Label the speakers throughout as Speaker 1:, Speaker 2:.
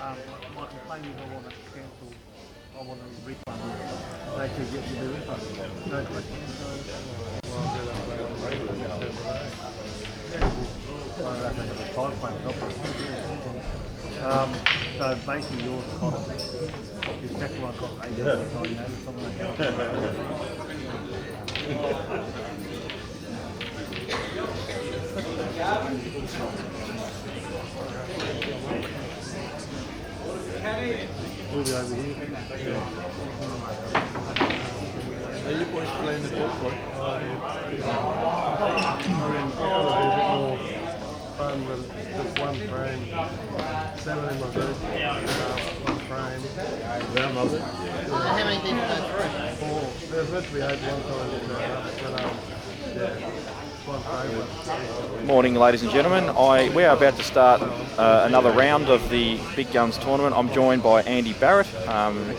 Speaker 1: My complaint is I want to cancel, I want to refund. They could get the refund. No question. So basically yours cost, your second one cost 8 something like that. We'll be over here.
Speaker 2: Are you boys playing the ball club?
Speaker 1: Fun with just one frame. 7 in my group. One frame.
Speaker 2: Round was it?
Speaker 3: How many people go through?
Speaker 1: 4. There's meant to be 8 one time, but yeah.
Speaker 4: Morning, ladies and gentlemen. We are about to start another round of the Big Guns tournament. I'm joined by Andy Barrett,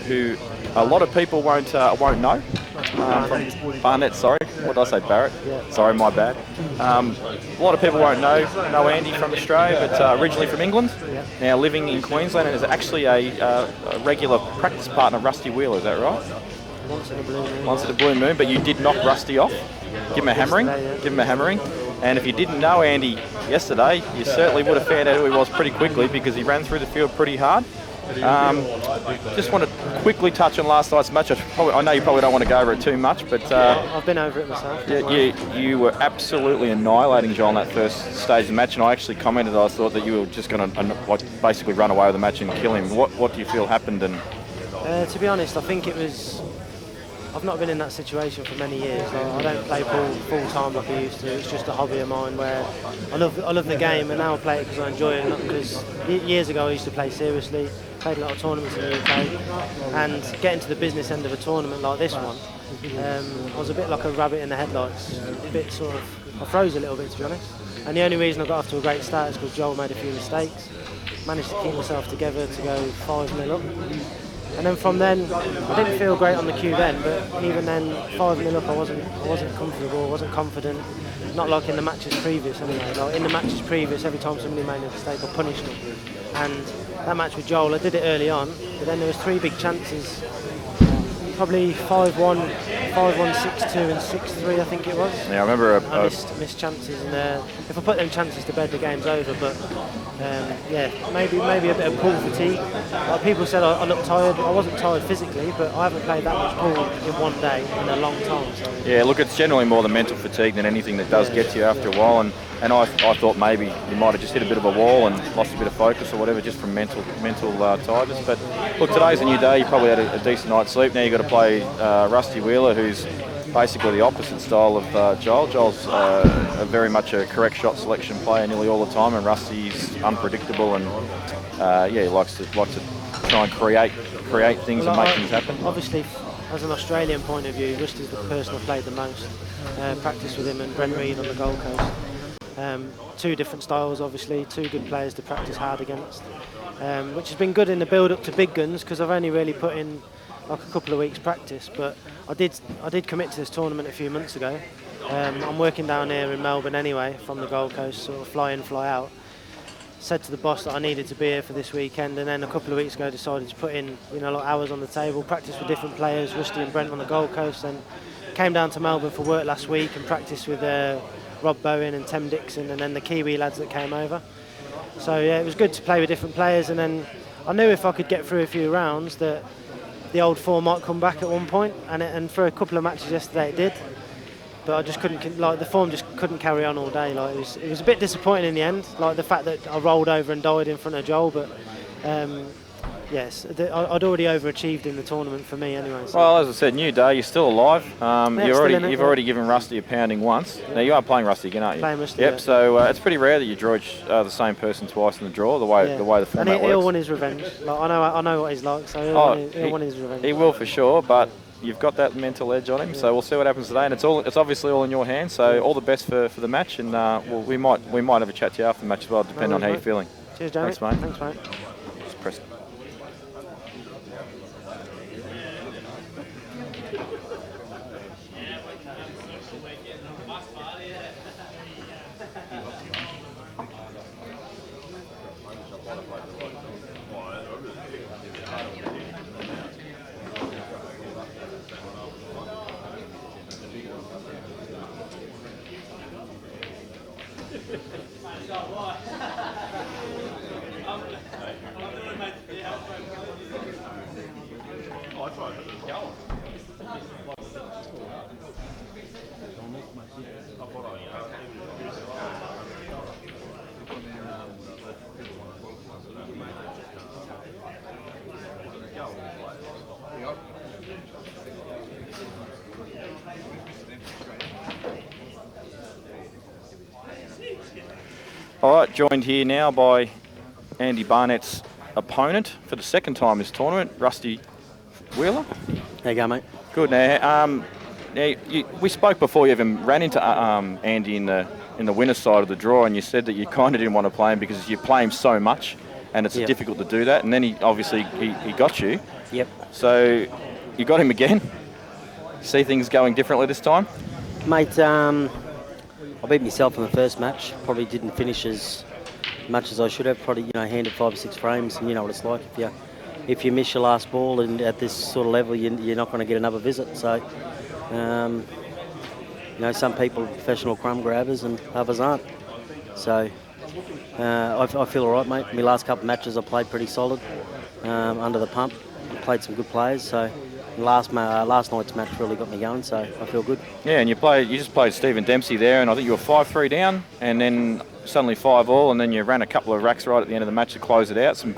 Speaker 4: who a lot of people won't know. From Barnett, sorry. What did I say, Barrett? Sorry, my bad. A lot of people won't know Andy from Australia, but originally from England, now living in Queensland, and is actually a regular practice partner of Rusty Wheeler, is that right?
Speaker 3: Once in a blue moon.
Speaker 4: Once in a blue moon, but you did knock Rusty off. Give him a hammering. Give him a hammering. And if you didn't know Andy yesterday, you certainly would have found out who he was pretty quickly because he ran through the field pretty hard. Just want to quickly touch on last night's match. I know you probably don't want to go over it too much, but
Speaker 3: I've been over it myself.
Speaker 4: You were absolutely annihilating Joel in that first stage of the match, and I actually commented I thought that you were just going to basically run away with the match and kill him. What do you feel happened? And
Speaker 3: to be honest, I think it was. I've not been in that situation for many years. I don't play ball full time like I used to. It's just a hobby of mine where I love the game, and now I play it because I enjoy it. Not because years ago I used to play seriously, played a lot of tournaments in the UK, and getting to the business end of a tournament like this one, I was a bit like a rabbit in the headlights. A bit sort of, I froze a little bit to be honest. And the only reason I got off to a great start is because Joel made a few mistakes. Managed to keep myself together to go 5-0 up. And then from then, I didn't feel great on the cue then, but even then, 5-0 up, I wasn't comfortable, I wasn't confident. Not like in the matches previous anyway. Like in the matches previous, every time somebody made a mistake, I punished them. And that match with Joel, I did it early on, but then there was 3 big chances. Probably 5-1, 5-1, 6-2 and 6-3 I think it was.
Speaker 4: Yeah, I remember
Speaker 3: I missed chances, and if I put them chances to bed, the game's over. But yeah, maybe a bit of pool fatigue. Like people said I looked tired. I wasn't tired physically, but I haven't played that much pool in one day in a long time. So.
Speaker 4: Yeah, look, it's generally more the mental fatigue than anything that does get to you after a while. And I thought maybe you might have just hit a bit of a wall and lost a bit of focus or whatever, just from mental tiredness. But look, today's a new day. You probably had a decent night's sleep. Now you've got to play Rusty Wheeler, who's basically the opposite style of Joel. Joel's very much a correct shot selection player nearly all the time, and Rusty's unpredictable and he likes to try and create things and make things happen.
Speaker 3: Obviously, as an Australian point of view, Rusty's the person I've played the most. Practiced with him and Brent Reid on the Gold Coast. 2 different styles, obviously, 2 good players to practice hard against, which has been good in the build-up to Big Guns because I've only really put in like a couple of weeks practice. But I did commit to this tournament a few months ago. I'm working down here in Melbourne anyway, from the Gold Coast, sort of fly in, fly out. Said to the boss that I needed to be here for this weekend, and then a couple of weeks ago decided to put in like hours on the table, practice with different players, Rusty and Brent on the Gold Coast, and came down to Melbourne for work last week and practiced with Rob Bowen and Tim Dixon, and then the Kiwi lads that came over. So yeah, it was good to play with different players, and then I knew if I could get through a few rounds that the old form might come back at one point, and for a couple of matches yesterday it did. But I just couldn't, the form just couldn't carry on all day. Like it was a bit disappointing in the end, like the fact that I rolled over and died in front of Joel. But yes, I'd already overachieved in the tournament for me anyway. So.
Speaker 4: Well, as I said, new day, you're still alive. You've already given Rusty a pounding once. Now you are playing Rusty again, aren't you?
Speaker 3: Playing Rusty.
Speaker 4: Yep.
Speaker 3: Yeah.
Speaker 4: So it's pretty rare that you draw the same person twice in the draw. The way the format works.
Speaker 3: And he'll want his revenge. Like I know what he's like, so he'll want his revenge.
Speaker 4: He will for sure, but you've got that mental edge on him. Yeah. So we'll see what happens today, and it's obviously all in your hands. So all the best for the match, and we might have a chat to you after the match as well, depending on how you're feeling.
Speaker 3: Cheers, Jamie.
Speaker 4: Thanks, mate.
Speaker 3: Thanks, mate.
Speaker 4: Just press. All right, joined here now by Andy Barnett's opponent for the second time this tournament, Rusty Wheeler.
Speaker 5: How you go, mate?
Speaker 4: Good. Now, we spoke before you even ran into Andy in the winner's side of the draw, and you said that you kind of didn't want to play him because you play him so much, and it's difficult to do that. And then he got you.
Speaker 5: Yep.
Speaker 4: So you got him again. See things going differently this time,
Speaker 5: Mate, I beat myself in the first match. Probably didn't finish as much as I should have. Probably, handed 5 or 6 frames, and you know what it's like. If you miss your last ball and at this sort of level, you're not going to get another visit. So, some people are professional crumb grabbers and others aren't. So, I feel all right, mate. My last couple of matches I played pretty solid under the pump. I played some good players. So, last night's match really got me going. So, I feel good.
Speaker 4: Yeah, and you just played Stephen Dempsey there, and I think you were 5-3 down, and then suddenly 5-all, and then you ran a couple of racks right at the end of the match to close it out. Some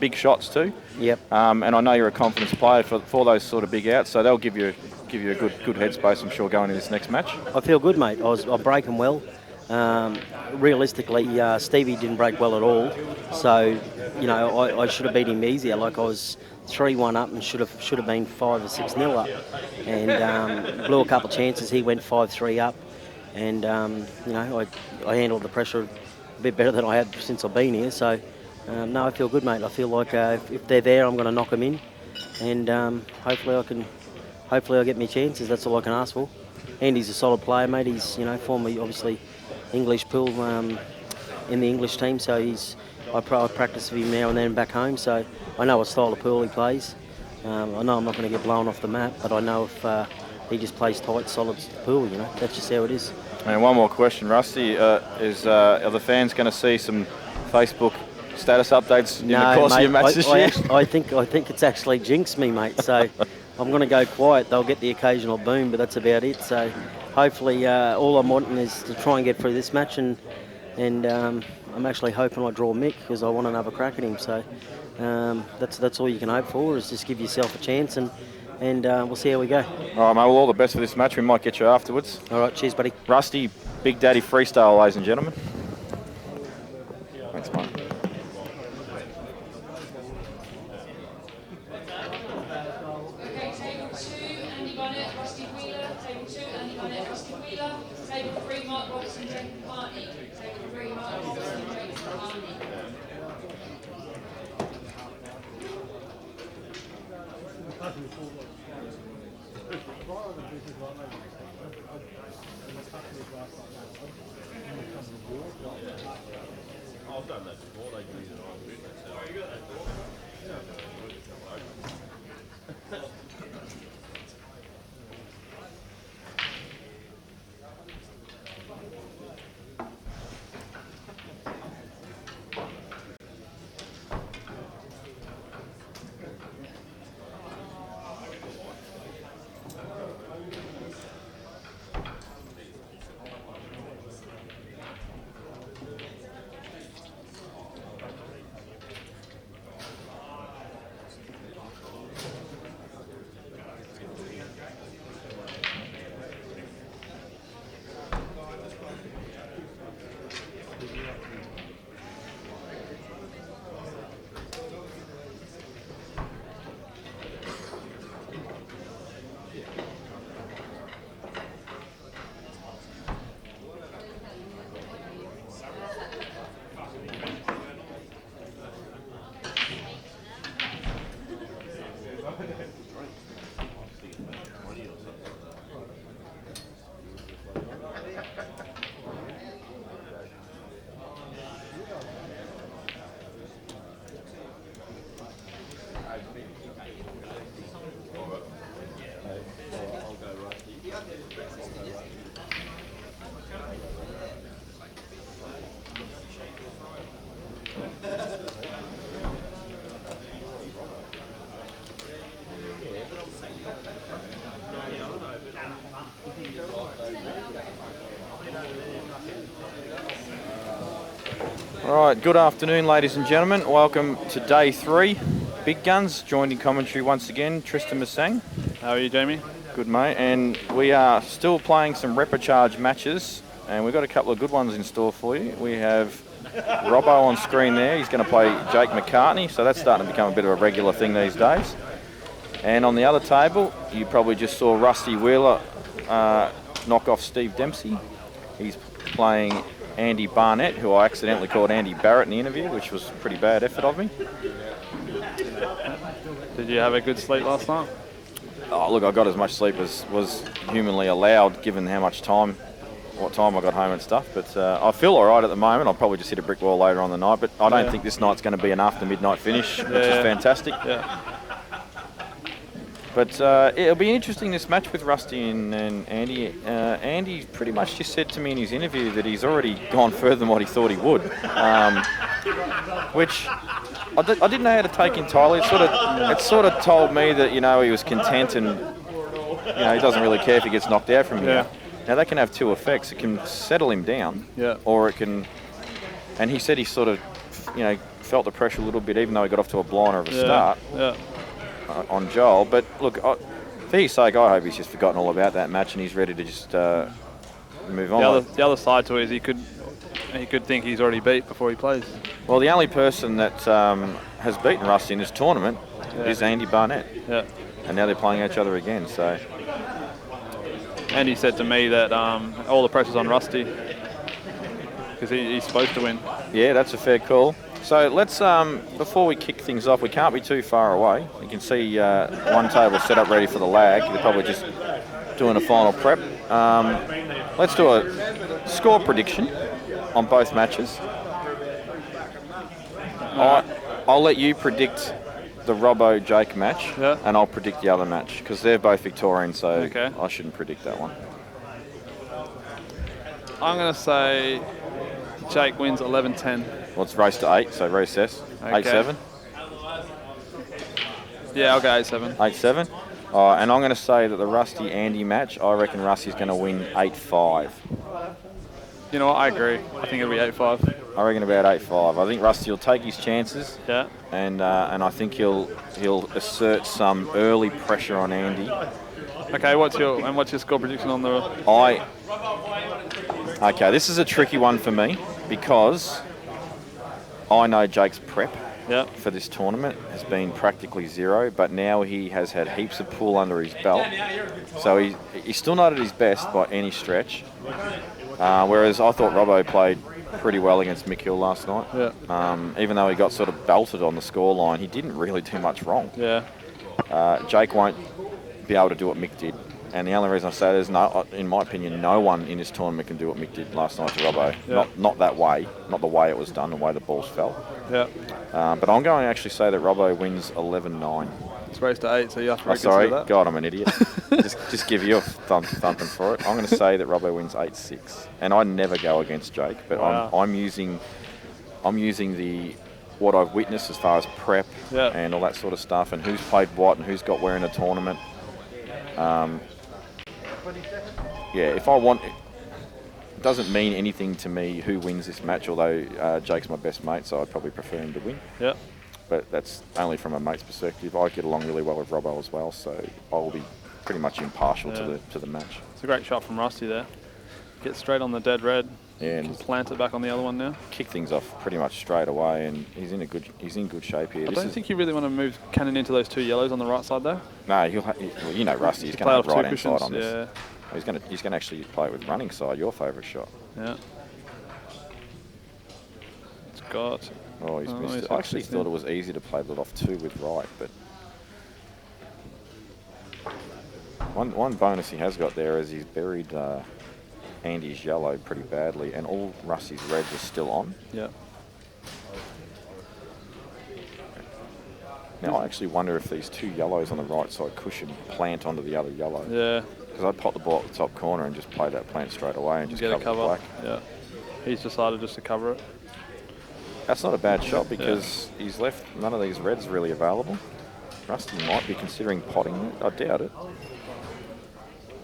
Speaker 4: big shots too.
Speaker 5: Yep.
Speaker 4: And I know you're a confidence player for those sort of big outs, so they'll give you a good headspace, I'm sure, going into this next match.
Speaker 5: I feel good, mate. I'm breaking well. Realistically, Stevie didn't break well at all, so I should have beat him easier. Like I was 3-1 up and should have been 5 or 6-0 up, and blew a couple of chances. He went 5-3 up, and I handled the pressure a bit better than I had since I've been here. So no, I feel good, mate. I feel like if they're there, I'm going to knock them in, and hopefully I get me chances. That's all I can ask for. Andy's a solid player, mate. He's former obviously English pool in the English team, so I practice with him now and then back home, so I know what style of pool he plays. I know I'm not going to get blown off the map, but I know if he just plays tight, solid pool, that's just how it is.
Speaker 4: And one more question, Rusty, are the fans going to see some Facebook status updates in the course of your match this year?
Speaker 5: I think it's actually jinxed me, mate, so I'm going to go quiet. They'll get the occasional boom, but that's about it. So hopefully all I'm wanting is to try and get through this match, and I'm actually hoping I draw Mick because I want another crack at him. So that's all you can hope for, is just give yourself a chance, and we'll see how we go.
Speaker 4: All right, mate, well, all the best for this match. We might get you afterwards.
Speaker 5: All right, cheers, buddy.
Speaker 4: Rusty, Big Daddy Freestyle, ladies and gentlemen. Thanks, mate.
Speaker 6: Okay, table 2, Andy Barnett, Rusty Wheeler. Table 2, Andy Barnett, Rusty Wheeler. Table 3, Marc, Robertson, McCartney. Table 3, Marc, Robertson, McCartney.
Speaker 2: I've done that before. They do it on video.
Speaker 4: All right, good afternoon, ladies and gentlemen. Welcome to day 3. Big Guns, joined in commentary once again, Tristan Masang.
Speaker 7: How are you, Jamie?
Speaker 4: Good, mate. And we are still playing some repocharge matches, and we've got a couple of good ones in store for you. We have Robbo on screen there. He's going to play Jake McCartney, so that's starting to become a bit of a regular thing these days. And on the other table, you probably just saw Rusty Wheeler knock off Steve Dempsey. He's playing Andy Barnett, who I accidentally called Andy Barrett in the interview, which was a pretty bad effort of me.
Speaker 7: Did you have a good sleep last night?
Speaker 4: Oh, look, I got as much sleep as was humanly allowed, given what time I got home and stuff. But I feel all right at the moment. I'll probably just hit a brick wall later on the night. But I don't think this night's going to be an after midnight finish, which is fantastic.
Speaker 7: Yeah.
Speaker 4: But it'll be interesting, this match with Rusty and Andy. Andy pretty much just said to me in his interview that he's already gone further than what he thought he would, which I didn't know how to take entirely. It sort of told me that, he was content and he doesn't really care if he gets knocked out from here. Now that can have two effects. It can settle him down, or it can. And he said he sort of, felt the pressure a little bit, even though he got off to a blinder of a start. On Joel, but look, for his sake, I hope he's just forgotten all about that match and he's ready to just move on.
Speaker 7: The other side to it is he could think he's already beat before he plays.
Speaker 4: Well, the only person that has beaten Rusty in this tournament is Andy Barnett.
Speaker 7: Yeah.
Speaker 4: And now they're playing each other again. So.
Speaker 7: Andy said to me that all the pressure's on Rusty because he's supposed to win.
Speaker 4: Yeah, that's a fair call. So let's, before we kick things off, we can't be too far away. You can see one table set up ready for the lag. They're probably just doing a final prep. Let's do a score prediction on both matches. I'll let you predict the Robbo-Jake match, and I'll predict the other match, because they're both Victorian, so I shouldn't predict that one.
Speaker 7: I'm going to say Jake wins 11-10.
Speaker 4: Well, it's race to 8, so recess. 8-7.
Speaker 7: Yeah, I'll go 8-7.
Speaker 4: 8-7. And I'm going to say that the Rusty-Andy match, I reckon Rusty's going to win 8-5.
Speaker 7: You know what? I agree. I think it'll be 8-5.
Speaker 4: I reckon about 8-5. I think Rusty will take his chances.
Speaker 7: Yeah.
Speaker 4: And I think he'll assert some early pressure on Andy.
Speaker 7: Okay, what's your score prediction on the?
Speaker 4: Okay, this is a tricky one for me because I know Jake's prep for this tournament has been practically zero, but now he has had heaps of pull under his belt. So he's still not at his best by any stretch. Whereas I thought Robbo played pretty well against Mick Hill last night. Yeah. Even though he got sort of belted on the scoreline, he didn't really do much wrong.
Speaker 7: Yeah.
Speaker 4: Jake won't be able to do what Mick did. And the only reason I say that is, in my opinion, no one in this tournament can do what Mick did last night to Robbo.
Speaker 7: Yeah.
Speaker 4: Not that way, not the way it was done, the way the balls fell.
Speaker 7: Yeah.
Speaker 4: But I'm going to actually say that Robbo wins 11-9.
Speaker 7: It's race to 8, so you have to reconsider that.
Speaker 4: God, I'm an idiot. just give you a thumping for it. I'm going to say that Robbo wins 8-6. And I never go against Jake, but I'm using what I've witnessed as far as prep and all that sort of stuff, and who's played what and who's got where in a tournament. If I want, it doesn't mean anything to me who wins this match, although Jake's my best mate, so I'd probably prefer him to win.
Speaker 7: Yeah.
Speaker 4: But that's only from a mate's perspective. I get along really well with Robbo as well, so I'll be pretty much impartial to the match.
Speaker 7: It's a great shot from Rusty there. Get straight on the dead red.
Speaker 4: Yeah, and
Speaker 7: plant it back on the other one now.
Speaker 4: Kick things off pretty much straight away, and he's in good shape here.
Speaker 7: I don't think you really want to move Cannon into those two yellows on the right side though.
Speaker 4: No, you know Rusty. He's going to have right hand side on this.
Speaker 7: Yeah.
Speaker 4: He's going to actually play it with running side. Your favourite shot.
Speaker 7: Yeah. It's got.
Speaker 4: Oh, he's missed it. I actually thought it was easy to play that off two with right, but one bonus he has got there is he's buried Andy's yellow pretty badly, and all Rusty's reds are still on.
Speaker 7: Yeah.
Speaker 4: Now I actually wonder if these two yellows on the right side cushion plant onto the other yellow.
Speaker 7: Yeah.
Speaker 4: Because I'd pop the ball at the top corner and just play that plant straight away and just
Speaker 7: get
Speaker 4: cover the black.
Speaker 7: Yeah. He's decided just to cover it.
Speaker 4: That's not a bad shot because he's left none of these reds really available. Rusty might be considering potting it. I doubt it.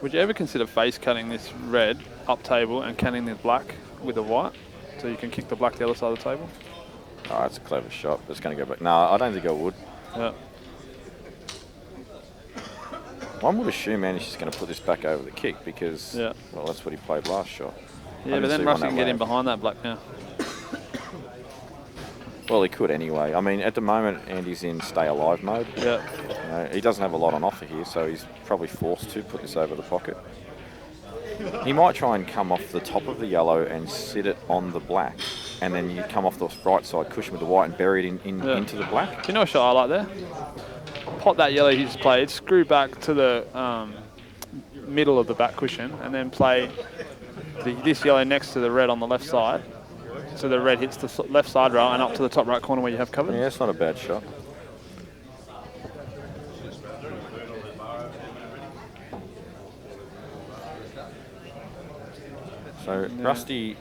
Speaker 7: Would you ever consider face cutting this red up table and canning the black with the white? so you can kick the black the other side of the table.
Speaker 4: Oh, that's a clever shot. It's going to go back. No, I don't think I would.
Speaker 7: Yeah.
Speaker 4: One would assume Andy's just going to put this back over the kick because,
Speaker 7: Yeah.
Speaker 4: well, that's what he played last shot.
Speaker 7: Yeah, but then Rusty can get in behind that black now.
Speaker 4: Well, he could anyway. I mean, at the moment, Andy's in stay alive mode.
Speaker 7: Yeah.
Speaker 4: You know, he doesn't have a lot on offer here, so he's probably forced to put this over the pocket. He might try and come off the top of the yellow and sit it on the black, and then you come off the right side cushion with the white and bury it into the black.
Speaker 7: Do you know a shot I like there? Pot that yellow he just played, screw back to the middle of the back cushion, and then play this yellow next to the red on the left side. So the red hits the left side rail and up to the top right corner where you have covered.
Speaker 4: Yeah, it's not a bad shot. So Rusty,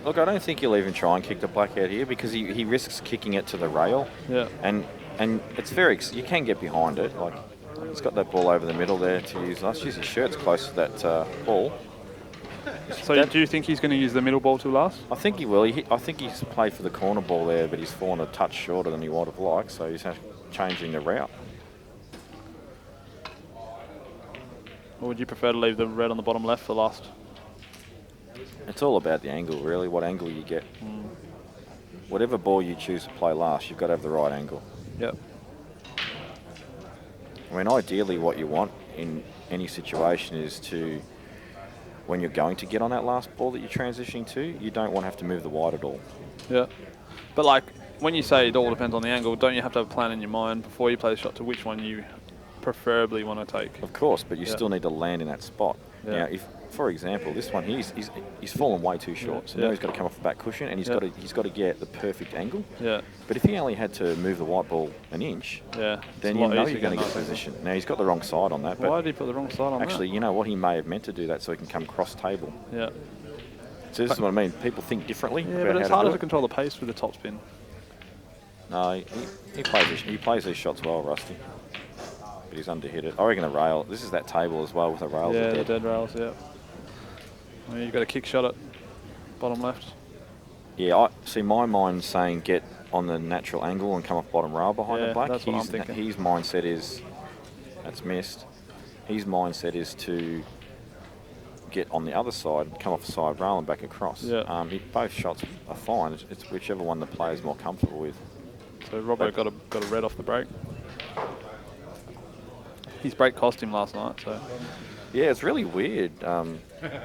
Speaker 4: look, I don't think he'll even try and kick the black out here because he risks kicking it to the rail.
Speaker 7: Yeah.
Speaker 4: And it's you can get behind it. Like he's got that ball over the middle there to use. Let's use his shirt's close to that ball.
Speaker 7: So do you think he's going to use the middle ball to last?
Speaker 4: I think he will. I think he's played for the corner ball there, but he's fallen a touch shorter than he would have liked, so he's changing the route.
Speaker 7: Or would you prefer to leave the red on the bottom left for last?
Speaker 4: It's all about the angle, really, what angle you get. Whatever ball you choose to play last, you've got to have the right angle.
Speaker 7: Yep.
Speaker 4: I mean, ideally what you want in any situation is to, when you're going to get on that last ball that you're transitioning to, you don't want to have to move the white at all.
Speaker 7: Yeah. But like, when you say it all depends on the angle, don't you have to have a plan in your mind before you play the shot to which one you preferably want to take?
Speaker 4: Of course, but you still need to land in that spot.
Speaker 7: Yeah.
Speaker 4: Now, if, for example, this one he's fallen way too short, so now he's got to come off the back cushion and he's got to get the perfect angle.
Speaker 7: Yeah.
Speaker 4: But if he only had to move the white ball an inch, then you know you're going to get position. Now he's got the wrong side on that.
Speaker 7: Why
Speaker 4: but
Speaker 7: did he put the wrong side on
Speaker 4: actually,
Speaker 7: that?
Speaker 4: you know what, he may have meant to do that so he can come cross table.
Speaker 7: Yeah.
Speaker 4: So this is what I mean. People think differently.
Speaker 7: Yeah,
Speaker 4: about
Speaker 7: but it's
Speaker 4: how
Speaker 7: harder
Speaker 4: do
Speaker 7: to control the pace with the top spin.
Speaker 4: No, he plays these shots well, Rusty. But he's underhit it. I reckon the rail. This is that table as well with the rails.
Speaker 7: Yeah, the dead rails. Yeah. Well, you've got a kick shot at bottom left.
Speaker 4: Yeah, I see. My mind's saying get on the natural angle and come off bottom rail behind the black.
Speaker 7: That's what I'm thinking.
Speaker 4: His mindset is that's missed. His mindset is to get on the other side, come off the side rail and back across.
Speaker 7: Yeah.
Speaker 4: Both shots are fine. It's whichever one the player's more comfortable with.
Speaker 7: So Robbo got a red off the break. His break cost him last night. So.
Speaker 4: Yeah, it's really weird.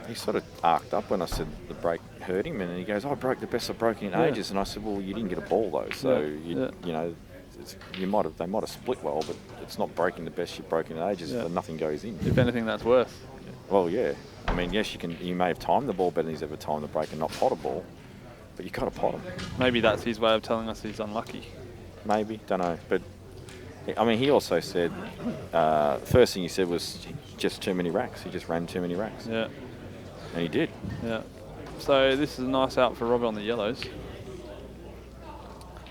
Speaker 4: He sort of arced up when I said the break hurt him, and he goes, "I broke the best I've broken in ages." And I said, "Well, you didn't get a ball though, so you know, they might have split well, but it's not breaking the best you've broken in ages if nothing goes in."
Speaker 7: If anything, that's worse.
Speaker 4: Well, yeah. I mean, yes, you may have timed the ball better than he's ever timed the break and not pot a ball, but you got to pot him.
Speaker 7: Maybe that's his way of telling us he's unlucky.
Speaker 4: Maybe, don't know, but. I mean, he also said, first thing he said was just too many racks. He just ran too many racks.
Speaker 7: Yeah.
Speaker 4: And he did.
Speaker 7: Yeah. So this is a nice out for Robert on the yellows.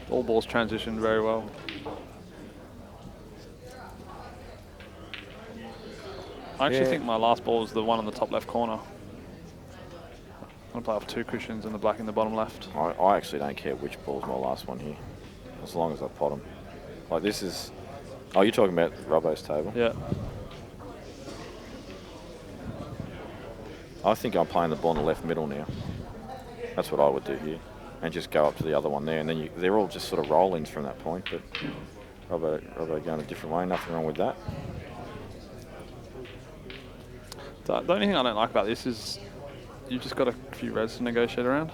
Speaker 7: All balls transitioned very well. I actually think my last ball was the one on the top left corner. I'm going to play off two cushions and the black in the bottom left.
Speaker 4: I actually don't care which ball's my last one here, as long as I pot them. Like this is... Oh, you're talking about Robbo's table?
Speaker 7: Yeah.
Speaker 4: I think I'm playing the ball in the left middle now. That's what I would do here. And just go up to the other one there. And then they're all just sort of roll-ins from that point. But Robbo going a different way. Nothing wrong with that.
Speaker 7: The only thing I don't like about this is you've just got a few reds to negotiate around.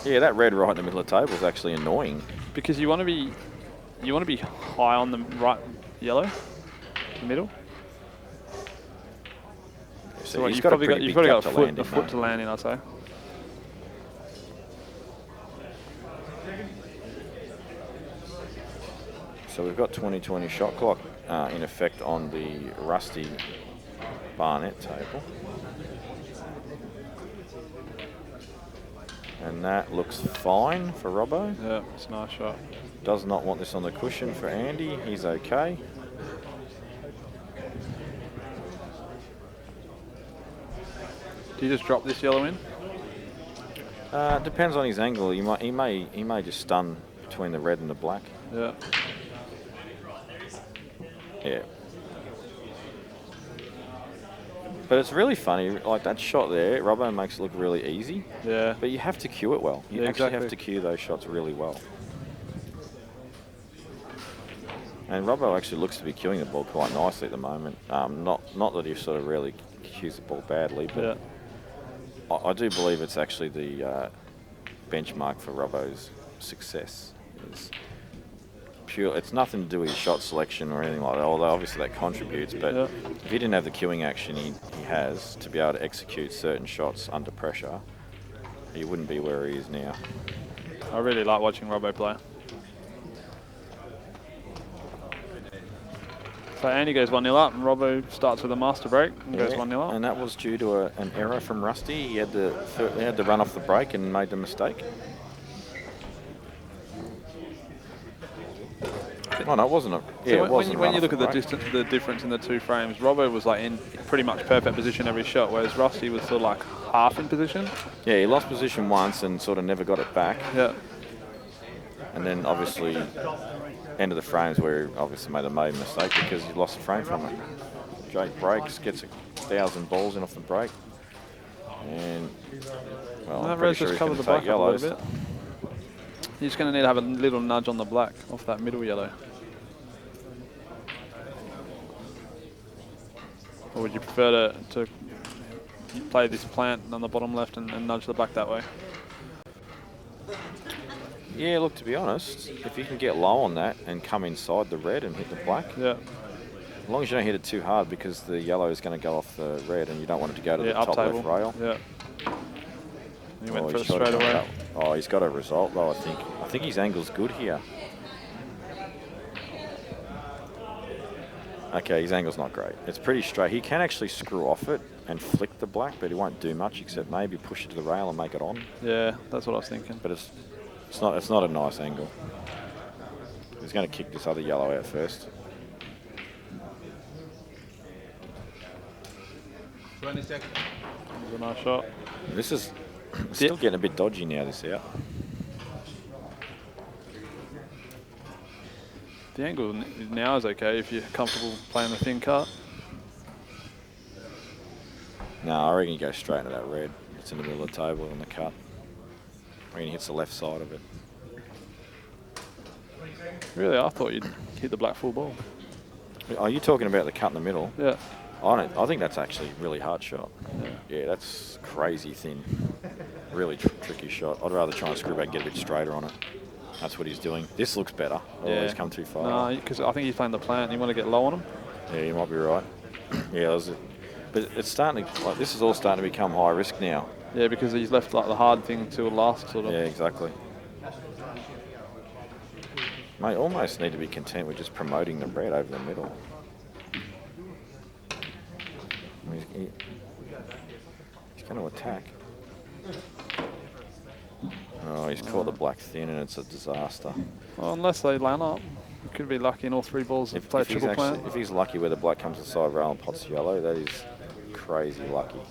Speaker 4: Yeah, that red right in the middle of the table is actually annoying.
Speaker 7: Because you want to be high on the right yellow, the middle. So you've probably got a foot to land in, I'd say.
Speaker 4: So we've got 20-20 shot clock in effect on the Rusty Barnett table. And that looks fine for Robbo.
Speaker 7: Yeah, it's a nice shot.
Speaker 4: Does not want this on the cushion for Andy. He's okay.
Speaker 7: Do you just drop this yellow in?
Speaker 4: Depends on his angle. He may just stun between the red and the black.
Speaker 7: Yeah.
Speaker 4: Yeah. But it's really funny, like that shot there, Robbo makes it look really easy.
Speaker 7: Yeah.
Speaker 4: But you have to cue it well. You
Speaker 7: Yeah,
Speaker 4: actually
Speaker 7: exactly.
Speaker 4: have to cue those shots really well. And Robbo actually looks to be cueing the ball quite nicely at the moment. Not that he sort of really cues the ball badly, but I do believe it's actually the benchmark for Robbo's success. It's nothing to do with his shot selection or anything like that, although obviously that contributes, but if he didn't have the cueing action he has to be able to execute certain shots under pressure, he wouldn't be where he is now.
Speaker 7: I really like watching Robbo play. So Andy goes 1-0 up, and Robbo starts with a master break and goes 1-0 up.
Speaker 4: And that was due to an error from Rusty. He had to run off the break and made the mistake. Oh no, it wasn't a. Yeah,
Speaker 7: So
Speaker 4: it wasn't.
Speaker 7: when you look at the difference in the two frames, Robbo was like in pretty much perfect position every shot, whereas Rusty was sort of like half in position.
Speaker 4: Yeah, he lost position once and sort of never got it back.
Speaker 7: Yeah.
Speaker 4: And then obviously, end of the frames where he obviously made a mistake because he lost the frame from it. Jake breaks, gets 1,000 balls in off the break, and well, I'm pretty sure he's going to take yellows.
Speaker 7: Bit. He's going to need to have a little nudge on the black off that middle yellow. Or would you prefer to play this plant on the bottom left and nudge the black that way?
Speaker 4: Yeah, look, to be honest, if you can get low on that and come inside the red and hit the black, as long as you don't hit it too hard because the yellow is going to go off the red and you don't want it to go to the top left rail.
Speaker 7: Yeah. He went for it straight away.
Speaker 4: Oh, he's got a result though, I think. I think his angle's good here. Okay, his angle's not great. It's pretty straight. He can actually screw off it and flick the black, but he won't do much except maybe push it to the rail and make it on.
Speaker 7: Yeah, that's what I was thinking.
Speaker 4: But it's not a nice angle. He's going to kick this other yellow out first.
Speaker 2: 20 seconds.
Speaker 7: That was a nice shot.
Speaker 4: This is still getting a bit dodgy now, this out.
Speaker 7: The angle now is okay if you're comfortable playing the thin cut.
Speaker 4: No, I reckon he goes straight into that red. It's in the middle of the table on the cut. I reckon he hits the left side of it.
Speaker 7: Really, I thought you'd hit the black full ball.
Speaker 4: Are you talking about the cut in the middle?
Speaker 7: Yeah.
Speaker 4: I think that's actually a really hard shot. Yeah, that's crazy thin. Really tricky shot. I'd rather try and screw back and get a bit straighter on it. That's what he's doing. This looks better. Oh, he's come too far.
Speaker 7: No, because I think he's playing the plant. You want to get low on him?
Speaker 4: Yeah, you might be right. Yeah, but it's starting to, like, this is all starting to become high risk now.
Speaker 7: Yeah, because he's left like the hard thing till last sort of.
Speaker 4: Yeah, exactly. Mate, almost need to be content with just promoting the red over the middle. He's going to attack. Oh, he's caught the black thin and it's a disaster.
Speaker 7: Well, unless they line up. He could be lucky in all three balls to play triple plant.
Speaker 4: If he's lucky where the black comes inside rail and pots yellow, that is crazy lucky.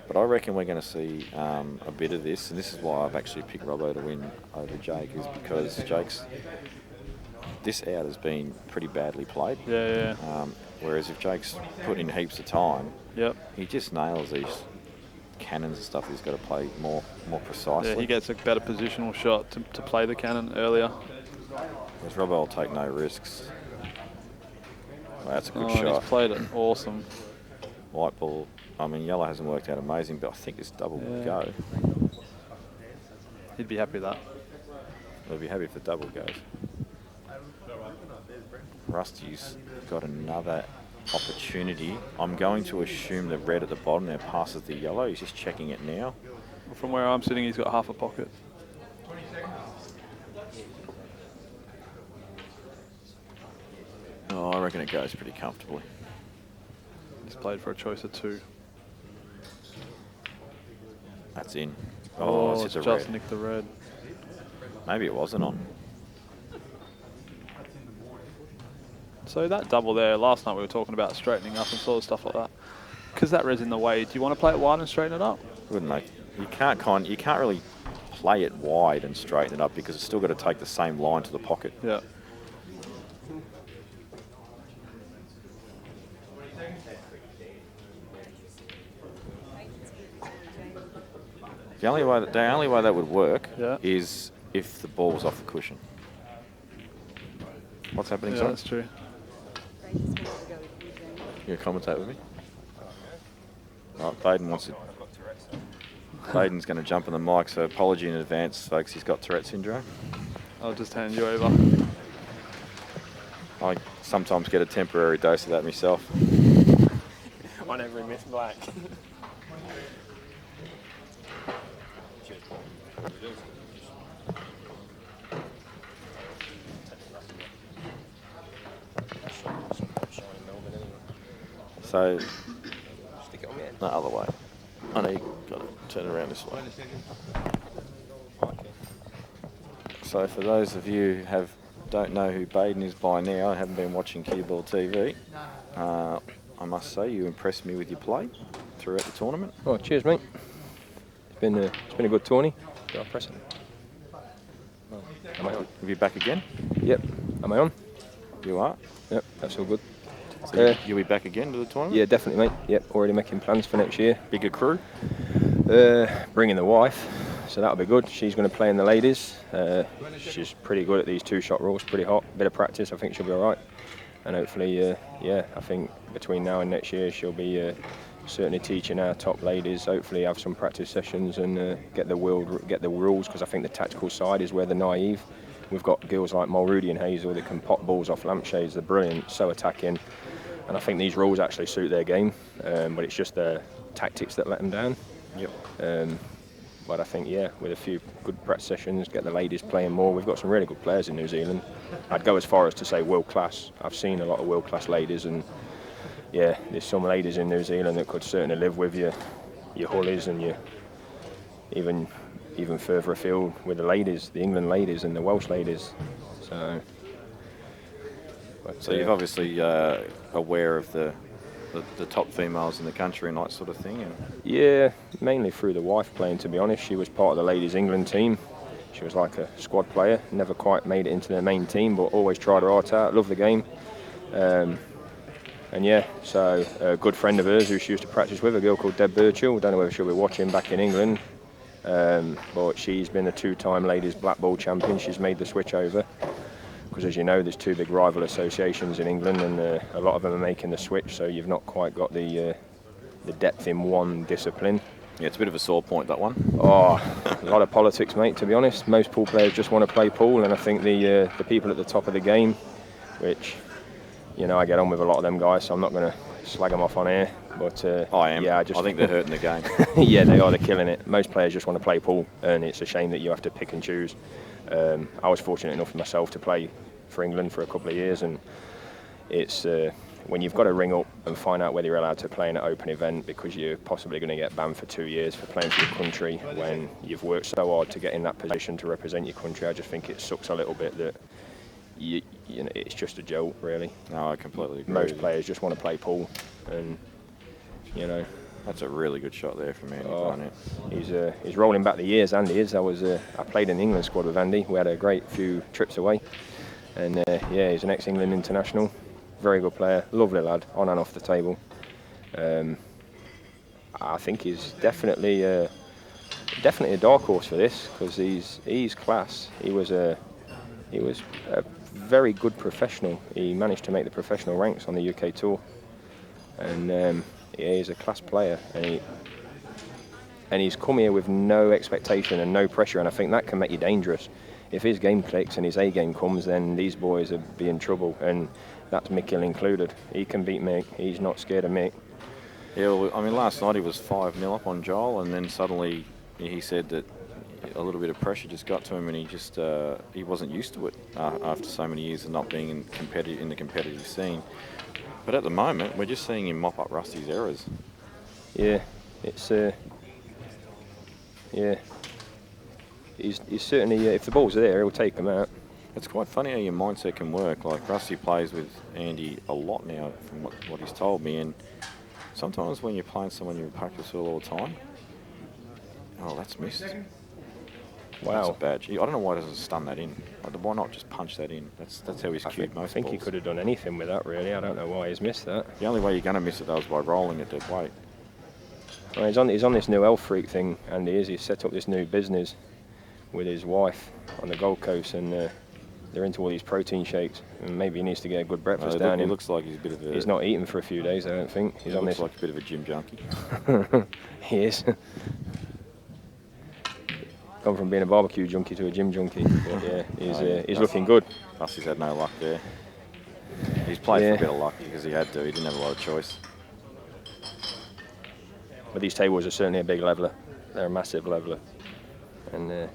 Speaker 4: But I reckon we're going to see a bit of this, and this is why I've actually picked Robbo to win over Jake, is because this out has been pretty badly played.
Speaker 7: Yeah.
Speaker 4: Whereas if Jake's put in heaps of time, he just nails these cannons and stuff. He's got to play more precisely.
Speaker 7: Yeah, he gets a better positional shot to play the cannon earlier.
Speaker 4: Whereas Robbo will take no risks. Well, that's a good shot.
Speaker 7: He's played it awesome.
Speaker 4: White ball. I mean, yellow hasn't worked out amazing, but I think this double will go.
Speaker 7: He'd be happy with that.
Speaker 4: He'll be happy if the double goes. Rusty's got another opportunity. I'm going to assume the red at the bottom now passes the yellow. He's just checking it now.
Speaker 7: From where I'm sitting, he's got half a pocket.
Speaker 4: Oh, I reckon it goes pretty comfortably.
Speaker 7: He's played for a choice of two.
Speaker 4: That's in.
Speaker 7: Oh,
Speaker 4: it's
Speaker 7: just
Speaker 4: red.
Speaker 7: nicked the red.
Speaker 4: Maybe it wasn't on.
Speaker 7: So that double there, last night we were talking about straightening up and sort of stuff like that. because that red's in the way, do you want to play it wide and straighten it up?
Speaker 4: Wouldn't they? You can't really play it wide and straighten it up because it's still got to take the same line to the pocket.
Speaker 7: Yeah.
Speaker 4: The only way that would work
Speaker 7: Yeah.
Speaker 4: is if the ball was off the cushion. What's happening,
Speaker 7: Yeah,
Speaker 4: son?
Speaker 7: that's true.
Speaker 4: You gonna commentate with me? Right, Baden wants it. Baden's going to jump on the mic, so apology in advance, folks. He's got Tourette syndrome.
Speaker 7: I'll just hand you over.
Speaker 4: I sometimes get a temporary dose of that myself.
Speaker 8: On every Miss Black.
Speaker 4: So,
Speaker 8: Stick it on me.
Speaker 4: the other way. I know you got to turn around this way. So, for those of you who don't know who Baden is by now, I haven't been watching CueballTV. I must say, you impressed me with your play throughout the tournament.
Speaker 8: Oh, cheers, mate. It's been a good tourney. Go on, press it. Oh, am I on?
Speaker 4: Are you back again?
Speaker 8: Yep. Am I on?
Speaker 4: You are.
Speaker 8: Yep. That's all good.
Speaker 4: So you'll be back again to the tournament?
Speaker 8: Yeah, definitely, mate. Yep. Already making plans for next year.
Speaker 4: Bigger crew?
Speaker 8: Bringing the wife, so that'll be good. She's going to play in the ladies. She's pretty good at these two-shot rules. Pretty hot. Bit of practice. I think she'll be all right. And hopefully, yeah, I think between now and next year she'll be certainly teaching our top ladies. Hopefully, have some practice sessions and get the rules, because I think the tactical side is where they're naive. We've got girls like Mulrooney and Hazel that can pop balls off lampshades. They're brilliant, so attacking, and I think these rules actually suit their game. But it's just the tactics that let them down.
Speaker 4: Yep.
Speaker 8: But I think, yeah, with a few good practice sessions, get the ladies playing more. We've got some really good players in New Zealand. I'd go as far as to say world class. I've seen a lot of world class ladies, and yeah, there's some ladies in New Zealand that could certainly live with your Hullies and your even further afield with the ladies, the England ladies and the Welsh ladies. So
Speaker 4: you're obviously aware of the top females in the country and that sort of thing? And
Speaker 8: yeah, mainly through the wife playing, to be honest. She was part of the ladies England team. She was like a squad player, never quite made it into the main team, but always tried her heart out, loved the game. And yeah, so a good friend of hers who she used to practice with, a girl called Deb Birchall, don't know whether she'll be watching back in England, but she's been a two-time ladies black ball champion. She's made the switch over, because as you know, there's two big rival associations in England, and a lot of them are making the switch, so you've not quite got the depth in one discipline.
Speaker 4: yeah, it's a bit of a sore point, that one.
Speaker 8: Oh, a lot of politics, mate, to be honest. Most pool players just want to play pool, and I think the people at the top of the game, which, you know, I get on with a lot of them guys, so I'm not going to slag them off on air. But
Speaker 4: I am.
Speaker 8: Yeah,
Speaker 4: I think they're hurting the game.
Speaker 8: Yeah, they are. They're killing it. Most players just want to play pool, and it's a shame that you have to pick and choose. I was fortunate enough myself to play for England for a couple of years, and it's when you've got to ring up and find out whether you're allowed to play in an open event because you're possibly going to get banned for 2 years for playing for your country when you've worked so hard to get in that position to represent your country. I just think it sucks a little bit that you know, it's just a joke, really.
Speaker 4: No, I completely agree.
Speaker 8: Most players just want to play pool, and you know.
Speaker 4: That's a really good shot there from Andy Barnett.
Speaker 8: He's rolling back the years. Andy is. I played in the England squad with Andy. We had a great few trips away, and yeah, he's an ex-England international. Very good player, lovely lad, on and off the table. I think he's definitely a dark horse for this, because he's class. He was a very good professional. He managed to make the professional ranks on the UK tour, and yeah, he's a class player, and he's come here with no expectation and no pressure, and I think that can make you dangerous. If his game clicks and his A game comes, then these boys will be in trouble, and that's Mick Hill included. He can beat Mick. He's not scared of Mick.
Speaker 4: Yeah, well, I mean, last night he was 5-0 up on Joel, and then suddenly he said that a little bit of pressure just got to him, and he just he wasn't used to it after so many years of not being in the competitive scene. But at the moment, we're just seeing him mop up Rusty's errors.
Speaker 8: Yeah, it's yeah. He's certainly, if the ball's there, he'll take them out.
Speaker 4: It's quite funny how your mindset can work. Like, Rusty plays with Andy a lot now, from what he's told me, and Sometimes when you're playing someone you practice all the time, oh, that's missed. Wow. That's a bad. I don't know why he doesn't stun that in. Why not just punch that in? That's how he's cued most balls.
Speaker 8: I think he could have done anything with that, really. I don't know why he's missed that.
Speaker 4: The only way you're going to miss it, though, is by rolling at dead weight.
Speaker 8: Well, he's on this new Elf Freak thing, and he's set up this new business with his wife on the Gold Coast, and they're into all these protein shakes, and maybe he needs to get a good breakfast down.
Speaker 4: He looks like he's a bit of a...
Speaker 8: He's not eaten for a few days, I don't think.
Speaker 4: He looks like a bit of a gym junkie.
Speaker 8: He is. Gone from being a barbecue junkie to a gym junkie. But yeah, he's looking good.
Speaker 4: Plus, he's had no luck there. He's played for a bit of luck because he had to. He didn't have a lot of choice.
Speaker 8: But these tables are certainly a big leveler. They're a massive leveler, and yeah,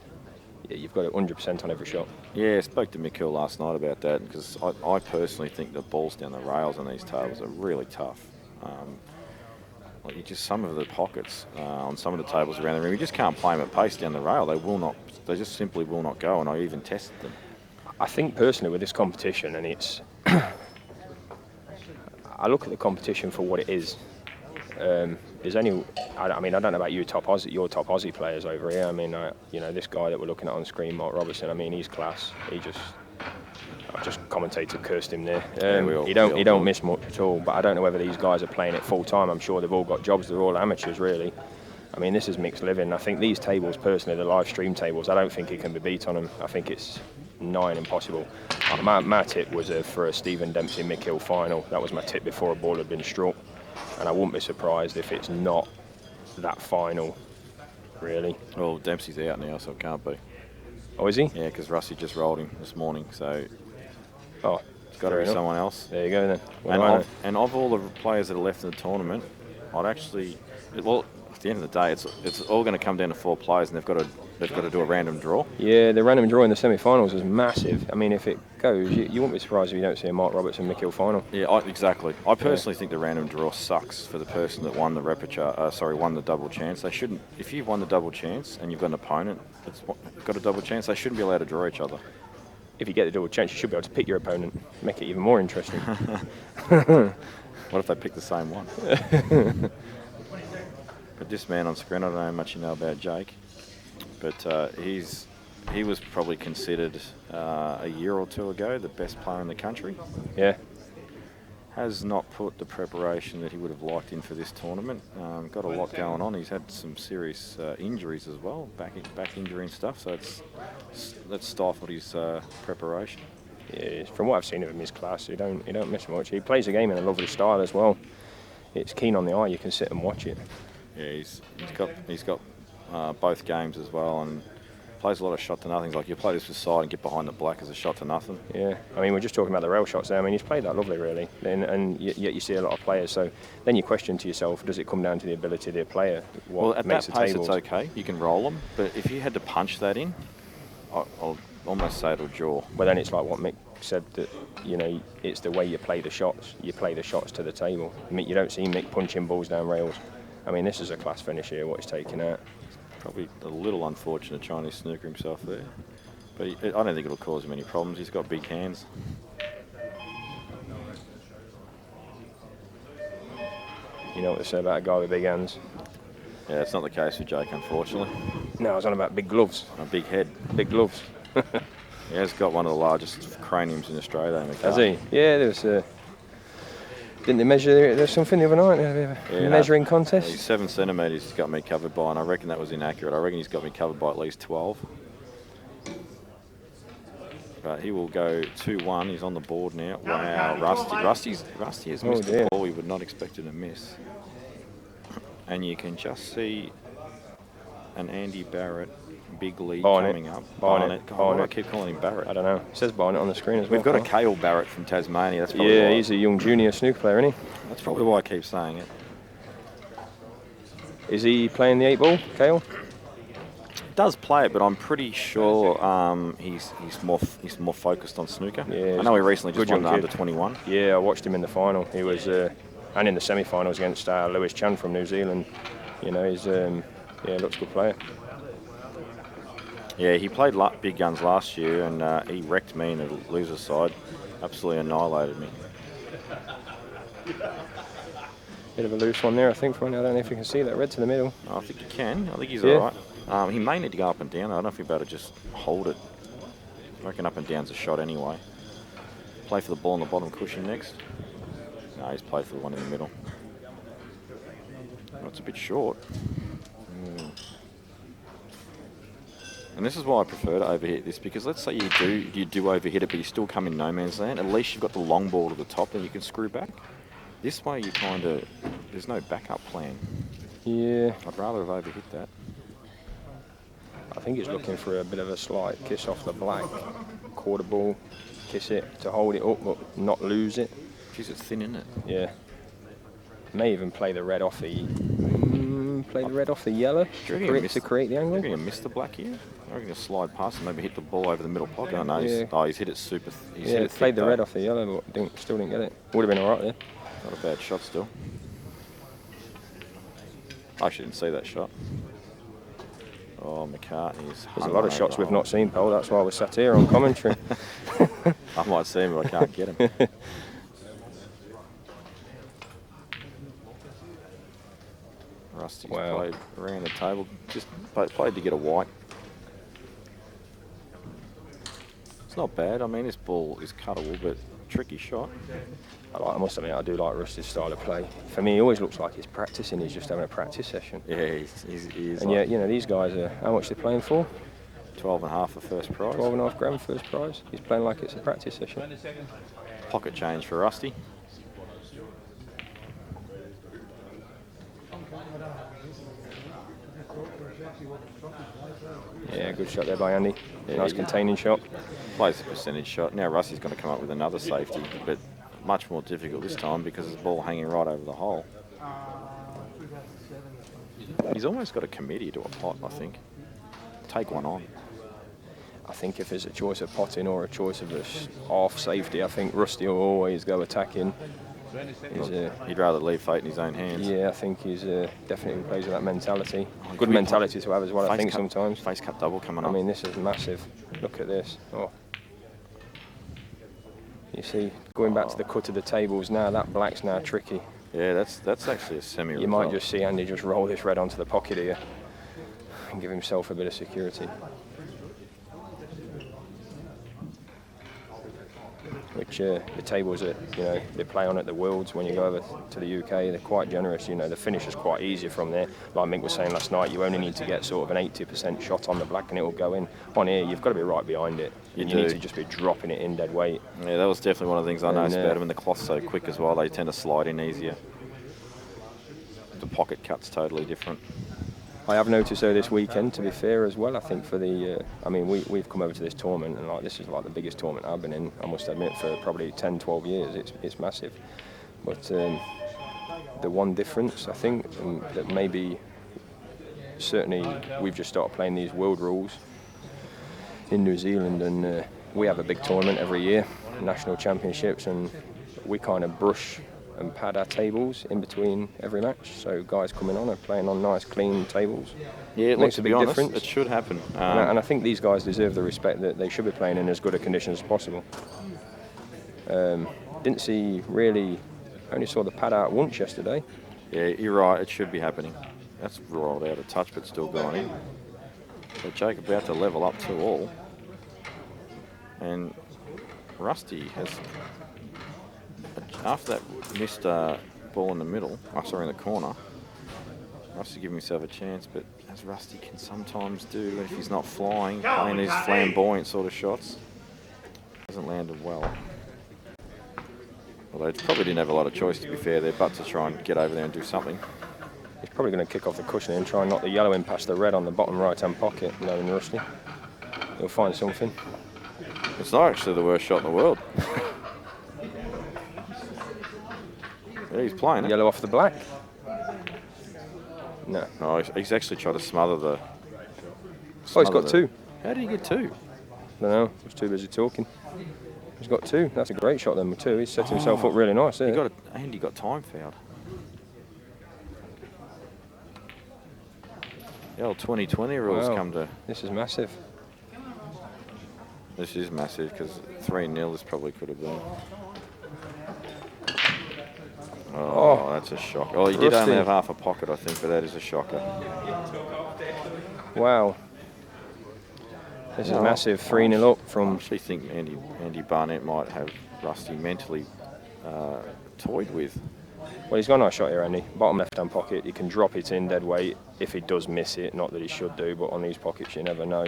Speaker 8: you've got it 100% on every shot.
Speaker 4: Yeah, I spoke to Mikel last night about that because I personally think the balls down the rails on these tables are really tough. Like you just some of the pockets on some of the tables around the room, you just can't play them at pace down the rail. They will not. They just simply will not go. And I even tested them.
Speaker 8: I think personally with this competition, and it's, I look at the competition for what it is. There's only, I mean, I don't know about your top Aussie players over here. I mean, you know, this guy that we're looking at on screen, Marc Robertson. I mean, he's class. I just commentator cursed him there. He don't miss much at all. But I don't know whether these guys are playing it full time. I'm sure they've all got jobs. They're all amateurs, really. I mean, this is mixed living. I think these tables, personally, the live stream tables, I don't think it can be beat on them. I think it's nigh impossible. My tip was for a Stephen Dempsey Mikel final. That was my tip before a ball had been struck. And I wouldn't be surprised if it's not that final, really.
Speaker 4: Well, Dempsey's out now, so it can't be.
Speaker 8: Oh, is he?
Speaker 4: Yeah, because Rusty just rolled him this morning, so
Speaker 8: it's
Speaker 4: got to be someone else.
Speaker 8: There you go then.
Speaker 4: And of all the players that are left in the tournament, I'd actually, well, at the end of the day, it's all going to come down to 4 players, and they've got to do a random draw.
Speaker 8: Yeah, the random draw in the semi-finals is massive. I mean, if it goes, you won't be surprised if you don't see a Marc Robertson Mikel final.
Speaker 4: Yeah, exactly. I personally think the random draw sucks for the person that won the won the double chance. They shouldn't. If you've won the double chance and you've got an opponent that's got a double chance, they shouldn't be allowed to draw each other.
Speaker 8: If you get the double chance, you should be able to pick your opponent, make it even more interesting.
Speaker 4: What if they pick the same one? But this man on screen, I don't know how much you know about Jake, but he was probably considered a year or 2 ago the best player in the country.
Speaker 8: Yeah.
Speaker 4: Has not put the preparation that he would have liked in for this tournament. Got a lot going on. He's had some serious injuries as well, back injury and stuff. So that's stifled his preparation.
Speaker 8: Yeah, from what I've seen of him, he's class. He don't miss much. He plays the game in a lovely style as well. It's keen on the eye. You can sit and watch it.
Speaker 4: Yeah, he's got both games as well, and plays a lot of shot to nothings. Like you play this side and get behind the black as a shot to nothing.
Speaker 8: Yeah, I mean we're just talking about the rail shots there. I mean he's played that lovely really, and yet you see a lot of players. So then you question to yourself, does it come down to the ability of the player?
Speaker 4: Well, at that pace it's okay. You can roll them, but if you had to punch that in, I'll almost say it'll jaw.
Speaker 8: Well, then it's like what Mick said, that you know it's the way you play the shots. You play the shots to the table. You don't see Mick punching balls down rails. I mean this is a class finish here. What he's taking out.
Speaker 4: Probably a little unfortunate trying to snooker himself there. But I don't think it'll cause him any problems. He's got big hands.
Speaker 8: You know what they say about a guy with big hands?
Speaker 4: Yeah, that's not the case with Jake, unfortunately.
Speaker 8: No, I was on about big gloves.
Speaker 4: A big head.
Speaker 8: Big gloves.
Speaker 4: He has got one of the largest craniums in Australia.
Speaker 8: Has he? Yeah, there's didn't they measure? There's something the other night. Measuring contest.
Speaker 4: He's 7 centimetres. He's got me covered by, and I reckon that was inaccurate. I reckon he's got me covered by at least 12. But he will go 2-1. He's on the board now. Wow, Rusty has missed the ball. We would not expect him to miss. And you can just see an Andy Barrett big lead coming up. Barnett. Why do I keep calling him Barrett?
Speaker 8: I don't know. It says Barnett on the screen as well.
Speaker 4: We've got a Cale Barrett from Tasmania. That's probably
Speaker 8: why. He's a young junior snooker player, isn't he?
Speaker 4: That's probably why I keep saying it.
Speaker 8: Is he playing the 8-ball, Cale?
Speaker 4: Does play it, but I'm pretty sure he's more focused on snooker. Yeah, I know he recently just won the under-21.
Speaker 8: Yeah, I watched him in the final. He was and in the semi-finals against Lewis Chan from New Zealand. You know, he's looks a good player. Yeah,
Speaker 4: he played big guns last year, and he wrecked me in the loser's side. Absolutely annihilated me.
Speaker 8: Bit of a loose one there, I think, from I don't know if you can see that red to the middle.
Speaker 4: I think you can. I think he's
Speaker 8: Yeah.
Speaker 4: all right. He may need to go up and down. I don't know if he'd better just hold it. I reckon up and down's a shot anyway. Play for the ball on the bottom cushion next. No, he's played for the one in the middle. That's a bit short. And this is why I prefer to overhit this, because let's say you do overhit it, but you still come in no man's land. At least you've got the long ball to the top, then you can screw back. This way, you kind of there's no backup plan.
Speaker 8: Yeah.
Speaker 4: I'd rather have overhit that.
Speaker 8: I think he's looking for a bit of a slight kiss off the black. Quarter ball, kiss it to hold it up, but not lose it.
Speaker 4: Jeez, it's thin, isn't it?
Speaker 8: Yeah. May even play the red off the yellow to create the angle.
Speaker 4: Do you reckon he missed the black here? I reckon he'll slide past and maybe hit the ball over the middle pocket. Oh, no, he's hit it super. He's hit it
Speaker 8: played the
Speaker 4: thick,
Speaker 8: red
Speaker 4: though.
Speaker 8: off the yellow, but still didn't get it. Would have been all right there.
Speaker 4: Not a bad shot still. I actually didn't see that shot. Oh, McCartney's.
Speaker 8: There's a lot of shots we've not seen, Paul. That's why we're sat here on commentary.
Speaker 4: I might see him, but I can't get him. Rusty's played around the table, just played to get a white. It's not bad. I mean, this ball is cuttable, but tricky shot.
Speaker 8: I must admit, I do like Rusty's style of play. For me, he always looks like he's practicing. He's just having a practice session.
Speaker 4: Yeah, he is.
Speaker 8: And yet, you know, these guys are, how much they're playing for?
Speaker 4: 12.5 for first prize.
Speaker 8: 12.5 grand first prize. He's playing like it's a practice session.
Speaker 4: Pocket change for Rusty.
Speaker 8: Yeah, good shot there by Andy. Nice containing shot.
Speaker 4: Plays a percentage shot. Now Rusty's going to come up with another safety, but much more difficult this time because there's the ball hanging right over the hole. He's almost got a committee to a pot, I think. Take one on.
Speaker 8: I think if there's a choice of potting or a choice of a half safety, I think Rusty will always go attacking.
Speaker 4: He'd rather leave fate in his own hands.
Speaker 8: Yeah, I think he's definitely plays with that mentality. Good mentality to have as well, I think, sometimes.
Speaker 4: Face cut double coming up.
Speaker 8: I mean, this is massive. Look at this. Oh. You see, going back to the cut of the tables now, that black's now tricky.
Speaker 4: Yeah, that's actually a semi.
Speaker 8: You might just see Andy just roll this red onto the pocket here and give himself a bit of security. Which the tables that they play on at the Worlds, when you go over to the UK, they're quite generous. You know, the finish is quite easy from there. Like Mick was saying last night, you only need to get sort of an 80% shot on the black and it will go in. On here, you've got to be right behind it. You need to just be dropping it in dead weight.
Speaker 4: Yeah, that was definitely one of the things I noticed about them. And the cloth's so quick as well, they tend to slide in easier. The pocket cut's totally different.
Speaker 8: I have noticed her this weekend, to be fair, as well. I think for the, we've come over to this tournament, and this is like the biggest tournament I've been in, I must admit, for probably 10, 12 years. It's massive. But the one difference, I think, that maybe, certainly, we've just started playing these world rules in New Zealand, and we have a big tournament every year, national championships, and we kind of brush and pad our tables in between every match, so guys coming on are playing on nice clean tables.
Speaker 4: Yeah, it makes a big difference. It should happen.
Speaker 8: And I think these guys deserve the respect that they should be playing in as good a conditions as possible. Didn't see really, only saw the pad out once yesterday.
Speaker 4: Yeah, you're right, it should be happening. That's rolled out of touch but still going in. So Jake about to level up 2-all. And Rusty has, after that missed ball in the middle, in the corner, Rusty giving himself a chance, but as Rusty can sometimes do, if he's not flying, playing these flamboyant sort of shots, hasn't landed well. Although he probably didn't have a lot of choice, to be fair there, but to try and get over there and do something.
Speaker 8: He's probably going to kick off the cushion and try and knock the yellow in past the red on the bottom right-hand pocket, knowing Rusty. He'll find something.
Speaker 4: It's not actually the worst shot in the world. Yeah, he's playing it.
Speaker 8: Yellow off the black. No.
Speaker 4: No, he's actually tried to smother the...
Speaker 8: Oh, he's got two.
Speaker 4: How did he get two?
Speaker 8: I don't know. He was too busy talking. He's got two. That's a great shot then with two. He's set himself up really nice there.
Speaker 4: He got time fouled. The old 2020 rules come to...
Speaker 8: This is massive.
Speaker 4: This is massive because 3-0 this probably could have been. Oh, that's a shock. Oh, he did
Speaker 8: Rusty.
Speaker 4: only have half a pocket, I think, but that is a shocker.
Speaker 8: Wow. This is massive. 3-0 up
Speaker 4: I
Speaker 8: from...
Speaker 4: actually think Andy Barnett might have Rusty mentally toyed with.
Speaker 8: Well, he's got a nice shot here, Andy. Bottom left-hand pocket. He can drop it in dead weight if he does miss it. Not that he should do, but on these pockets you never know.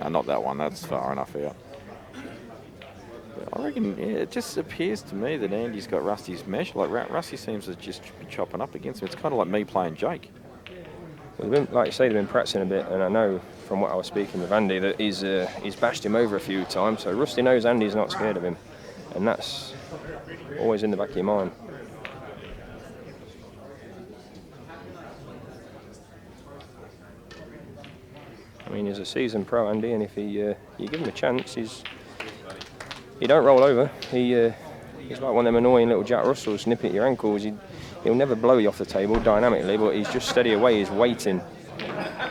Speaker 4: Not that one. That's far enough out. I reckon it just appears to me that Andy's got Rusty's measure. Like Rusty seems to just be chopping up against him. It's kind of like me playing Jake.
Speaker 8: Well, they've been, like you say, they've been practicing a bit, and I know from what I was speaking with Andy that he's bashed him over a few times. So Rusty knows Andy's not scared of him, and that's always in the back of your mind. I mean, he's a seasoned pro, Andy, and if you give him a chance, he don't roll over. He's like one of them annoying little Jack Russells nipping at your ankles. He'll never blow you off the table dynamically, but he's just steady away. He's waiting.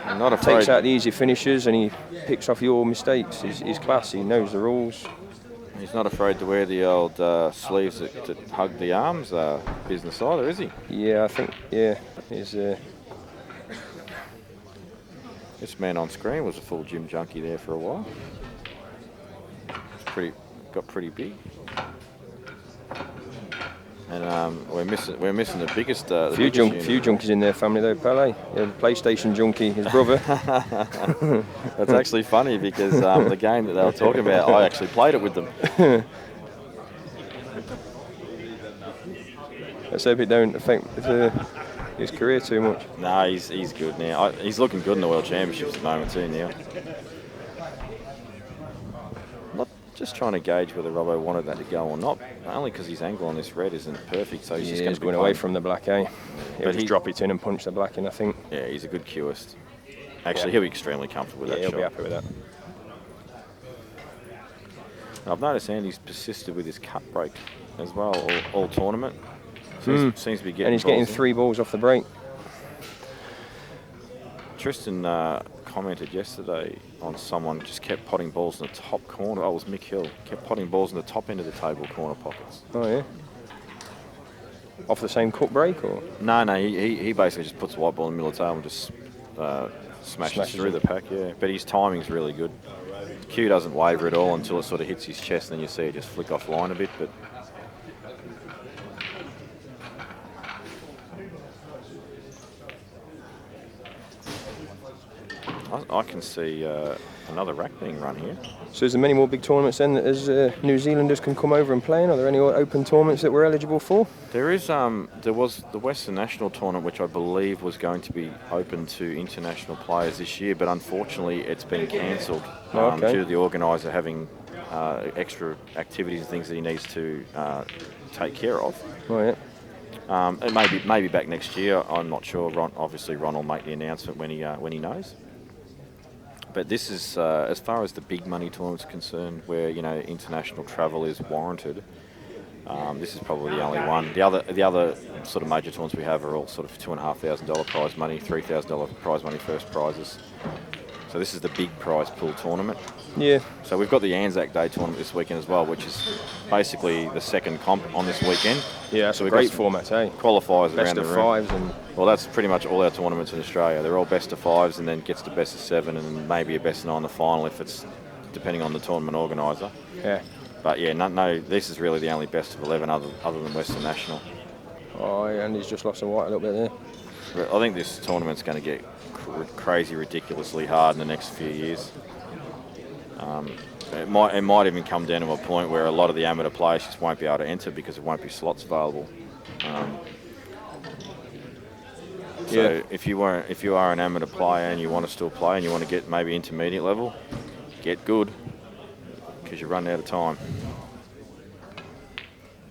Speaker 4: I'm not afraid.
Speaker 8: Takes out the easy finishes and he picks off your mistakes. He's class. He knows the rules.
Speaker 4: He's not afraid to wear the old sleeves that hug the arms business either, is he?
Speaker 8: Yeah, I think, yeah. He's...
Speaker 4: This man on screen was a full gym junkie there for a while. Got pretty big. And we're missing the biggest.
Speaker 8: Few junkies in their family though, Pele. Yeah, the PlayStation junkie, his brother.
Speaker 4: That's actually funny because the game that they were talking about, I actually played it with them.
Speaker 8: Let's hope it don't affect his career too much.
Speaker 4: No, he's good now. He's looking good in the World Championships at the moment too now. Not just trying to gauge whether Robbo wanted that to go or not, only because his angle on this red isn't perfect, so he's just going to
Speaker 8: going away from the black, eh? He'll just drop it in and punch the black in, I think.
Speaker 4: Yeah, he's a good cueist. Actually, he'll be extremely comfortable with that shot.
Speaker 8: He'll be happy with that.
Speaker 4: I've noticed Andy's persisted with his cut break as well, all tournament. Seems to be getting.
Speaker 8: And he's getting 3 balls off the break.
Speaker 4: Tristan commented yesterday on someone just kept potting balls in the top corner. Oh, it was Mick Hill. Kept potting balls in the top end of the table corner pockets.
Speaker 8: Oh, yeah. Off the same cut break, or?
Speaker 4: No, he basically just puts the white ball in the middle of the table and just smashes through the pack, yeah. But his timing's really good. Q doesn't waver at all until it sort of hits his chest, and then you see it just flick off line a bit, but... I can see another rack being run here.
Speaker 8: So is there many more big tournaments then that as New Zealanders can come over and play in? Are there any open tournaments that we're eligible for?
Speaker 4: There is. There was the Western National Tournament, which I believe was going to be open to international players this year, but unfortunately it's been cancelled due to the organiser having extra activities and things that he needs to take care of.
Speaker 8: Oh, yeah.
Speaker 4: It may be back next year. I'm not sure. Obviously, Ron will make the announcement when he knows. But this is, as far as the big money tournaments are concerned, where international travel is warranted. This is probably the only one. The other sort of major tournaments we have are all sort of $2,500 prize money, $3,000 prize money first prizes. So this is the big prize pool tournament.
Speaker 8: Yeah.
Speaker 4: So we've got the Anzac Day tournament this weekend as well, which is basically the second comp on this weekend.
Speaker 8: Yeah, so we've got format, eh?
Speaker 4: Qualifiers
Speaker 8: best
Speaker 4: around the
Speaker 8: of
Speaker 4: room.
Speaker 8: Fives and...
Speaker 4: Well, that's pretty much all our tournaments in Australia. They're all best of 5s and then gets to best of 7 and maybe a best of 9 in the final if it's depending on the tournament organiser.
Speaker 8: Yeah.
Speaker 4: But yeah, no, this is really the only best of 11 other than Western National.
Speaker 8: Oh, and he's just lost the white a little bit there.
Speaker 4: I think this tournament's going to get crazy, ridiculously hard in the next few years. It might even come down to a point where a lot of the amateur players just won't be able to enter because there won't be slots available. So if you are an amateur player and you want to still play and you want to get maybe intermediate level, get good because you run out of time.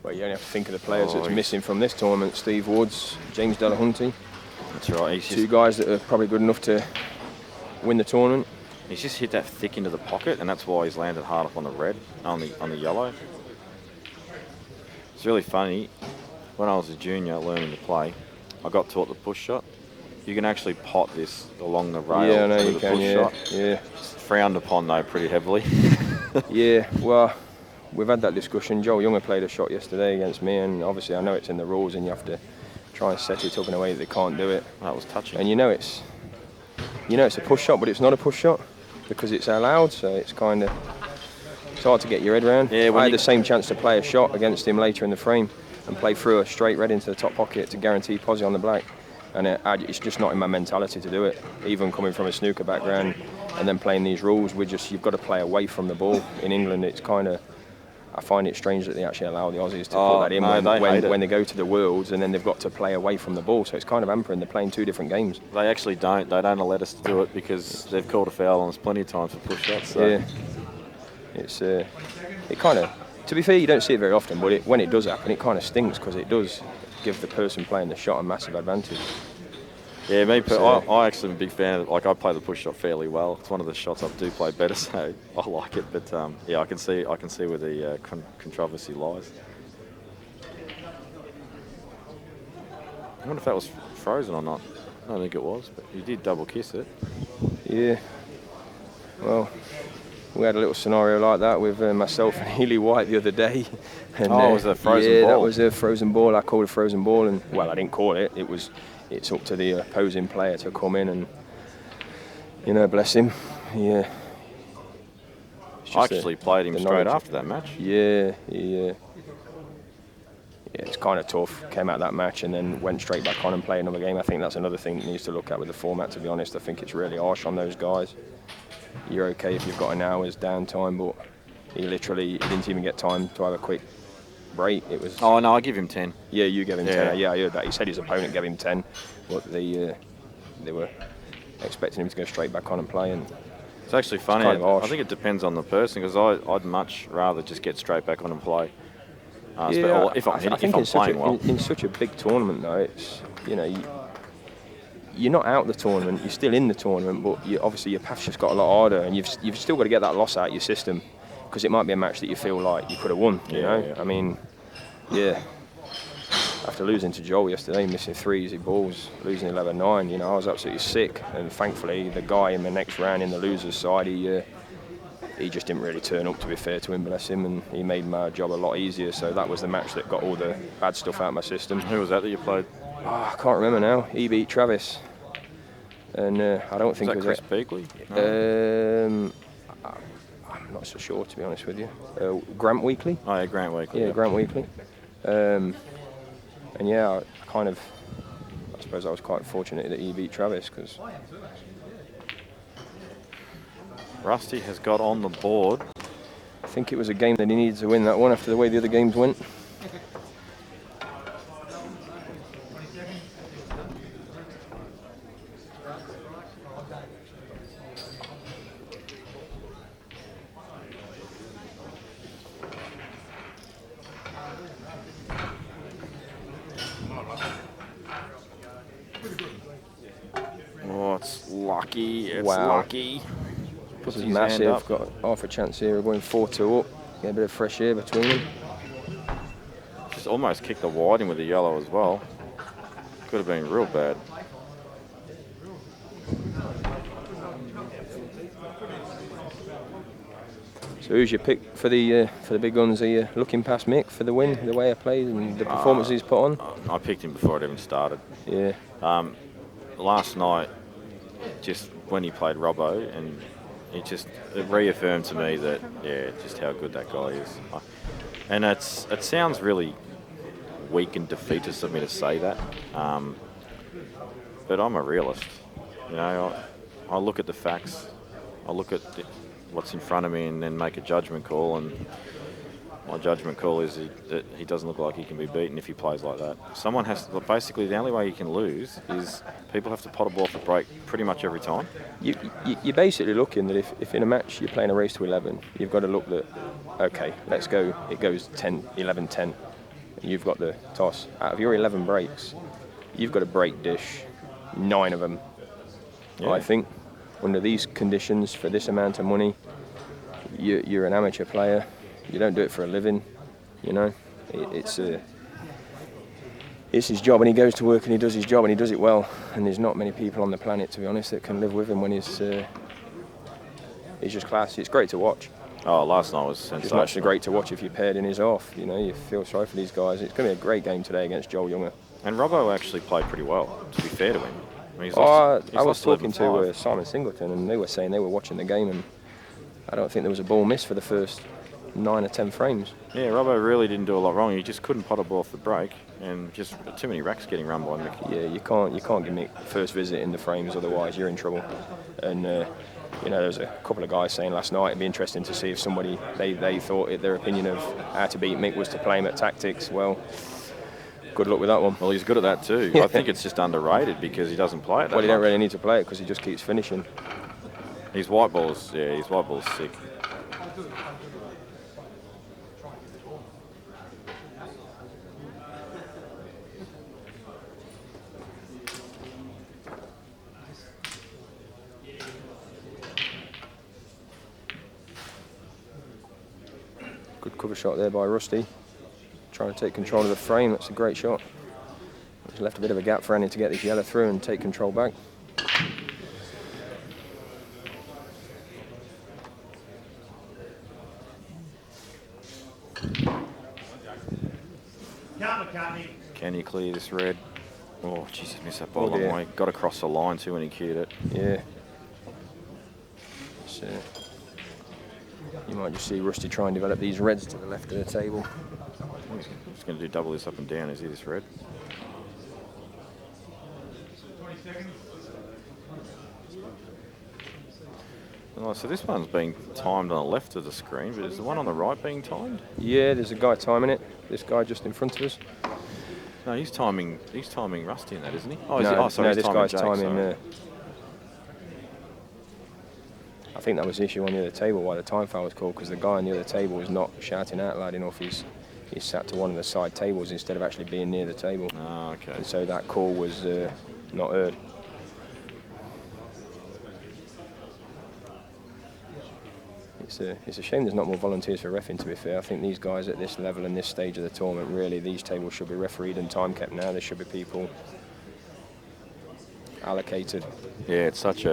Speaker 8: Well, you only have to think of the players that's missing from this tournament. Steve Woods, James Delahunty.
Speaker 4: That's right.
Speaker 8: Two guys that are probably good enough to win the tournament.
Speaker 4: He's just hit that thick into the pocket, and that's why he's landed hard up on the red, on the yellow. It's really funny. When I was a junior learning to play, I got taught the push shot. You can actually pot this along the rail with a push shot.
Speaker 8: Yeah.
Speaker 4: It's frowned upon though pretty heavily.
Speaker 8: Yeah, well, we've had that discussion. Joel Younger played a shot yesterday against me, and obviously I know it's in the rules and you have to try and set it up in a way that they can't do it.
Speaker 4: That was touching.
Speaker 8: And you know it's a push shot, but it's not a push shot because it's allowed. So it's kind of hard to get your head around.
Speaker 4: Yeah,
Speaker 8: I had the same chance to play a shot against him later in the frame and play through a straight red into the top pocket to guarantee posi on the black. And it's just not in my mentality to do it. Even coming from a snooker background and then playing these rules, you've got to play away from the ball. In England, it's kind of, I find it strange that they actually allow the Aussies to put that in when they go to the Worlds, and then they've got to play away from the ball. So it's kind of hampering. They're playing two different games.
Speaker 4: They actually don't. They don't let us do it because they've called a foul on us plenty of times for push shots. So.
Speaker 8: Yeah. It's it kind of, to be fair, you don't see it very often, but when it does happen, it kind of stinks because it does give the person playing the shot a massive advantage.
Speaker 4: Yeah, I actually am a big fan of, I play the push shot fairly well. It's one of the shots I do play better, so I like it. But yeah, I can see where the controversy lies. I wonder if that was frozen or not. I don't think it was, but you did double kiss it.
Speaker 8: Yeah. Well, we had a little scenario like that with myself and Healy White the other day. And,
Speaker 4: it was a frozen ball.
Speaker 8: Yeah, that was a frozen ball. I called a frozen ball, and well, I didn't call it. It's up to the opposing player to come in and, bless him. Yeah.
Speaker 4: I actually played him straight after that match.
Speaker 8: Yeah. Yeah, it's kind of tough. Came out of that match and then went straight back on and played another game. I think that's another thing that needs to look at with the format, to be honest. I think it's really harsh on those guys. You're okay if you've got an hour's downtime, but he didn't even get time to have a quick break. It was.
Speaker 4: Oh no, I give him 10.
Speaker 8: Yeah, you gave him 10. Yeah, I heard that. He said his opponent gave him 10, but they were expecting him to go straight back on and play. And
Speaker 4: it's actually funny.
Speaker 8: Kind of
Speaker 4: I think it depends on the person, because I'd much rather just get straight back on and play. If I'm playing well.
Speaker 8: In such a big tournament, though, it's you're not out the tournament. You're still in the tournament, but obviously your path's just got a lot harder, and you've still got to get that loss out of your system, because it might be a match that you feel like you could have won. You know, I mean, yeah. After losing to Joel yesterday, missing 3 easy balls, losing 11-9, I was absolutely sick. And thankfully, the guy in the next round in the losers' side, he just didn't really turn up, to be fair to him, bless him, and he made my job a lot easier. So that was the match that got all the bad stuff out of my system.
Speaker 4: Who was that you played?
Speaker 8: Oh, I can't remember now. He beat Travis. And I don't think
Speaker 4: was that
Speaker 8: it was
Speaker 4: Chris Beakley? No.
Speaker 8: I'm not so sure, to be honest with you. Grant Weekly?
Speaker 4: Oh, yeah, Grant Weekly.
Speaker 8: Yeah, Grant Weekly. And yeah, I suppose I was quite fortunate that he beat Travis, because
Speaker 4: Rusty has got on the board.
Speaker 8: I think it was a game that he needed to win that one after the way the other games went.
Speaker 4: Oh, it's lucky. It's
Speaker 8: Wow.
Speaker 4: lucky.
Speaker 8: This is massive. Got half a chance here. We're going 4-2 up. Get a bit of fresh air between them.
Speaker 4: Just almost kicked the wide in with the yellow as well. Could have been real bad.
Speaker 8: So who's your pick for the big guns? Are you looking past Mick for the win, the way I played and the performance he's put on?
Speaker 4: I picked him before it even started.
Speaker 8: Yeah.
Speaker 4: Last night, just when he played Robbo, and it reaffirmed to me that, just how good that guy is. And it sounds really weak and defeatist of me to say that, but I'm a realist. I look at the facts, I look at what's in front of me, and then make a judgment call. And my judgment call is that he doesn't look like he can be beaten if he plays like that. Someone has to, basically the only way you can lose is people have to pot a ball off a break pretty much every time.
Speaker 8: You're basically looking that if in a match you're playing a race to 11, you've got to look that, okay, let's go, it goes 11-10, and you've got the toss. Out of your 11 breaks, you've got to break dish 9 of them, I think. Under these conditions, for this amount of money, you're an amateur player. You don't do it for a living, It's his job, and he goes to work and he does his job, and he does it well. And there's not many people on the planet, to be honest, that can live with him when he's just classy. It's great to watch.
Speaker 4: Oh, last night was
Speaker 8: It's
Speaker 4: sensational.
Speaker 8: much great to watch if you're paired in his off. You feel sorry for these guys. It's going to be a great game today against Joel Younger.
Speaker 4: And Robbo actually played pretty well, to be fair to him. I mean,
Speaker 8: I was
Speaker 4: lost
Speaker 8: talking to
Speaker 4: 11-5.
Speaker 8: Simon Singleton, and they were saying they were watching the game, and I don't think there was a ball miss for the first 9 or 10 frames.
Speaker 4: Yeah, Robbo really didn't do a lot wrong. He just couldn't pot a ball off the break, and just too many racks getting run by Mick.
Speaker 8: Yeah, you can't give Mick first visit in the frames, otherwise you're in trouble. And you know, there was a couple of guys saying last night it'd be interesting to see if somebody they thought their opinion of how to beat Mick was to play him at tactics. Well, good luck with that one.
Speaker 4: Well, he's good at that too. I think it's just underrated because he doesn't play it that
Speaker 8: Well, he don't
Speaker 4: much.
Speaker 8: really need to play it because he just keeps finishing.
Speaker 4: His white ball's sick.
Speaker 8: Good cover shot there by Rusty. Trying to take control of the frame. That's a great shot. He's left a bit of a gap for Annie to get this yellow through and take control back.
Speaker 4: Can he clear this red? Oh, jeez, he missed that by a
Speaker 8: Oh,
Speaker 4: long
Speaker 8: dear.
Speaker 4: way. Got across the line too when he cued it.
Speaker 8: Yeah. So you might just see Rusty try and develop these reds to the left of the table.
Speaker 4: He's going to do double this up and down. Is he this red? Oh, so this one's being timed on the left of the screen, but is the one on the right being timed?
Speaker 8: Yeah, there's a guy timing it. This guy just in front of us.
Speaker 4: No, he's timing Rusty in that, isn't he? Oh,
Speaker 8: No,
Speaker 4: sorry,
Speaker 8: no,
Speaker 4: he's
Speaker 8: this guy's
Speaker 4: Jake,
Speaker 8: timing.
Speaker 4: sorry.
Speaker 8: I think that was the issue on the other table why the time foul was called, because the guy on the other table was not shouting out loud enough. He's sat to one of the side tables instead of actually being near the table.
Speaker 4: Oh, okay.
Speaker 8: And so that call was not heard. It's a shame there's not more volunteers for reffing, to be fair. I think these guys at this level and this stage of the tournament, really, these tables should be refereed and time kept now. There should be people allocated.
Speaker 4: Yeah, it's such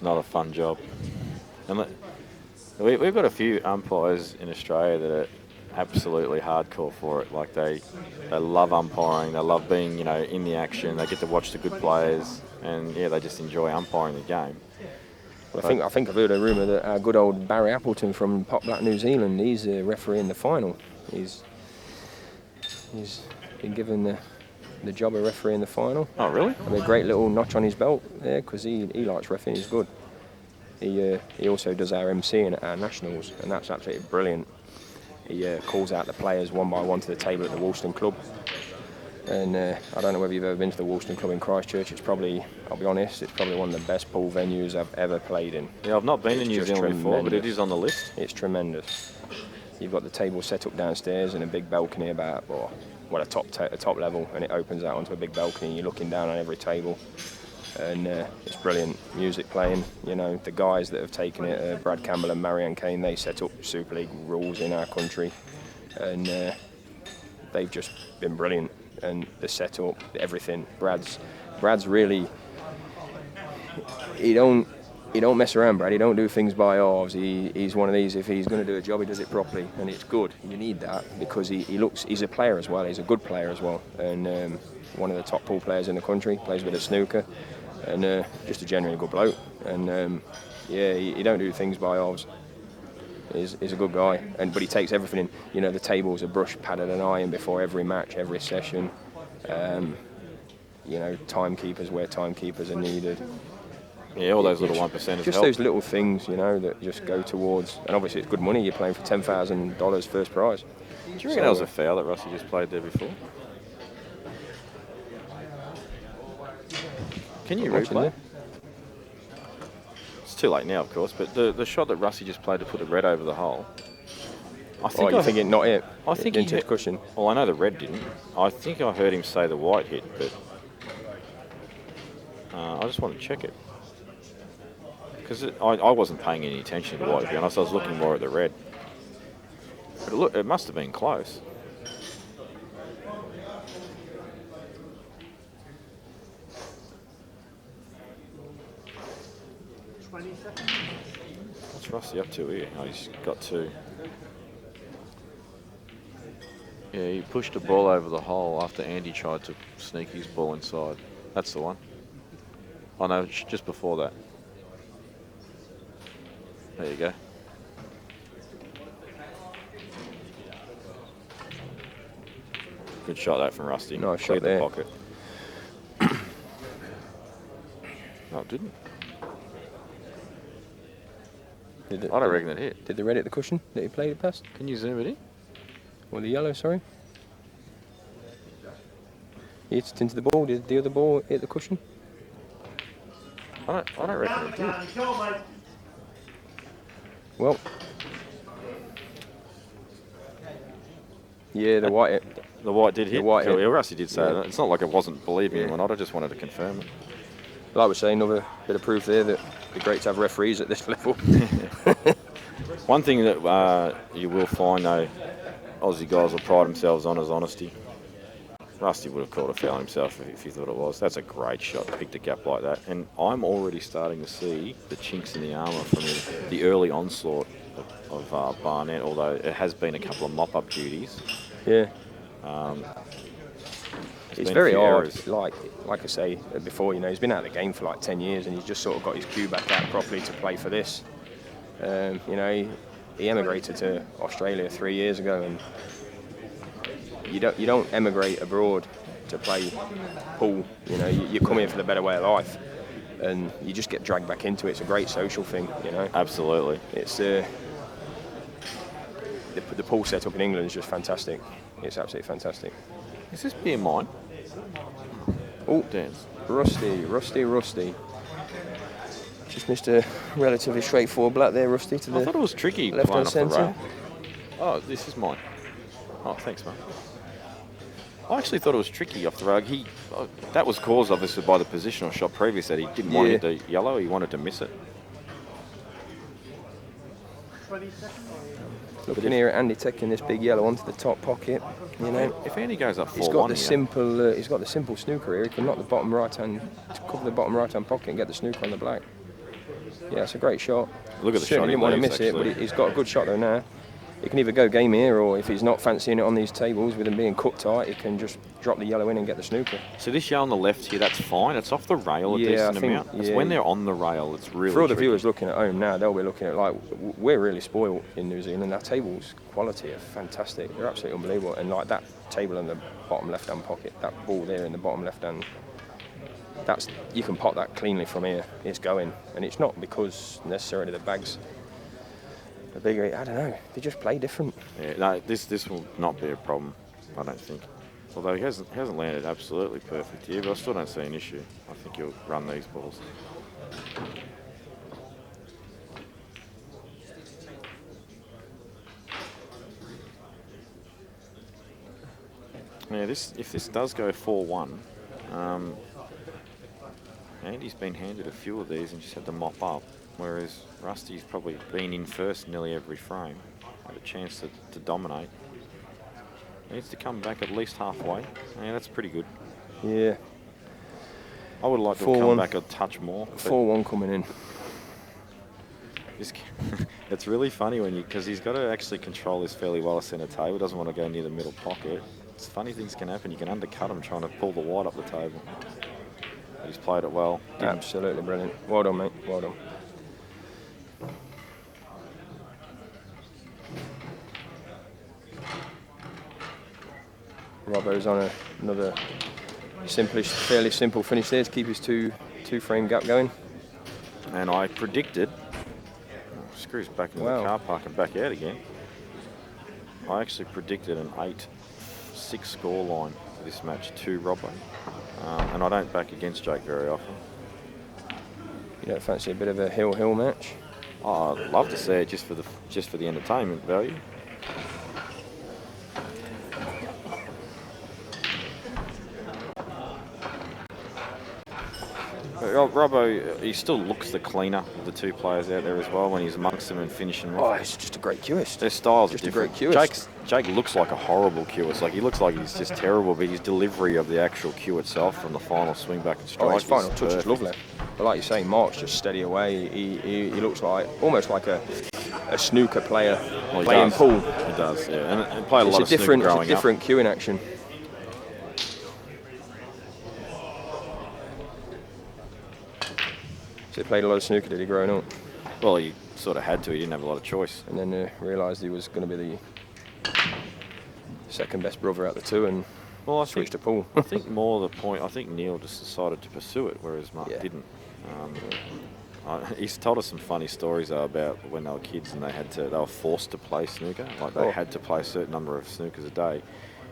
Speaker 4: not a fun job. And we've got a few umpires in Australia that are absolutely hardcore for it. Like they love umpiring, they love being, you know, in the action. They get to watch the good players, and yeah, they just enjoy umpiring the game.
Speaker 8: Well, I think I've heard a rumour that our good old Barry Appleton from Pop Black, New Zealand, he's a referee in the final. He's been given the job of referee in the final.
Speaker 4: Oh, really?
Speaker 8: I mean, a great little notch on his belt there, because he likes refereeing. He's good. He also does our MCing at our nationals, and that's absolutely brilliant. He calls out the players one by one to the table at the Woolston Club. And I don't know whether you've ever been to the Woolston Club in Christchurch. It's probably, I'll be honest, it's probably one of the best pool venues I've ever played in.
Speaker 4: Yeah, I've not been to
Speaker 8: It's
Speaker 4: New
Speaker 8: just
Speaker 4: Zealand before, but it
Speaker 8: tremendous.
Speaker 4: is on the list.
Speaker 8: It's tremendous. You've got the table set up downstairs and a big balcony about, a top level, and it opens out onto a big balcony. You're looking down on every table, and it's brilliant. Music playing. You know, the guys that have taken it, Brad Campbell and Marianne Kane, they set up Super League rules in our country, and they've just been brilliant. And the setup, everything. Brad's really, he don't mess around, Brad. He don't do things by halves. He's one of these, if he's going to do a job, he does it properly, and it's good. You need that, because he's a player as well. He's a good player as well, and one of the top pool players in the country. Plays a bit of snooker, and just a genuinely good bloke. And yeah, he don't do things by halves. He's a good guy, but he takes everything in. You know, the tables are brush padded and iron before every match, every session. You know, timekeepers where timekeepers are needed.
Speaker 4: Yeah, all those little 1%ers
Speaker 8: Just
Speaker 4: help.
Speaker 8: those little things, you know, that just go towards. And obviously, it's good money. You're playing for $10,000 first prize.
Speaker 4: Do you reckon that was a foul that Rusty just played there before? Can you
Speaker 8: Watching
Speaker 4: replay?
Speaker 8: there.
Speaker 4: It's too late now, of course, but the shot that Rusty just played to put the red over the hole. I think
Speaker 8: You're thinking not it?
Speaker 4: I think
Speaker 8: it
Speaker 4: he
Speaker 8: didn't touch
Speaker 4: hit,
Speaker 8: cushion.
Speaker 4: Well, I know the red didn't. I think I heard him say the white hit, but I just want to check it. Because I wasn't paying any attention to the white, to be honest. I was looking more at the red. But it must have been close. What's Rusty up to here? Oh, he's got two. Yeah, he pushed the ball over the hole after Andy tried to sneak his ball inside. That's the one. Oh no, just before that. There you go. Good shot that from Rusty.
Speaker 8: Nice shot
Speaker 4: Cleared the
Speaker 8: there.
Speaker 4: pocket. No, it didn't. I don't reckon it hit.
Speaker 8: Did the red hit the cushion that he played it past?
Speaker 4: Can you zoom it in?
Speaker 8: Or the yellow, sorry? He hit it into the ball. Did the other ball hit the cushion?
Speaker 4: I don't reckon it did.
Speaker 8: Well. Yeah, the white hit.
Speaker 4: The white did hit.
Speaker 8: The white hit.
Speaker 4: Yeah, Rusty did say
Speaker 8: Yeah.
Speaker 4: that. It's not like I wasn't believing him or not. I just wanted to confirm it.
Speaker 8: Like I was saying, another bit of proof there that it'd be great to have referees at this level.
Speaker 4: One thing that you will find, though, Aussie guys will pride themselves on is honesty. Rusty would have called a foul himself if he thought it was. That's a great shot to pick the gap like that. And I'm already starting to see the chinks in the armour from the early onslaught of Barnett, although it has been a couple of mop-up duties.
Speaker 8: Yeah.
Speaker 4: It's
Speaker 8: It's
Speaker 4: been a
Speaker 8: very
Speaker 4: few
Speaker 8: hard,
Speaker 4: errors.
Speaker 8: like I say before, he's been out of the game for like 10 years and he's just sort of got his cue back out properly to play for this. He emigrated to Australia 3 years ago, and you don't emigrate abroad to play pool. You come here for the better way of life, and you just get dragged back into it. It's a great social thing,
Speaker 4: Absolutely.
Speaker 8: It's the pool setup in England is just fantastic. It's absolutely fantastic.
Speaker 4: Is this beer mine?
Speaker 8: Oh,
Speaker 4: Dan's.
Speaker 8: Rusty. Just missed a relatively straightforward black there, Rusty, to
Speaker 4: I thought
Speaker 8: the
Speaker 4: it was tricky
Speaker 8: left
Speaker 4: playing
Speaker 8: and
Speaker 4: off the
Speaker 8: centre.
Speaker 4: rail. Oh, this is mine. Oh, thanks, mate. I actually thought it was tricky off the rail. That was caused, obviously, by the positional shot previous that he didn't want it to yellow. He wanted to miss it.
Speaker 8: Looking here at Andy taking this big yellow onto the top pocket,
Speaker 4: If Andy goes up 4-1
Speaker 8: he's got the simple snooker here. He can knock the bottom right hand, cover the bottom right hand pocket and get the snooker on the black. Yeah, it's a great shot.
Speaker 4: Look at the
Speaker 8: Certainly
Speaker 4: shot he
Speaker 8: didn't want to
Speaker 4: leaves,
Speaker 8: miss it,
Speaker 4: actually.
Speaker 8: but he's got a good shot there now. He can either go game here, or if he's not fancying it on these tables with them being cut tight, he can just drop the yellow in and get the snooker.
Speaker 4: So this yellow on the left here, that's fine. It's off the rail a
Speaker 8: Yeah,
Speaker 4: decent
Speaker 8: I think-
Speaker 4: amount. It's
Speaker 8: yeah.
Speaker 4: when they're on the rail, it's really
Speaker 8: For all the
Speaker 4: tricky.
Speaker 8: viewers looking at home now, they'll be looking at we're really spoiled in New Zealand. Our tables quality are fantastic. They're absolutely unbelievable. And like that table in the bottom left-hand pocket, that ball there in the bottom left-hand, you can pot that cleanly from here. It's going, and it's not because necessarily the bags are bigger. I don't know. They just play different.
Speaker 4: Yeah, no, this will not be a problem, I don't think. Although he hasn't landed absolutely perfect here, but I still don't see an issue. I think he'll run these balls. Yeah, if this does go 4-1, Andy's been handed a few of these and just had to mop up, whereas Rusty's probably been in first nearly every frame, had a chance to dominate. Needs to come back at least halfway. Yeah, that's pretty good.
Speaker 8: Yeah.
Speaker 4: I would like to
Speaker 8: 4-1.
Speaker 4: come back a touch more.
Speaker 8: 4-1 coming in.
Speaker 4: It's really funny because he's got to actually control this fairly well at centre table. Doesn't want to go near the middle pocket. It's funny things can happen. You can undercut him trying to pull the white up the table. But he's played it well.
Speaker 8: Absolutely brilliant. Well done, mate. Well done. Robbo's on another fairly simple finish there to keep his two frame gap going.
Speaker 4: And I predicted, screws back into the car park and back out again. I actually predicted an 8-6 score line for this match to Robbo. And I don't back against Jake very often.
Speaker 8: You don't fancy a bit of a hill match?
Speaker 4: Oh, I'd love to see it just for the entertainment value. Robbo, he still looks the cleaner of the two players out there as well when he's amongst them and finishing.
Speaker 8: Oh, he's just a great cueist.
Speaker 4: Their styles
Speaker 8: just
Speaker 4: are different.
Speaker 8: A great cueist.
Speaker 4: Jake looks like a horrible cue. Like he looks like he's just terrible, but his delivery of the actual cue itself from the final swing back and strike.
Speaker 8: His final touch is lovely. But like you say, Marc's just steady away. He looks like almost like a snooker player playing pool.
Speaker 4: He does, yeah. And played a lot of snooker growing up.
Speaker 8: It's a different cueing action. So he played a lot of snooker, did he, growing up?
Speaker 4: Well, he sort of had to. He didn't have a lot of choice.
Speaker 8: And then realised he was going to be the second best brother out of the two and switched to pool.
Speaker 4: I think more the point, I think Neil just decided to pursue it, whereas Marc didn't. He's told us some funny stories though, about when they were kids and they were forced to play snooker. Like they had to play a certain number of snookers a day,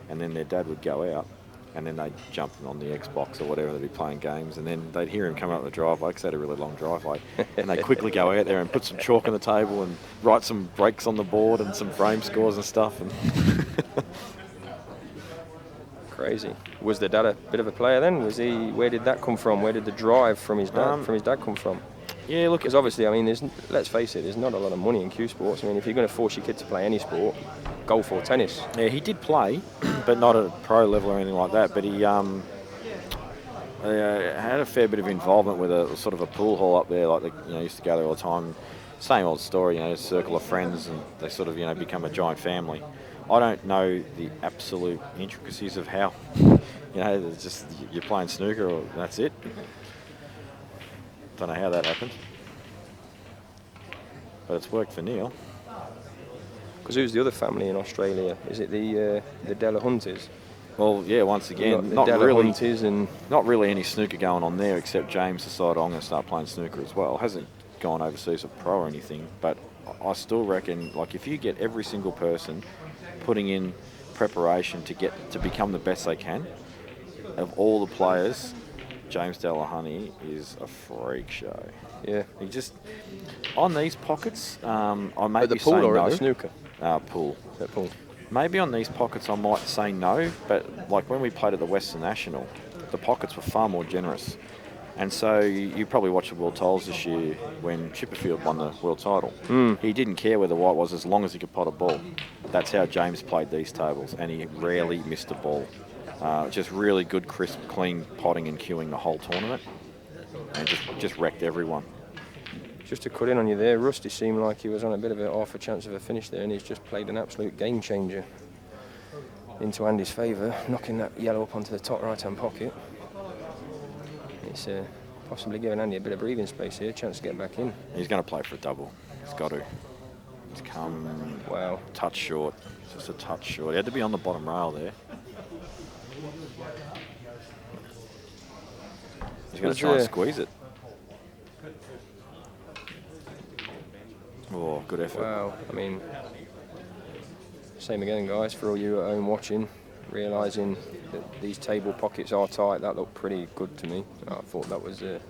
Speaker 4: and then their dad would go out, and then they'd jump on the Xbox or whatever, they'd be playing games, and then they'd hear him come up the driveway because they had a really long driveway, and they'd quickly go out there and put some chalk on the table and write some breaks on the board and some frame scores and stuff. And
Speaker 8: crazy. Was the dad a bit of a player then? Was he? Where did that come from? Where did the drive from his dad come from?
Speaker 4: Yeah, look,
Speaker 8: because obviously, I mean, let's face it, there's not a lot of money in cue sports. I mean, if you're going to force your kid to play any sport, golf or tennis.
Speaker 4: Yeah, he did play, but not at a pro level or anything like that. But he had a fair bit of involvement with a sort of a pool hall up there. Like used to go there all the time. Same old story, a circle of friends, and they sort of become a giant family. I don't know the absolute intricacies of how. It's just you're playing snooker, or that's it. Don't know how that happened, but it's worked for Neil.
Speaker 8: Because who's the other family in Australia? Is it the Delahunties?
Speaker 4: Well, yeah. Once again, not really any snooker going on there, except James decided I'm going to start playing snooker as well. Hasn't gone overseas or pro or anything, but I still reckon, like, if you get every single person putting in preparation to become the best they can, of all the players, James Delahunty is a freak show.
Speaker 8: Yeah.
Speaker 4: He just, on these pockets, I may
Speaker 8: at the
Speaker 4: be
Speaker 8: pool
Speaker 4: saying
Speaker 8: or
Speaker 4: no.
Speaker 8: at the snooker?
Speaker 4: Pool.
Speaker 8: At pool.
Speaker 4: Maybe on these pockets I might say no, but like when we played at the Western National, the pockets were far more generous. And so you probably watched the World Titles this year when Chipperfield won the world title. He didn't care where the white was as long as he could pot a ball. That's how James played these tables, and he rarely missed a ball. Just really good, crisp, clean potting and cueing the whole tournament, and just wrecked everyone.
Speaker 8: Just to cut in on you there, Rusty seemed like he was on a bit of half a chance of a finish there, and he's just played an absolute game changer into Andy's favour, knocking that yellow up onto the top right-hand pocket. It's possibly giving Andy a bit of breathing space here, chance to get back in.
Speaker 4: He's going to play for a double. He's got to. He's come touch short. Just a touch short. He had to be on the bottom rail there. He's going to try and squeeze it. Oh, good effort.
Speaker 8: Wow, I mean, same again, guys, for all you at home watching, realising that these table pockets are tight. That looked pretty good to me. I thought that was... Okay,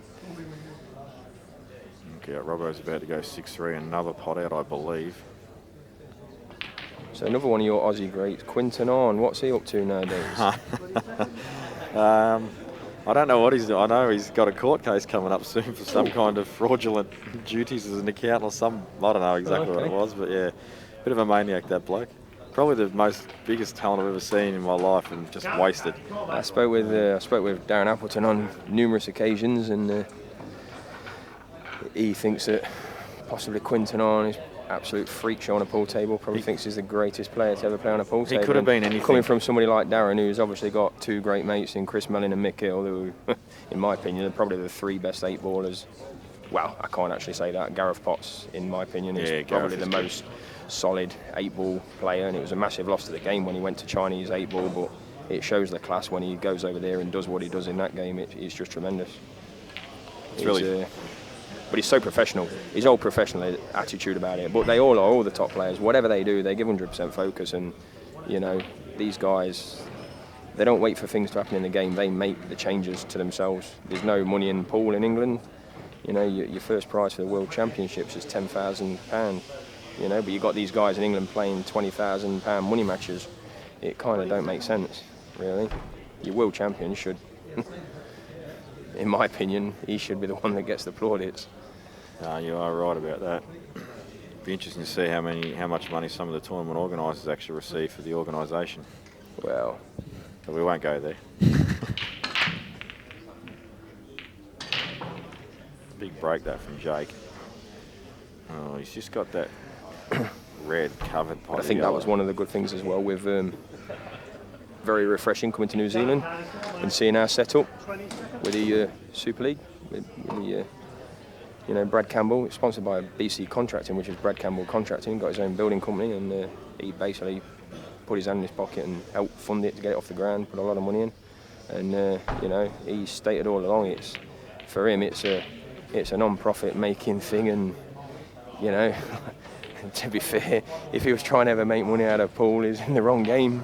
Speaker 4: Robbo's about to go 6-3, another pot out, I believe.
Speaker 8: So another one of your Aussie greats, Quinton On. What's he up to nowadays?
Speaker 4: I don't know what he's doing. I know he's got a court case coming up soon for some kind of fraudulent duties as an accountant or some... I don't know exactly what it was, but yeah, bit of a maniac, that bloke. Probably the biggest talent I've ever seen in my life, and just wasted.
Speaker 8: I spoke with Darren Appleton on numerous occasions, and he thinks that possibly Quinton On is absolute freak show on a pool table. Probably thinks he's the greatest player to ever play on a pool table.
Speaker 4: He could have been anything.
Speaker 8: Coming from somebody like Darren, who's obviously got two great mates in Chris Mellon and Mick Hill, who, in my opinion, are probably the three best eight ballers. Well, I can't actually say that. Gareth Potts, in my opinion, is probably the most solid eight-ball player, and it was a massive loss to the game when he went to Chinese eight-ball, but it shows the class when he goes over there and does what he does in that game. It's just tremendous.
Speaker 4: It's really...
Speaker 8: But he's so professional. His whole professional attitude about it. But they all are, all the top players. Whatever they do, they give 100% focus. And, you know, these guys, they don't wait for things to happen in the game. They make the changes to themselves. There's no money in pool in England. You know, your first prize for the World Championships is £10,000. You know, but you've got these guys in England playing £20,000 money matches. It kind of don't make sense, really. Your World Champions should... in my opinion, he should be the one that gets the plaudits.
Speaker 4: You are right about that. Be interesting to see how much money some of the tournament organisers actually receive for the organisation.
Speaker 8: Well,
Speaker 4: but we won't go there. Big break that from Jake. Oh, he's just got that red covered pot.
Speaker 8: I think that was one of the good things as well with very refreshing coming to New Zealand and seeing our setup with the Super League, with the Brad Campbell. It's sponsored by BC Contracting, which is Brad Campbell Contracting, got his own building company, and he basically put his hand in his pocket and helped fund it to get it off the ground, put a lot of money in, and he stated all along, it's for him it's a non-profit making thing, and to be fair, if he was trying to ever make money out of pool, he's in the wrong game.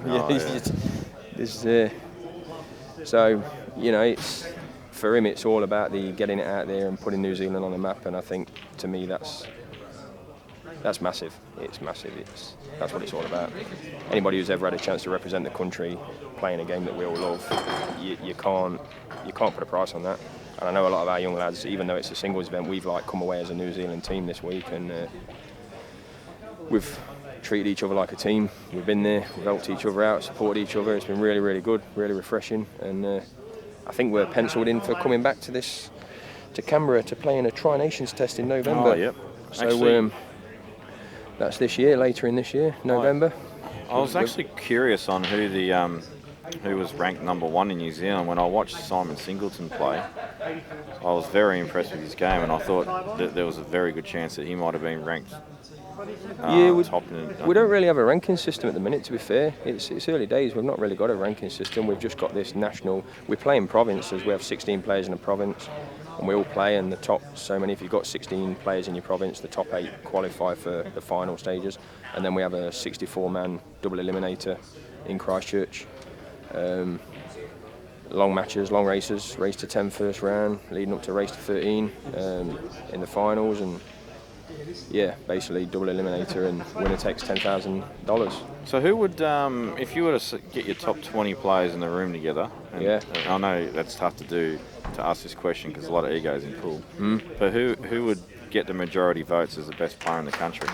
Speaker 8: So it's for him, it's all about the getting it out there and putting New Zealand on the map, and I think to me that's massive. It's massive. That's what it's all about. Anybody who's ever had a chance to represent the country playing a game that we all love, you can't put a price on that. And I know a lot of our young lads, even though it's a singles event, we've come away as a New Zealand team this week, and we've treated each other like a team. We've been there, we've helped each other out, supported each other. It's been really, really good, really refreshing, and I think we're penciled in for coming back to Canberra to play in a Tri-Nations test in November.
Speaker 4: Oh, yep.
Speaker 8: So that's this year, later in this year, November.
Speaker 4: I was actually curious on who was ranked #1 in New Zealand. When I watched Simon Singleton play, I was very impressed with his game, and I thought that there was a very good chance that he might have been ranked top.
Speaker 8: We don't really have a ranking system at the minute, to be fair. It's early days. We've not really got a ranking system. We've just got this national. We play in provinces. We have 16 players in a province, and we all play, and the top so many. If you've got 16 players in your province, the top 8 qualify for the final stages, and then we have a 64-man double eliminator in Christchurch. Long matches, long races, race to 10 first round, leading up to race to 13 in the finals, and basically double eliminator, and winner takes $10,000.
Speaker 4: So who would, if you were to get your top 20 players in the room together, and I know that's tough to do, to ask this question because a lot of egos in pool, but who would get the majority votes as the best player in the country?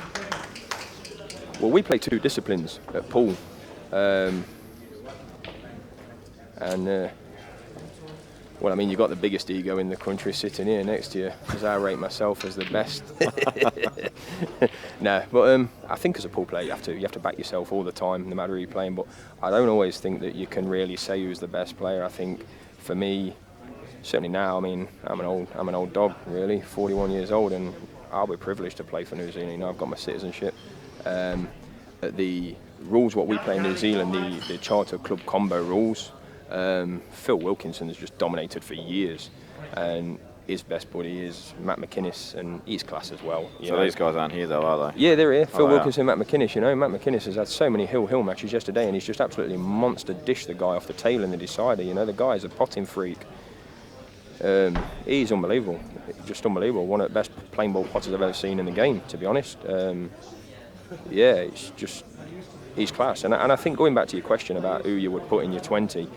Speaker 8: Well, we play 2 disciplines at pool. You've got the biggest ego in the country sitting here next to you, because I rate myself as the best. No, but I think as a pool player, you have to back yourself all the time, no matter who you're playing. But I don't always think that you can really say who's the best player. I think for me, certainly now, I'm an old dog, really, 41 years old, and I'll be privileged to play for New Zealand. I've got my citizenship. The rules, what we play in New Zealand, the charter club combo rules. Phil Wilkinson has just dominated for years, and his best buddy is Matt McInnes, and he's class as well.
Speaker 4: So these guys aren't here though, are they?
Speaker 8: Yeah, they're here. Phil Wilkinson, Matt McInnes. Matt McInnes has had so many hill matches yesterday, and he's just absolutely monster dished the guy off the tail in the decider. The guy's a potting freak. He's unbelievable, just unbelievable. One of the best plain ball potters I've ever seen in the game, to be honest. It's just, he's class. And I think, going back to your question about who you would put in your 20,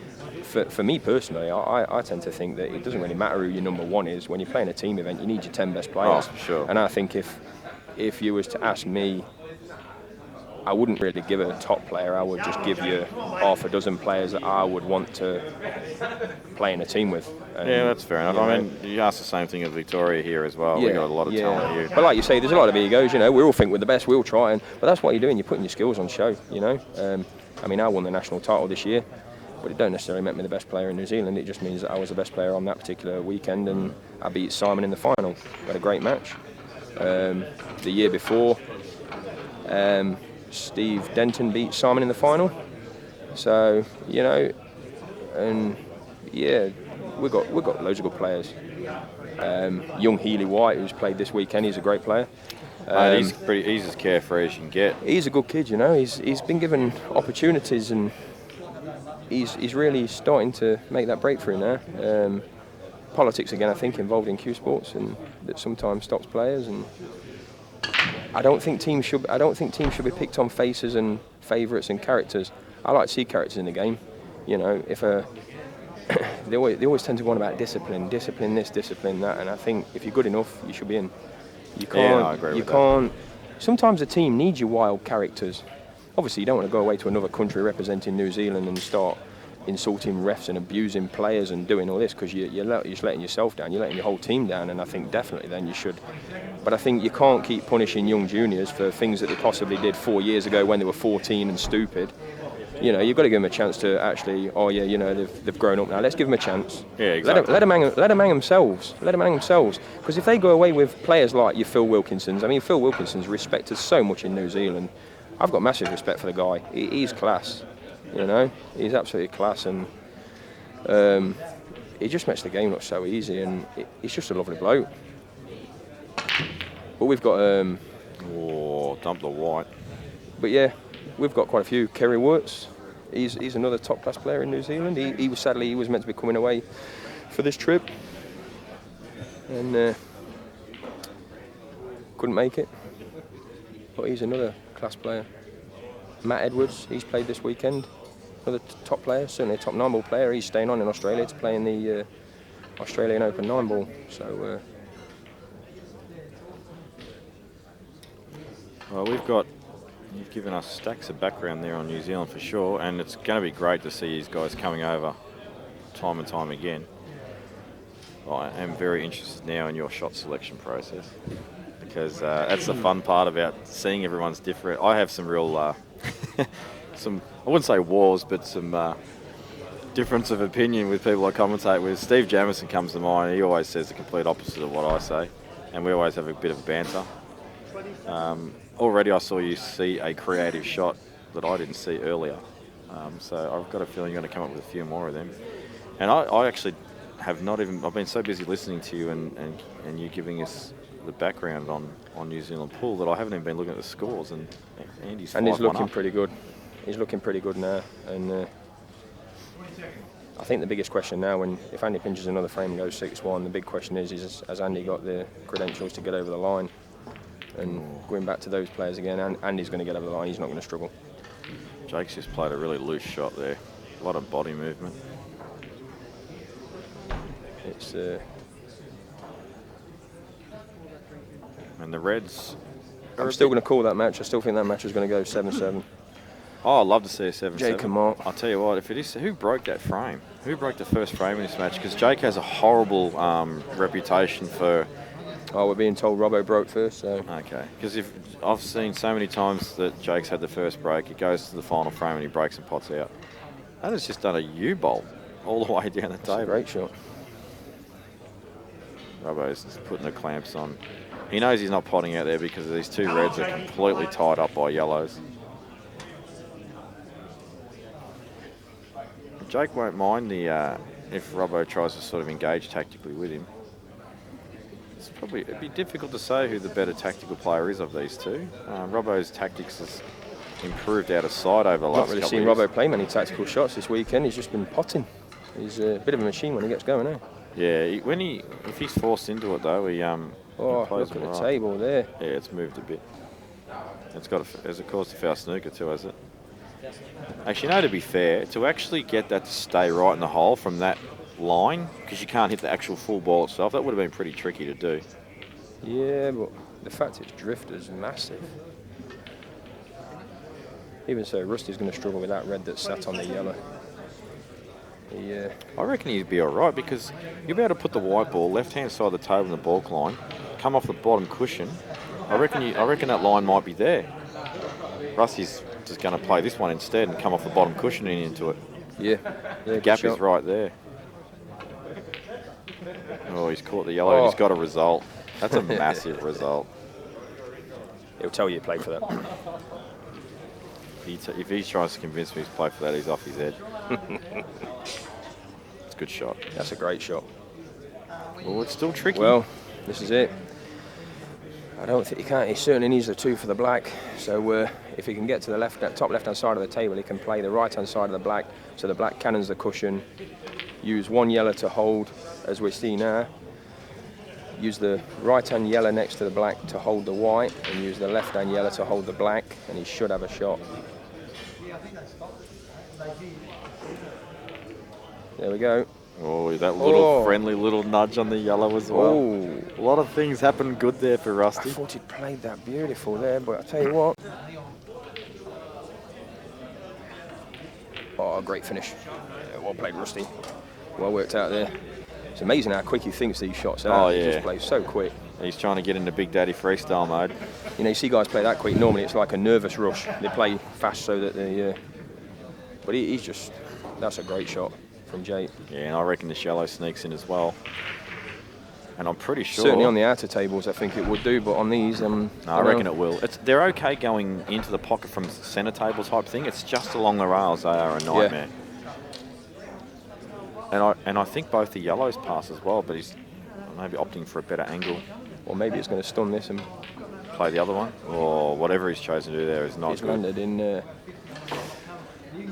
Speaker 8: for me personally, I tend to think that it doesn't really matter who your #1 is. When you're playing a team event, you need your 10 best players.
Speaker 4: Oh, for sure.
Speaker 8: And I think if you was to ask me, I wouldn't really give a top player. I would just give you half a dozen players that I would want to play in a team with. And,
Speaker 4: that's fair enough. You ask the same thing of Victoria here as well. We've got a lot of talent here.
Speaker 8: But like you say, there's a lot of egos. We all think we're the best. We all try, but that's what you're doing. You're putting your skills on show. I won the national title this year, but it don't necessarily make me the best player in New Zealand. It just means that I was the best player on that particular weekend, and I beat Simon in the final. We had a great match. The year before, Steve Denton beat Simon in the final. So, we've got loads of good players. Young Healy White, who's played this weekend, he's a great player.
Speaker 4: He's as carefree as you can get.
Speaker 8: He's a good kid, He's been given opportunities, and he's really starting to make that breakthrough now. Politics again, I think, involved in Q Sports, and that sometimes stops players. And I don't think teams should be picked on faces and favourites and characters. I like to see characters in the game. If they always tend to go on about discipline this, discipline that, and I think if you're good enough, you should be in. You can't.
Speaker 4: I agree
Speaker 8: you
Speaker 4: with
Speaker 8: can't. Sometimes a team needs your wild characters. Obviously, you don't want to go away to another country representing New Zealand and start insulting refs and abusing players and doing all this, because you're just letting yourself down. You're letting your whole team down, and I think definitely then you should. But I think you can't keep punishing young juniors for things that they possibly did 4 years ago when they were 14 and stupid. You know, you've got to give them a chance to actually, oh yeah, you know, they've grown up now. Let's give them a chance.
Speaker 4: Yeah, exactly.
Speaker 8: Let them hang themselves. Let them hang themselves. Because if they go away with players like your Phil Wilkinsons, I mean, Phil Wilkinson's respected so much in New Zealand. I've got massive respect for the guy. He's class. You know, he's absolutely class, and he just makes the game look so easy, and he's just a lovely bloke. But we've got
Speaker 4: dump the white.
Speaker 8: But yeah, we've got quite a few. Kerry Wirtz, he's another top class player in New Zealand. He was meant to be coming away for this trip, and couldn't make it. But he's another class player. Matt Edwards, he's played this weekend. Another top player, certainly a top 9-ball player. He's staying on in Australia to play in the Australian Open 9-ball. So.
Speaker 4: Well, you've given us stacks of background there on New Zealand for sure, and it's going to be great to see these guys coming over time and time again. I am very interested now in your shot selection process, because that's the fun part about seeing everyone's different. I have some real, I wouldn't say wars, but some difference of opinion with people I commentate with. Steve Jamieson comes to mind. He always says the complete opposite of what I say, and we always have a bit of banter. Already I saw you see a creative shot that I didn't see earlier. So I've got a feeling you're going to come up with a few more of them. And I actually have not even, I've been so busy listening to you and you giving us the background on New Zealand pool that I haven't even been looking at the scores, and Andy's 5-1
Speaker 8: he's looking
Speaker 4: up.
Speaker 8: pretty good. He's looking pretty good now, and I think the biggest question now, if Andy pinches another frame and goes 6-1, the big question is has Andy got the credentials to get over the line? And going back to those players again, Andy's going to get over the line. He's not going to struggle.
Speaker 4: Jake's just played a really loose shot there. A lot of body movement.
Speaker 8: It's
Speaker 4: and the Reds.
Speaker 8: I'm still going to call that match. I still think that match is going to go 7-7.
Speaker 4: Oh, I'd love to see a 7-7.
Speaker 8: Jake and Marc.
Speaker 4: I'll tell you what, if it is, who broke that frame? Who broke the first frame in this match? Because Jake has a horrible reputation for.
Speaker 8: Oh, we're being told Robbo broke first, so.
Speaker 4: Okay, because if I've seen so many times that Jake's had the first break, it goes to the final frame and he breaks and pots out. That has just done a U-bolt all the way down the table.
Speaker 8: A great shot.
Speaker 4: Robbo's just putting the clamps on. He knows he's not potting out there because these two reds are completely tied up by yellows. Jake won't mind if Robbo tries to sort of engage tactically with him. It'd be difficult to say who the better tactical player is of these two. Robbo's tactics has improved out of sight over the last
Speaker 8: Not really
Speaker 4: couple
Speaker 8: seen
Speaker 4: of years.
Speaker 8: Robbo play many tactical shots this weekend. He's just been potting. He's a bit of a machine when he gets going, eh?
Speaker 4: Yeah, if he's forced into it though, he
Speaker 8: Oh,
Speaker 4: plays
Speaker 8: look at
Speaker 4: them
Speaker 8: the
Speaker 4: right.
Speaker 8: table there.
Speaker 4: Yeah, it's moved a bit. Has it caused a foul snooker too, has it? Actually, no, to be fair, to actually get that to stay right in the hole from that line, because you can't hit the actual full ball itself, that would have been pretty tricky to do.
Speaker 8: Yeah, but the fact it's drifted is massive. Even so, Rusty's going to struggle with that red that's sat on the yellow.
Speaker 4: I reckon he'd be all right, because you'll be able to put the white ball left-hand side of the table in the balk line, come off the bottom cushion. I reckon that line might be there. Rusty's just going to play this one instead and come off the bottom cushion and into it.
Speaker 8: Yeah.
Speaker 4: The gap is right there. Oh, he's caught the yellow. He's got a result. That's a massive result.
Speaker 8: He'll tell you play for that.
Speaker 4: If he tries to convince me he's played for that, he's off his head. It's a good shot.
Speaker 8: That's a great shot.
Speaker 4: Well, it's still tricky.
Speaker 8: Well, this is it. I don't think he can't. He certainly needs the 2 for the black. So if he can get to the top left-hand side of the table, he can play the right-hand side of the black. So the black cannons the cushion. Use 1 yellow to hold, as we see now. Use the right-hand yellow next to the black to hold the white, and use the left-hand yellow to hold the black, and he should have a shot. There we go.
Speaker 4: Oh, that little friendly little nudge on the yellow as well.
Speaker 8: Oh.
Speaker 4: A lot of things happened good there for
Speaker 8: I
Speaker 4: Rusty.
Speaker 8: thought he'd played that beautiful there, but I tell you what. Oh, great finish. Yeah, well played, Rusty. Well worked out there. It's amazing how quick he thinks these shots out.
Speaker 4: Oh, yeah.
Speaker 8: He just plays so quick.
Speaker 4: He's trying to get into Big Daddy freestyle mode.
Speaker 8: You know, you see guys play that quick. Normally it's like a nervous rush. They play fast so that they... but he's just... That's a great shot from Jake.
Speaker 4: Yeah, and I reckon this yellow sneaks in as well. And I'm pretty sure...
Speaker 8: Certainly on the outer tables I think it would do, but on these...
Speaker 4: no, I reckon it will. They're okay going into the pocket from centre table type thing. It's just along the rails they are a nightmare. Yeah. And I think both the yellows pass as well, but he's maybe opting for a better angle.
Speaker 8: Or maybe it's going to stun this and...
Speaker 4: Play the other one, or whatever he's chosen to do there is not
Speaker 8: He's
Speaker 4: good.
Speaker 8: landed in...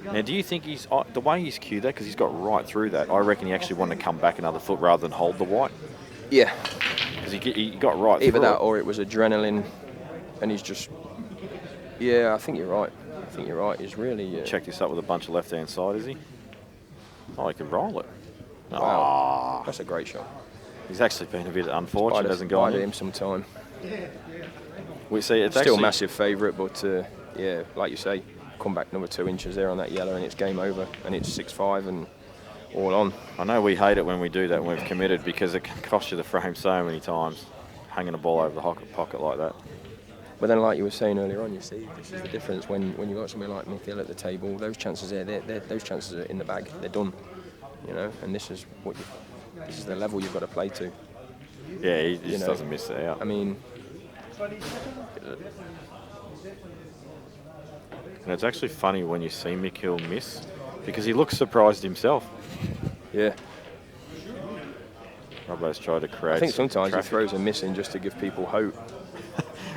Speaker 4: Now, do you think he's... the way he's cued that, because he's got right through that, I reckon he actually wanted to come back another foot rather than hold the white.
Speaker 8: Yeah.
Speaker 4: Because he got right
Speaker 8: Either
Speaker 4: through
Speaker 8: that
Speaker 4: it.
Speaker 8: or it was adrenaline and he's just... Yeah, I think you're right. I think you're right. He's really...
Speaker 4: Check this up with a bunch of left-hand side, is he? Oh, he can roll it.
Speaker 8: Wow. That's a great shot.
Speaker 4: He's actually been a bit unfortunate, hasn't
Speaker 8: Bided
Speaker 4: gone
Speaker 8: him some time.
Speaker 4: We see it's
Speaker 8: still
Speaker 4: actually
Speaker 8: massive favourite, but yeah, like you say, come back another 2 inches there on that yellow and it's game over, and it's 6-5 and all on.
Speaker 4: I know we hate it when we do that when we've committed, because it can cost you the frame so many times, hanging a ball over the pocket like that.
Speaker 8: But then, like you were saying earlier on, you see, this is the difference when you got somebody like Mick Hill at the table. Those chances there, those chances are in the bag. They're done, you know. And this is this is the level you've got to play to.
Speaker 4: Yeah, he just doesn't miss it out.
Speaker 8: I mean,
Speaker 4: and it's actually funny when you see Mick Hill miss, because he looks surprised himself.
Speaker 8: Yeah.
Speaker 4: Robbo's tried to create.
Speaker 8: I think sometimes
Speaker 4: traffic.
Speaker 8: he throws a miss in just to give people hope.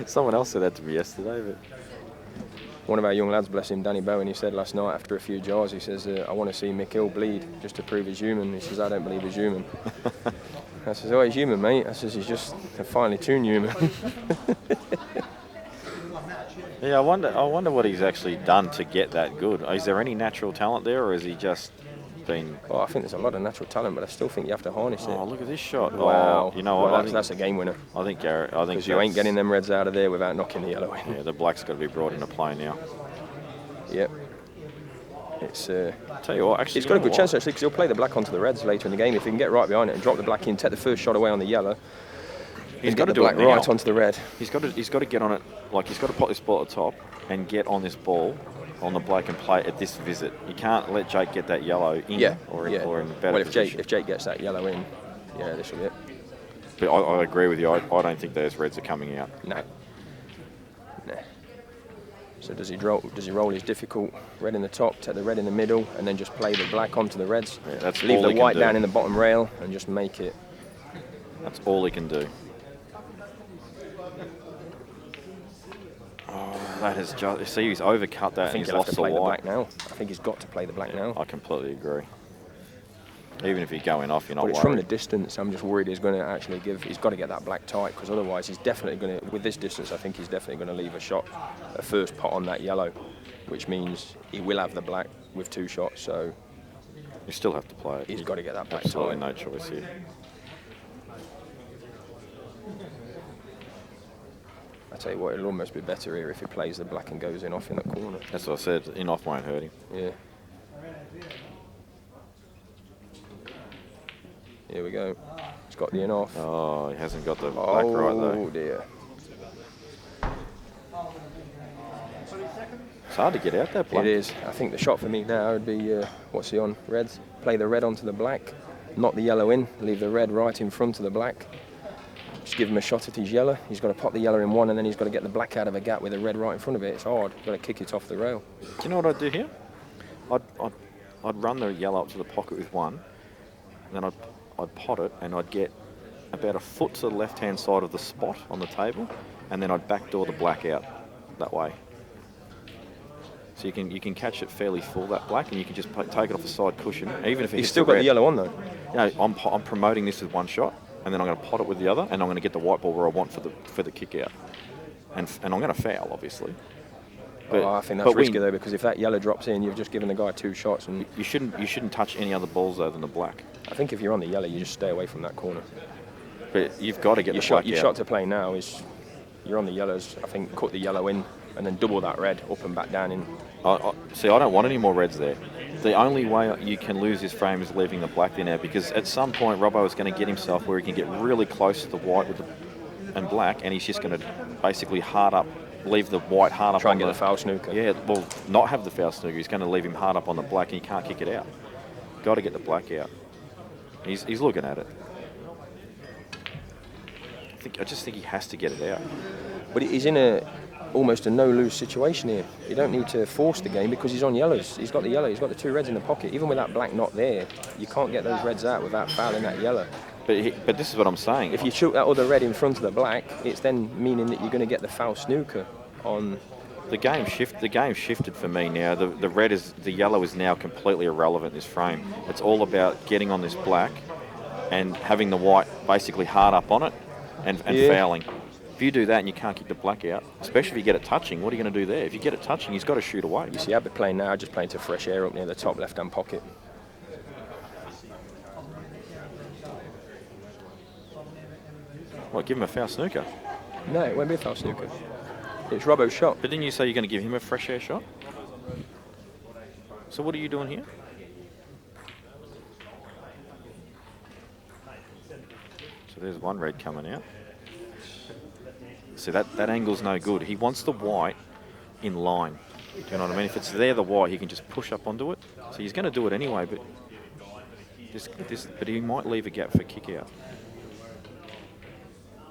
Speaker 4: Someone else said that to me yesterday, but
Speaker 8: one of our young lads, bless him, Danny Bowen, he said last night after a few jars, he says, I want to see Mick Hill bleed just to prove he's human. He says, I don't believe he's human. I says, oh, he's human, mate. I says, he's just a finely tuned human.
Speaker 4: yeah, I wonder what he's actually done to get that good. Is there any natural talent there, or is he just been...
Speaker 8: Oh, I think there's a lot of natural talent, but I still think you have to harness it.
Speaker 4: Oh, look at this shot.
Speaker 8: Wow.
Speaker 4: Oh, you know what?
Speaker 8: Well, that's a game winner.
Speaker 4: I think Garrett...
Speaker 8: Because you ain't getting them reds out of there without knocking the yellow in.
Speaker 4: Yeah, the black's got to be brought into play now.
Speaker 8: Yep. It's...
Speaker 4: Tell you what, actually...
Speaker 8: He's got a good chance, actually, because he'll play the black onto the reds later in the game. If he can get right behind it and drop the black in, take the first shot away on the yellow, he's got to do it right onto the red.
Speaker 4: He's got to get on it, like he's got to put this ball at the top and get on this ball on the black and play at this visit. You can't let Jake get that yellow in or in better
Speaker 8: well,
Speaker 4: position.
Speaker 8: if Jake gets that yellow in, yeah, this will be it.
Speaker 4: But I agree with you. I don't think those reds are coming out.
Speaker 8: No. Nah. So does he roll his difficult red in the top, take the red in the middle, and then just play the black onto the reds?
Speaker 4: Yeah, that's
Speaker 8: leave
Speaker 4: all
Speaker 8: the
Speaker 4: he
Speaker 8: white
Speaker 4: can do.
Speaker 8: down in the bottom rail and just make it.
Speaker 4: That's all he can do. Oh, that has just... See, he's overcut that.
Speaker 8: I think
Speaker 4: and he's
Speaker 8: he'll have
Speaker 4: lost
Speaker 8: to play the
Speaker 4: white.
Speaker 8: black now. I think he's got to play the black now.
Speaker 4: I completely agree. Even if he's going off, you're not
Speaker 8: But it's
Speaker 4: worried.
Speaker 8: from the distance. I'm just worried he's going to actually give. He's got to get that black tight, because otherwise he's definitely going to. With this distance, I think he's definitely going to leave a first pot on that yellow, which means he will have the black with 2 shots. So
Speaker 4: you still have to play it.
Speaker 8: He's got to get that black
Speaker 4: Absolutely
Speaker 8: tight.
Speaker 4: no choice here.
Speaker 8: I tell you what, it'll almost be better here if he plays the black and goes in off in the corner.
Speaker 4: That's what I said. In off won't hurt him.
Speaker 8: Yeah. Here we go. He's got the in off.
Speaker 4: Oh, he hasn't got the black right though.
Speaker 8: Oh dear.
Speaker 4: It's hard to get out that black.
Speaker 8: It is. I think the shot for me now would be, what's he on? Reds. Play the red onto the black, knock the yellow in, leave the red right in front of the black. Just give him a shot at his yellow. He's got to pop the yellow in one, and then he's got to get the black out of a gap with the red right in front of it. It's hard. You've got to kick it off the rail.
Speaker 4: Do you know what I'd do here? I'd run the yellow up to the pocket with one, and then I'd pot it, and I'd get about a foot to the left-hand side of the spot on the table, and then I'd backdoor the black out that way. So you can catch it fairly full, that black, and you can just take it off the side cushion, even if
Speaker 8: He's still got the yellow on though.
Speaker 4: You know, I'm promoting this with one shot, and then I'm going to pot it with the other, and I'm going to get the white ball where I want for the kick out, and I'm going to foul obviously. But,
Speaker 8: I think that's risky though, because if that yellow drops in, you've just given the guy 2 shots, and
Speaker 4: you shouldn't touch any other balls though than the black.
Speaker 8: I think if you're on the yellow, you just stay away from that corner.
Speaker 4: But you've got to get
Speaker 8: Your
Speaker 4: the black
Speaker 8: your
Speaker 4: out.
Speaker 8: shot to play now is you're on the yellows. I think cut the yellow in and then double that red up and back down in.
Speaker 4: See, I don't want any more reds there. The only way you can lose this frame is leaving the black there now, because at some point Robbo is going to get himself where he can get really close to the white with and black, and he's just going to basically hard up, leave the white hard up.
Speaker 8: Try and get the foul snooker.
Speaker 4: Yeah, well, not have the foul snooker. He's going to leave him hard up on the black, and he can't kick it out. Got to get the black out. He's looking at it. I just think he has to get it out.
Speaker 8: But he's in almost a no-lose situation here. You don't need to force the game because he's on yellows. He's got the yellow. He's got the 2 reds in the pocket. Even with that black not there, you can't get those reds out without fouling that yellow.
Speaker 4: But this is what I'm saying.
Speaker 8: If you shoot that other red in front of the black, it's then meaning that you're going to get the foul snooker on.
Speaker 4: The game shifted for me now. The yellow is now completely irrelevant in this frame. It's all about getting on this black and having the white basically hard up on it and fouling. If you do that and you can't kick the black out, especially if you get it touching, what are you going to do there? If you get it touching, he's got to shoot away.
Speaker 8: You see, I've been playing now, just playing to fresh air up near the top left-hand pocket.
Speaker 4: What, give him a foul snooker?
Speaker 8: No, it won't be a foul snooker. It's Robbo's shot.
Speaker 4: But didn't you say you're going to give him a fresh air shot? So what are you doing here? So there's one red coming out. See, that angle's no good. He wants the white in line. Do you know what I mean? If it's there, the white, he can just push up onto it. So he's going to do it anyway, but but he might leave a gap for kick out.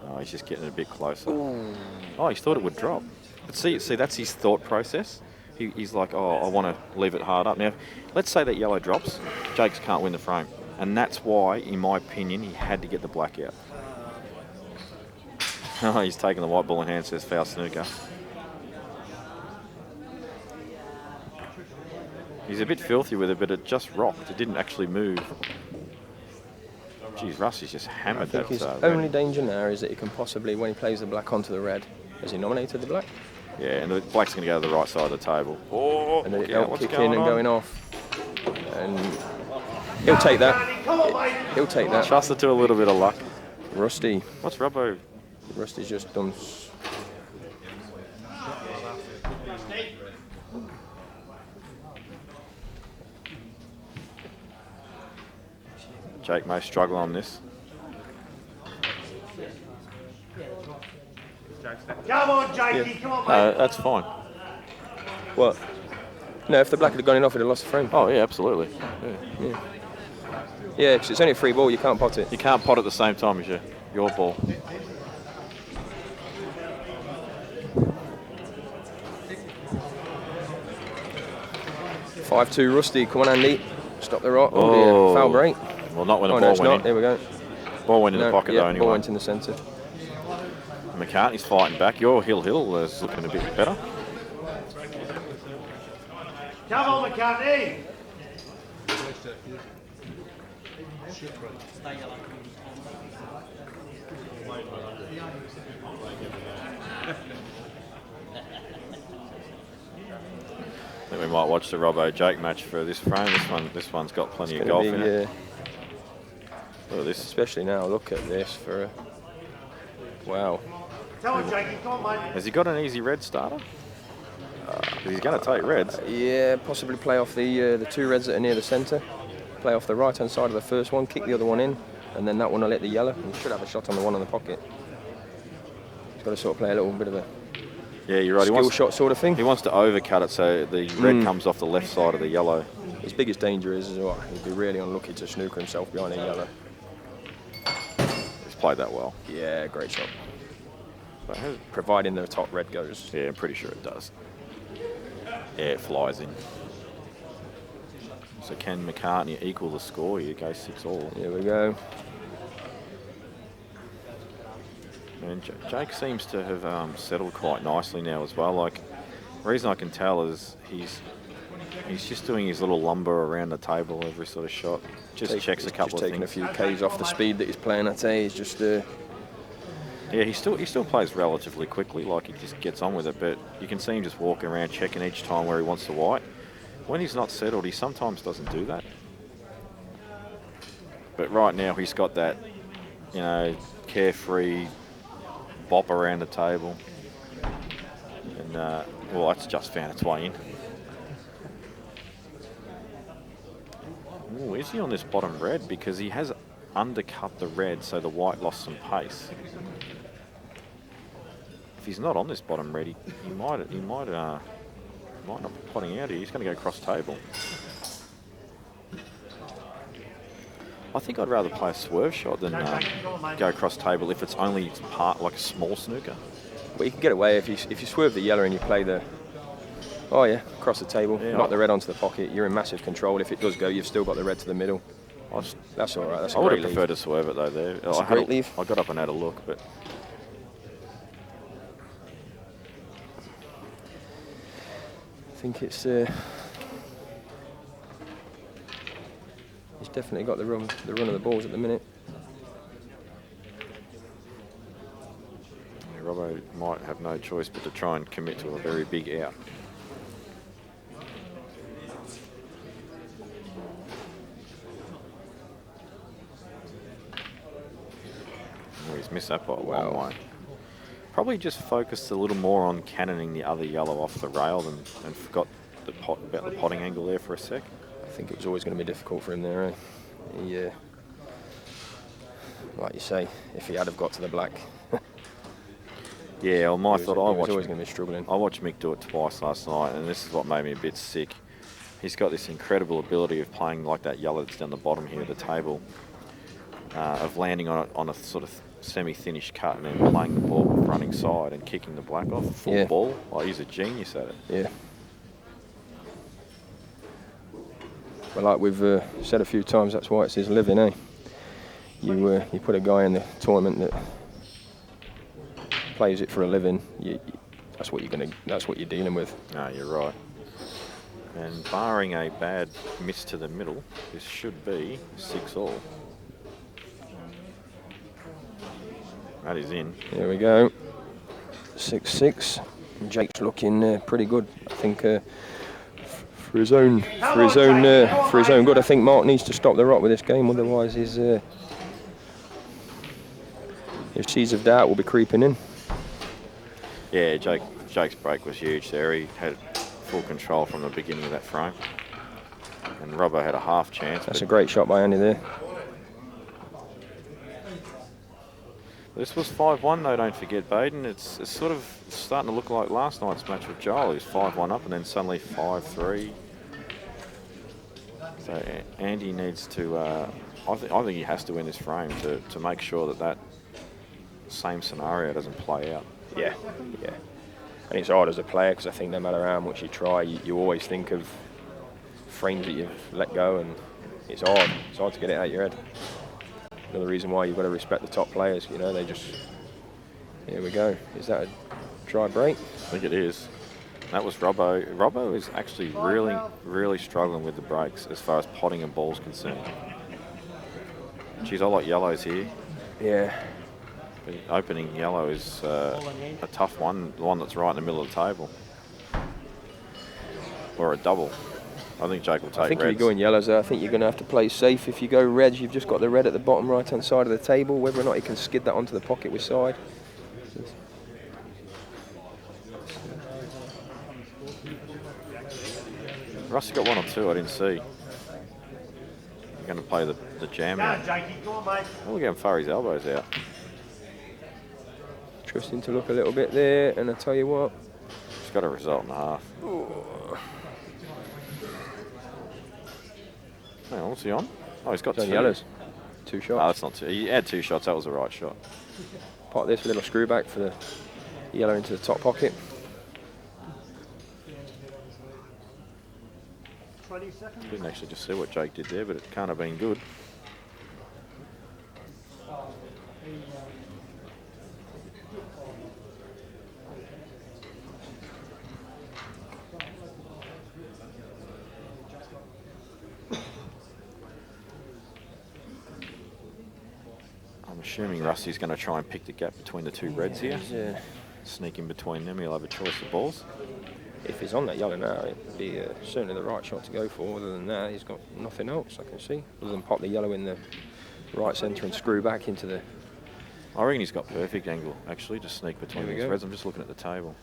Speaker 4: Oh, he's just getting a bit closer. Ooh. Oh, he thought it would drop. But see, that's his thought process. He's like, oh, I want to leave it hard up. Now, let's say that yellow drops. Jakes can't win the frame. And that's why, in my opinion, he had to get the black out. Oh, he's taking the white ball in hand, says foul snooker. He's a bit filthy with it, but it just rocked. It didn't actually move. Geez, Rusty's just hammered that.
Speaker 8: His only danger now is that he can possibly, when he plays the black onto the red, has he nominated the black?
Speaker 4: Yeah, and the black's going to go to the right side of the table. Oh,
Speaker 8: and then it'll kick in and going off. And he'll take that. He'll take that.
Speaker 4: Trust it to a little bit of luck.
Speaker 8: Rusty.
Speaker 4: What's Robbo?
Speaker 8: Rusty's just done.
Speaker 4: Jake may struggle on this.
Speaker 1: Come on, Jakey, come on, mate.
Speaker 4: That's fine.
Speaker 8: What? No, if the black had gone in off, he'd have lost the frame.
Speaker 4: Oh, yeah, absolutely.
Speaker 8: Yeah, because it's only a free ball, you can't pot it.
Speaker 4: You can't pot at the same time as your ball.
Speaker 8: (5-2) Rusty, come on Andy. Stop the rock. Oh dear, foul break.
Speaker 4: Well, not when the
Speaker 8: ball
Speaker 4: went
Speaker 8: not.
Speaker 4: in.
Speaker 8: There we go.
Speaker 4: Ball went in the pocket though anyway.
Speaker 8: Ball went in the centre.
Speaker 4: McCartney's fighting back. Your Hill is looking a bit better.
Speaker 1: Come on, McCartney.
Speaker 4: I think we might watch the Robbo Jake match for this frame. This one's got plenty of golf in it. Look at this.
Speaker 8: Especially now, look at this for a... Wow.
Speaker 1: Come on, Jakey, come on, mate.
Speaker 4: Has he got an easy red starter? He's going to take reds.
Speaker 8: Yeah, possibly play off the 2 reds that are near the centre. Play off the right-hand side of the first one, kick the other one in, and then that one will let the yellow. And he should have a shot on the one in the pocket. He's got to sort of play a little bit of a
Speaker 4: you're right.
Speaker 8: skill shot sort of thing.
Speaker 4: He wants to overcut it so the red comes off the left side of the yellow.
Speaker 8: His biggest danger is he'd be really unlucky to snooker himself behind a yellow.
Speaker 4: He's played that well.
Speaker 8: Yeah, great shot. Providing the top red goes.
Speaker 4: Yeah, I'm pretty sure it does. Yeah, it flies in. So can McCartney equal the score here? Go 6-all.
Speaker 8: Here we go.
Speaker 4: And Jake seems to have settled quite nicely now as well. Like, the reason I can tell is he's just doing his little lumber around the table every sort of shot. Checks a couple of things.
Speaker 8: Taking a few Ks off the speed that he's playing. I'd say he's just.
Speaker 4: Yeah, he still plays relatively quickly. Like, he just gets on with it. But you can see him just walking around, checking each time where he wants the white. When he's not settled, he sometimes doesn't do that. But right now he's got that, you know, carefree bop around the table. And, well, that's just found its way in. Ooh, is he on this bottom red? Because he has undercut the red, so the white lost some pace. If he's not on this bottom red, he might not be potting out here. He's going to go cross table. I think I'd rather play a swerve shot than go cross table if it's only part like a small snooker.
Speaker 8: Well, you can get away if you swerve the yellow and you play the, oh yeah, across the table, knock the red onto the pocket. You're in massive control. If it does go, you've still got the red to the middle. That's all right. That's
Speaker 4: I would have preferred to swerve it though. There,
Speaker 8: that's a great leave.
Speaker 4: I got up and had a look, but
Speaker 8: I think it's he's definitely got the run of the balls at the minute.
Speaker 4: yeah, Robbo might have no choice but to try and commit to a very big out. Oh, he's missed that by a long way. Probably just focused a little more on cannoning the other yellow off the rail and forgot about the potting angle there for a sec.
Speaker 8: I think it was always going to be difficult for him there. Eh? He, like you say, if he had have got to the black.
Speaker 4: Yeah, well, my thought,
Speaker 8: he was always going to be struggling.
Speaker 4: I watched Mick do it twice last night, and this is what made me a bit sick. He's got this incredible ability of playing like that yellow that's down the bottom here of the table, of landing on a sort of semi-thinnish cut and then playing the ball running side and kicking the black off full ball. Oh, he's a genius at it.
Speaker 8: Yeah. But like we've said a few times, that's why it's his living, eh? You put a guy in the tournament that plays it for a living. That's what you're dealing with.
Speaker 4: No, you're right. And barring a bad miss to the middle, this should be 6-all. That is in.
Speaker 8: There we go. 6-6. Jake's looking pretty good. I think for his own good. I think Marc needs to stop the rot with this game. Otherwise, his seeds of doubt will be creeping in.
Speaker 4: Yeah, Jake's break was huge there. He had full control from the beginning of that frame. And Robbo had a half chance.
Speaker 8: That's a great shot by Andy there.
Speaker 4: This was 5-1 though, don't forget, Baden. It's sort of starting to look like last night's match with Joel. He was 5-1 up and then suddenly 5-3. So Andy needs to, I think he has to win this frame to make sure that same scenario doesn't play out.
Speaker 8: Yeah. And it's hard as a player because I think no matter how much you try, you always think of frames that you've let go, and it's hard. It's hard to get it out of your head. Another reason why you've got to respect the top players. You know, they just. Here we go. Is that a dry break?
Speaker 4: I think it is. That was Robbo. Robbo is actually really struggling with the breaks as far as potting and ball's concerned. Geez, I like yellows here.
Speaker 8: Yeah.
Speaker 4: But opening yellow is a tough one, the one that's right in the middle of the table. Or a double. I think Jake will take
Speaker 8: I think
Speaker 4: reds.
Speaker 8: if you're going yellows there, I think you're going to have to play safe. If you go reds, you've just got the red at the bottom right-hand side of the table. Whether or not you can skid that onto the pocket with side.
Speaker 4: Rusty got 1 or 2, I didn't see. You're going to play the jam now. Oh, look how far his elbow's out.
Speaker 8: Interesting to look a little bit there, and I tell you what.
Speaker 4: He's got a result and a half. Hang on, what's he on? Oh, he's got 2.
Speaker 8: Yellows. 2 shots.
Speaker 4: No, that's not 2. He had 2 shots, that was the right shot.
Speaker 8: Pot this little screw back for the yellow into the top pocket.
Speaker 1: 20 seconds.
Speaker 4: Didn't actually just see what Jake did there, but it can't have been good. I'm assuming Rusty's going to try and pick the gap between the 2 reds here.
Speaker 8: Yeah.
Speaker 4: Sneak in between them, he'll have a choice of balls.
Speaker 8: If he's on that yellow now, it'd be certainly the right shot to go for. Other than that, he's got nothing else I can see, other than pop the yellow in the right centre and screw back into the...
Speaker 4: I reckon he's got perfect angle, actually, to sneak between
Speaker 8: Here we
Speaker 4: these
Speaker 8: go.
Speaker 4: reds. I'm just looking at the table.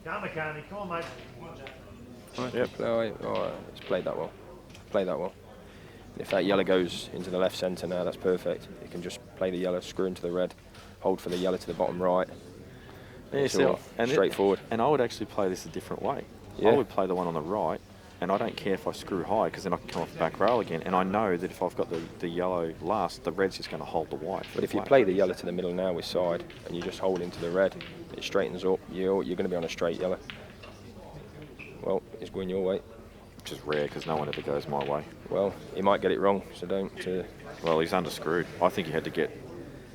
Speaker 1: Come on, McCartney, come on, mate.
Speaker 8: Yep. Oh, it's played that well. Played that well. If that yellow goes into the left centre now, that's perfect. You can just play the yellow, screw into the red, hold for the yellow to the bottom right.
Speaker 4: Yeah,
Speaker 8: It's all straightforward.
Speaker 4: And I would actually play this a different way.
Speaker 8: Yeah.
Speaker 4: I would play the one on the right, and I don't care if I screw high, because then I can come off the back rail again. And I know that if I've got the yellow last, the red's just going to hold the white.
Speaker 8: But if you play the yellow to the middle now with side, and you just hold into the red, it straightens up. You're going to be on a straight yellow. Well, it's going your way.
Speaker 4: Which is rare, because no one ever goes my way.
Speaker 8: Well, he might get it wrong, so don't...
Speaker 4: Well, he's underscrewed. I think he had to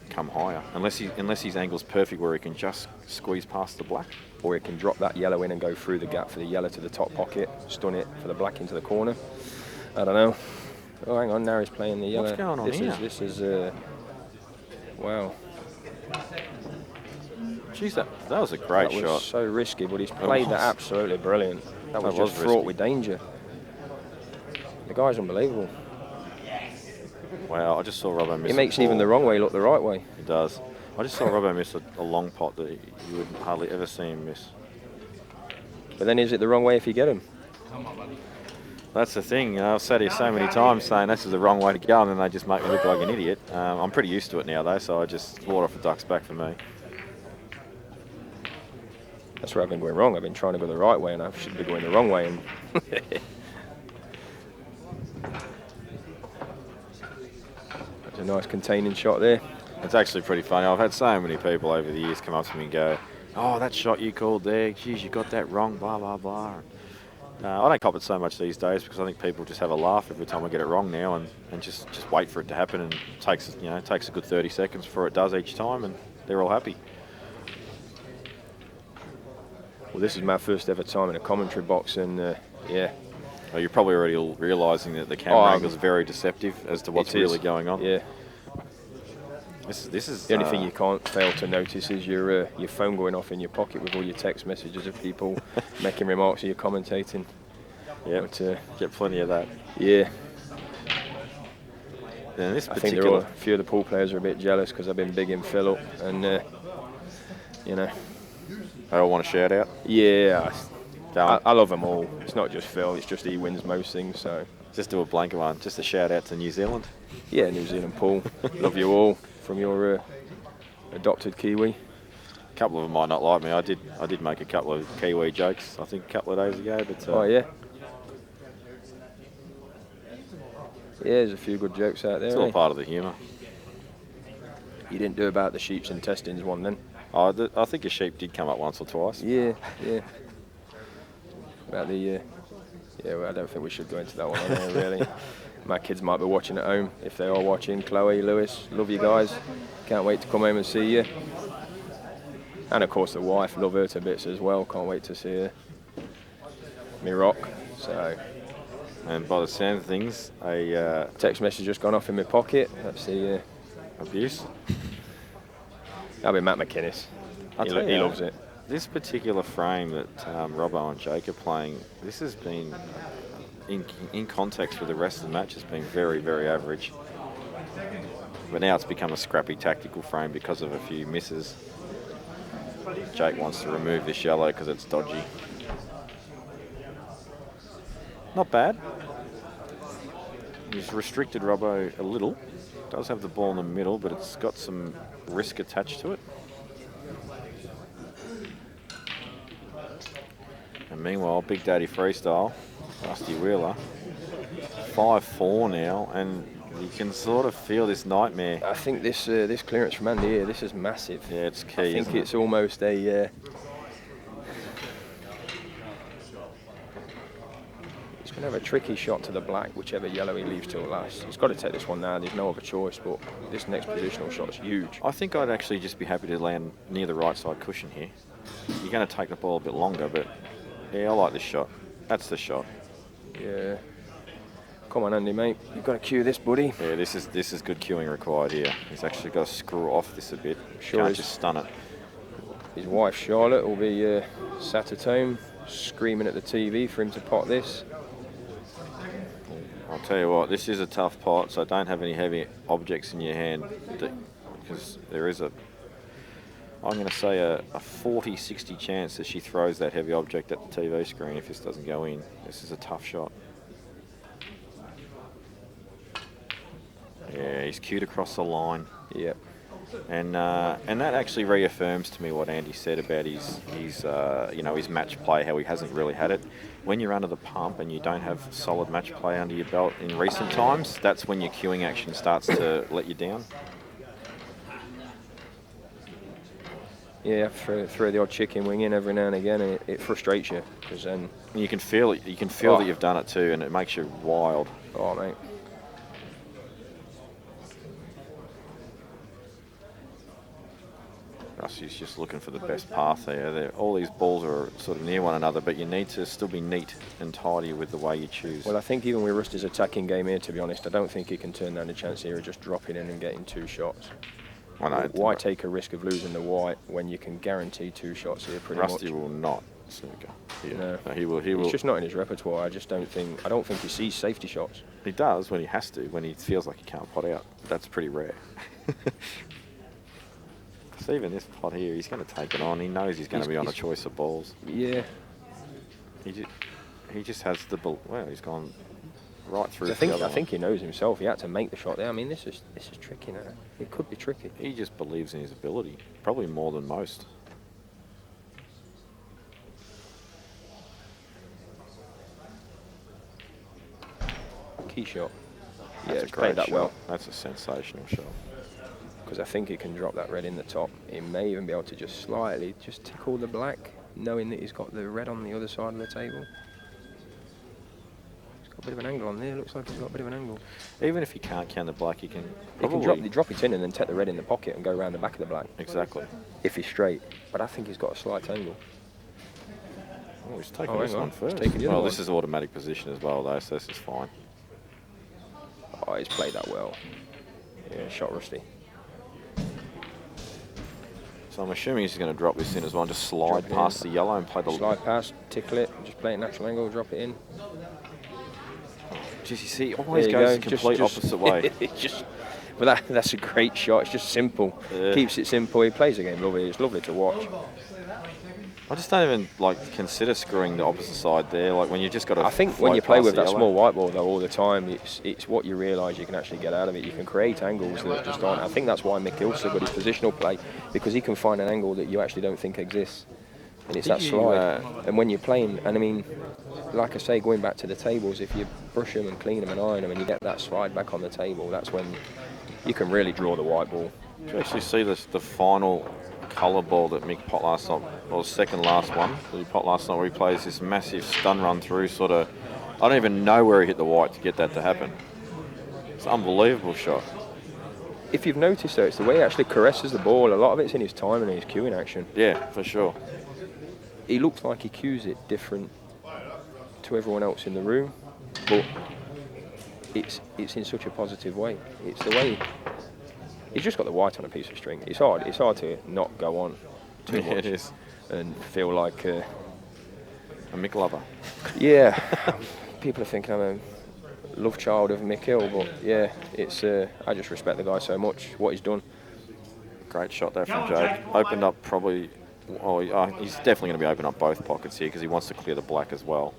Speaker 4: come higher, unless his angle's perfect where he can just squeeze past the black.
Speaker 8: Or he can drop that yellow in and go through the gap for the yellow to the top pocket, stun it for the black into the corner. I don't know. Oh, hang on, now he's playing the yellow.
Speaker 4: What's going on here?
Speaker 8: This is wow.
Speaker 4: Jeez, that was a great
Speaker 8: That
Speaker 4: shot.
Speaker 8: was so risky, but he's played that absolutely brilliant. That was just fraught with danger. The guy's unbelievable.
Speaker 4: Wow, I just saw Robbo miss.
Speaker 8: He makes even the wrong way look the right way.
Speaker 4: He does. I just saw Robbo miss a long pot that you would hardly ever see him miss.
Speaker 8: But then is it the wrong way if you get him?
Speaker 4: That's the thing. I've sat here so many times saying this is the wrong way to go, and then they just make me look like an idiot. I'm pretty used to it now, though, so I just water off the duck's back for me.
Speaker 8: That's where I've been going wrong. I've been trying to go the right way, and I should be going the wrong way. And that's a nice containing shot there.
Speaker 4: It's actually pretty funny. I've had so many people over the years come up to me and go, "Oh, that shot you called there, geez, you got that wrong, blah, blah, blah." I don't cop it so much these days because I think people just have a laugh every time I get it wrong now, and just wait for it to happen, and it takes a good 30 seconds before it does each time, and they're all happy.
Speaker 8: Well, this is my first ever time in a commentary box, and yeah.
Speaker 4: Well, you're probably already realising that the camera angle is very deceptive as to what's really going on.
Speaker 8: Yeah.
Speaker 4: This is
Speaker 8: the only thing you can't fail to notice is your phone going off in your pocket with all your text messages of people making remarks or you're commentating.
Speaker 4: Yeah, get plenty of that.
Speaker 8: Yeah.
Speaker 4: I
Speaker 8: think a few of the pool players are a bit jealous because I've been big in fill-up, and you know.
Speaker 4: They all want a shout out?
Speaker 8: Yeah, I love them all. It's not just Phil, it's just he wins most things. So
Speaker 4: just do a blanket one, just a shout out to New Zealand.
Speaker 8: Yeah, New Zealand Paul. Love you all from your adopted Kiwi.
Speaker 4: A couple of them might not like me. I did make a couple of Kiwi jokes, I think, a couple of days ago. But
Speaker 8: oh yeah. Yeah, there's a few good jokes out there.
Speaker 4: It's all part of the humour.
Speaker 8: You didn't do about the sheep's intestines one then?
Speaker 4: I think a sheep did come up once or twice.
Speaker 8: Yeah. About the yeah, well, I don't think we should go into that one on there, really. My kids might be watching at home. If they are watching, Chloe, Lewis, love you guys. Can't wait to come home and see you. And of course the wife, love her to bits as well. Can't wait to see her. Me rock. So.
Speaker 4: And by the sound of things, a
Speaker 8: text message just gone off in my pocket. That's the
Speaker 4: abuse.
Speaker 8: That'll be Matt McInnes. He loves it.
Speaker 4: This particular frame that Robbo and Jake are playing, this has been, in context with the rest of the match, has been very, very average. But now it's become a scrappy tactical frame because of a few misses. Jake wants to remove this yellow because it's dodgy. Not bad. He's restricted Robbo a little. Does have the ball in the middle, but it's got some risk attached to it. And meanwhile, Big Daddy Freestyle, Rusty Wheeler, 5-4 now, and you can sort of feel this nightmare.
Speaker 8: I think this clearance from Andy here, this is massive.
Speaker 4: Yeah, it's key.
Speaker 8: I think it's almost a. He's going to have a tricky shot to the black, whichever yellow he leaves till last. He's got to take this one now. There's no other choice, but this next positional shot is huge.
Speaker 4: I think I'd actually just be happy to land near the right side cushion here. You're going to take the ball a bit longer, but yeah, I like this shot. That's the shot.
Speaker 8: Yeah. Come on, Andy, mate. You've got to cue this, buddy.
Speaker 4: Yeah, this is good cueing required here. He's actually got to screw off this a bit.
Speaker 8: Sure,
Speaker 4: can't just stun it.
Speaker 8: His wife Charlotte will be sat at home, screaming at the TV for him to pot this.
Speaker 4: I'll tell you what, this is a tough pot, so don't have any heavy objects in your hand, because there is I'm going to say a 40-60 chance that she throws that heavy object at the TV screen if this doesn't go in. This is a tough shot. Yeah, he's cued across the line.
Speaker 8: Yep.
Speaker 4: And that actually reaffirms to me what Andy said about his match play, how he hasn't really had it. When you're under the pump and you don't have solid match play under your belt in recent times, that's when your cueing action starts to let you down.
Speaker 8: Yeah, throw the odd chicken wing in every now and again, and it frustrates you, because then
Speaker 4: you can feel it. You can feel that you've done it too, and it makes you wild.
Speaker 8: Oh, mate.
Speaker 4: He's just looking for the best path there. All these balls are sort of near one another, but you need to still be neat and tidy with the way you choose.
Speaker 8: Well, I think even with Rusty's attacking game here, to be honest, I don't think he can turn down the chance here of just dropping in and getting 2 shots.
Speaker 4: I know.
Speaker 8: Why take a risk of losing the white when you can guarantee 2 shots here pretty
Speaker 4: Rusty
Speaker 8: much?
Speaker 4: will not snooker.
Speaker 8: No,
Speaker 4: he will.
Speaker 8: It's just not in his repertoire. I don't think he sees safety shots.
Speaker 4: He does when he has to, when he feels like he can't pot out. That's pretty rare. So even this pot here, he's going to take it on. He knows he's going to be on a choice of balls.
Speaker 8: Yeah.
Speaker 4: He just has the ball. Well, he's gone right through.
Speaker 8: I think he knows himself. He had to make the shot there. I mean, this is tricky now. It could be tricky.
Speaker 4: He just believes in his ability, probably more than most.
Speaker 8: Key shot.
Speaker 4: That's
Speaker 8: yeah, he's played that
Speaker 4: shot.
Speaker 8: well.
Speaker 4: That's a sensational shot.
Speaker 8: Because I think he can drop that red in the top. He may even be able to just slightly tickle the black, knowing that he's got the red on the other side of the table. He's got a bit of an angle on there. Looks like he's got a bit of an angle.
Speaker 4: Even if he can't count the black, he can
Speaker 8: drop it in and then take the red in the pocket and go around the back of the black.
Speaker 4: Exactly.
Speaker 8: If he's straight. But I think he's got a slight angle.
Speaker 4: Oh, he's taking this one first.
Speaker 8: Well,
Speaker 4: this is automatic position as well, though, so this is fine.
Speaker 8: Oh, he's played that well. Yeah, shot Rusty.
Speaker 4: So I'm assuming he's going to drop this in as well, and just slide past the yellow and play the...
Speaker 8: Slide past, tickle it, just play it natural angle, drop it in.
Speaker 4: Just you see, always goes the complete opposite way.
Speaker 8: But that's a great shot. It's just simple.
Speaker 4: Yeah.
Speaker 8: Keeps it simple. He plays the game lovely. It's lovely to watch.
Speaker 4: I just don't even consider screwing the opposite side there. Like when you just got to.
Speaker 8: I think when you play with that small white ball though all the time, it's what you realise you can actually get out of it. You can create angles that just aren't. I think that's why Mick Hill's so good at his positional play, because he can find an angle that you actually don't think exists, and it's that slide. And when you're playing, and I mean, like I say, going back to the tables, if you brush them and clean them and iron them, and you get that slide back on the table, that's when you can really draw the white ball.
Speaker 4: Did you actually see the final colour ball that Mick pot last night, or the second last one that he pot last night, where he plays this massive stun run through, sort of, I don't even know where he hit the white to get that to happen. It's an unbelievable shot.
Speaker 8: If you've noticed though, it's the way he actually caresses the ball. A lot of it's in his timing and his cueing action.
Speaker 4: Yeah, for sure.
Speaker 8: He looks like he cues it different to everyone else in the room, but it's in such a positive way. It's the way he's just got the white on a piece of string. It's hard to not go on too much.
Speaker 4: It is.
Speaker 8: And feel like
Speaker 4: a Mick lover.
Speaker 8: Yeah, people are thinking I'm a love child of Mick Hill, but yeah, it's I just respect the guy so much. What he's done.
Speaker 4: Great shot there from Jake. Opened up probably. Oh, he's definitely going to be opening up both pockets here because he wants to clear the black as well.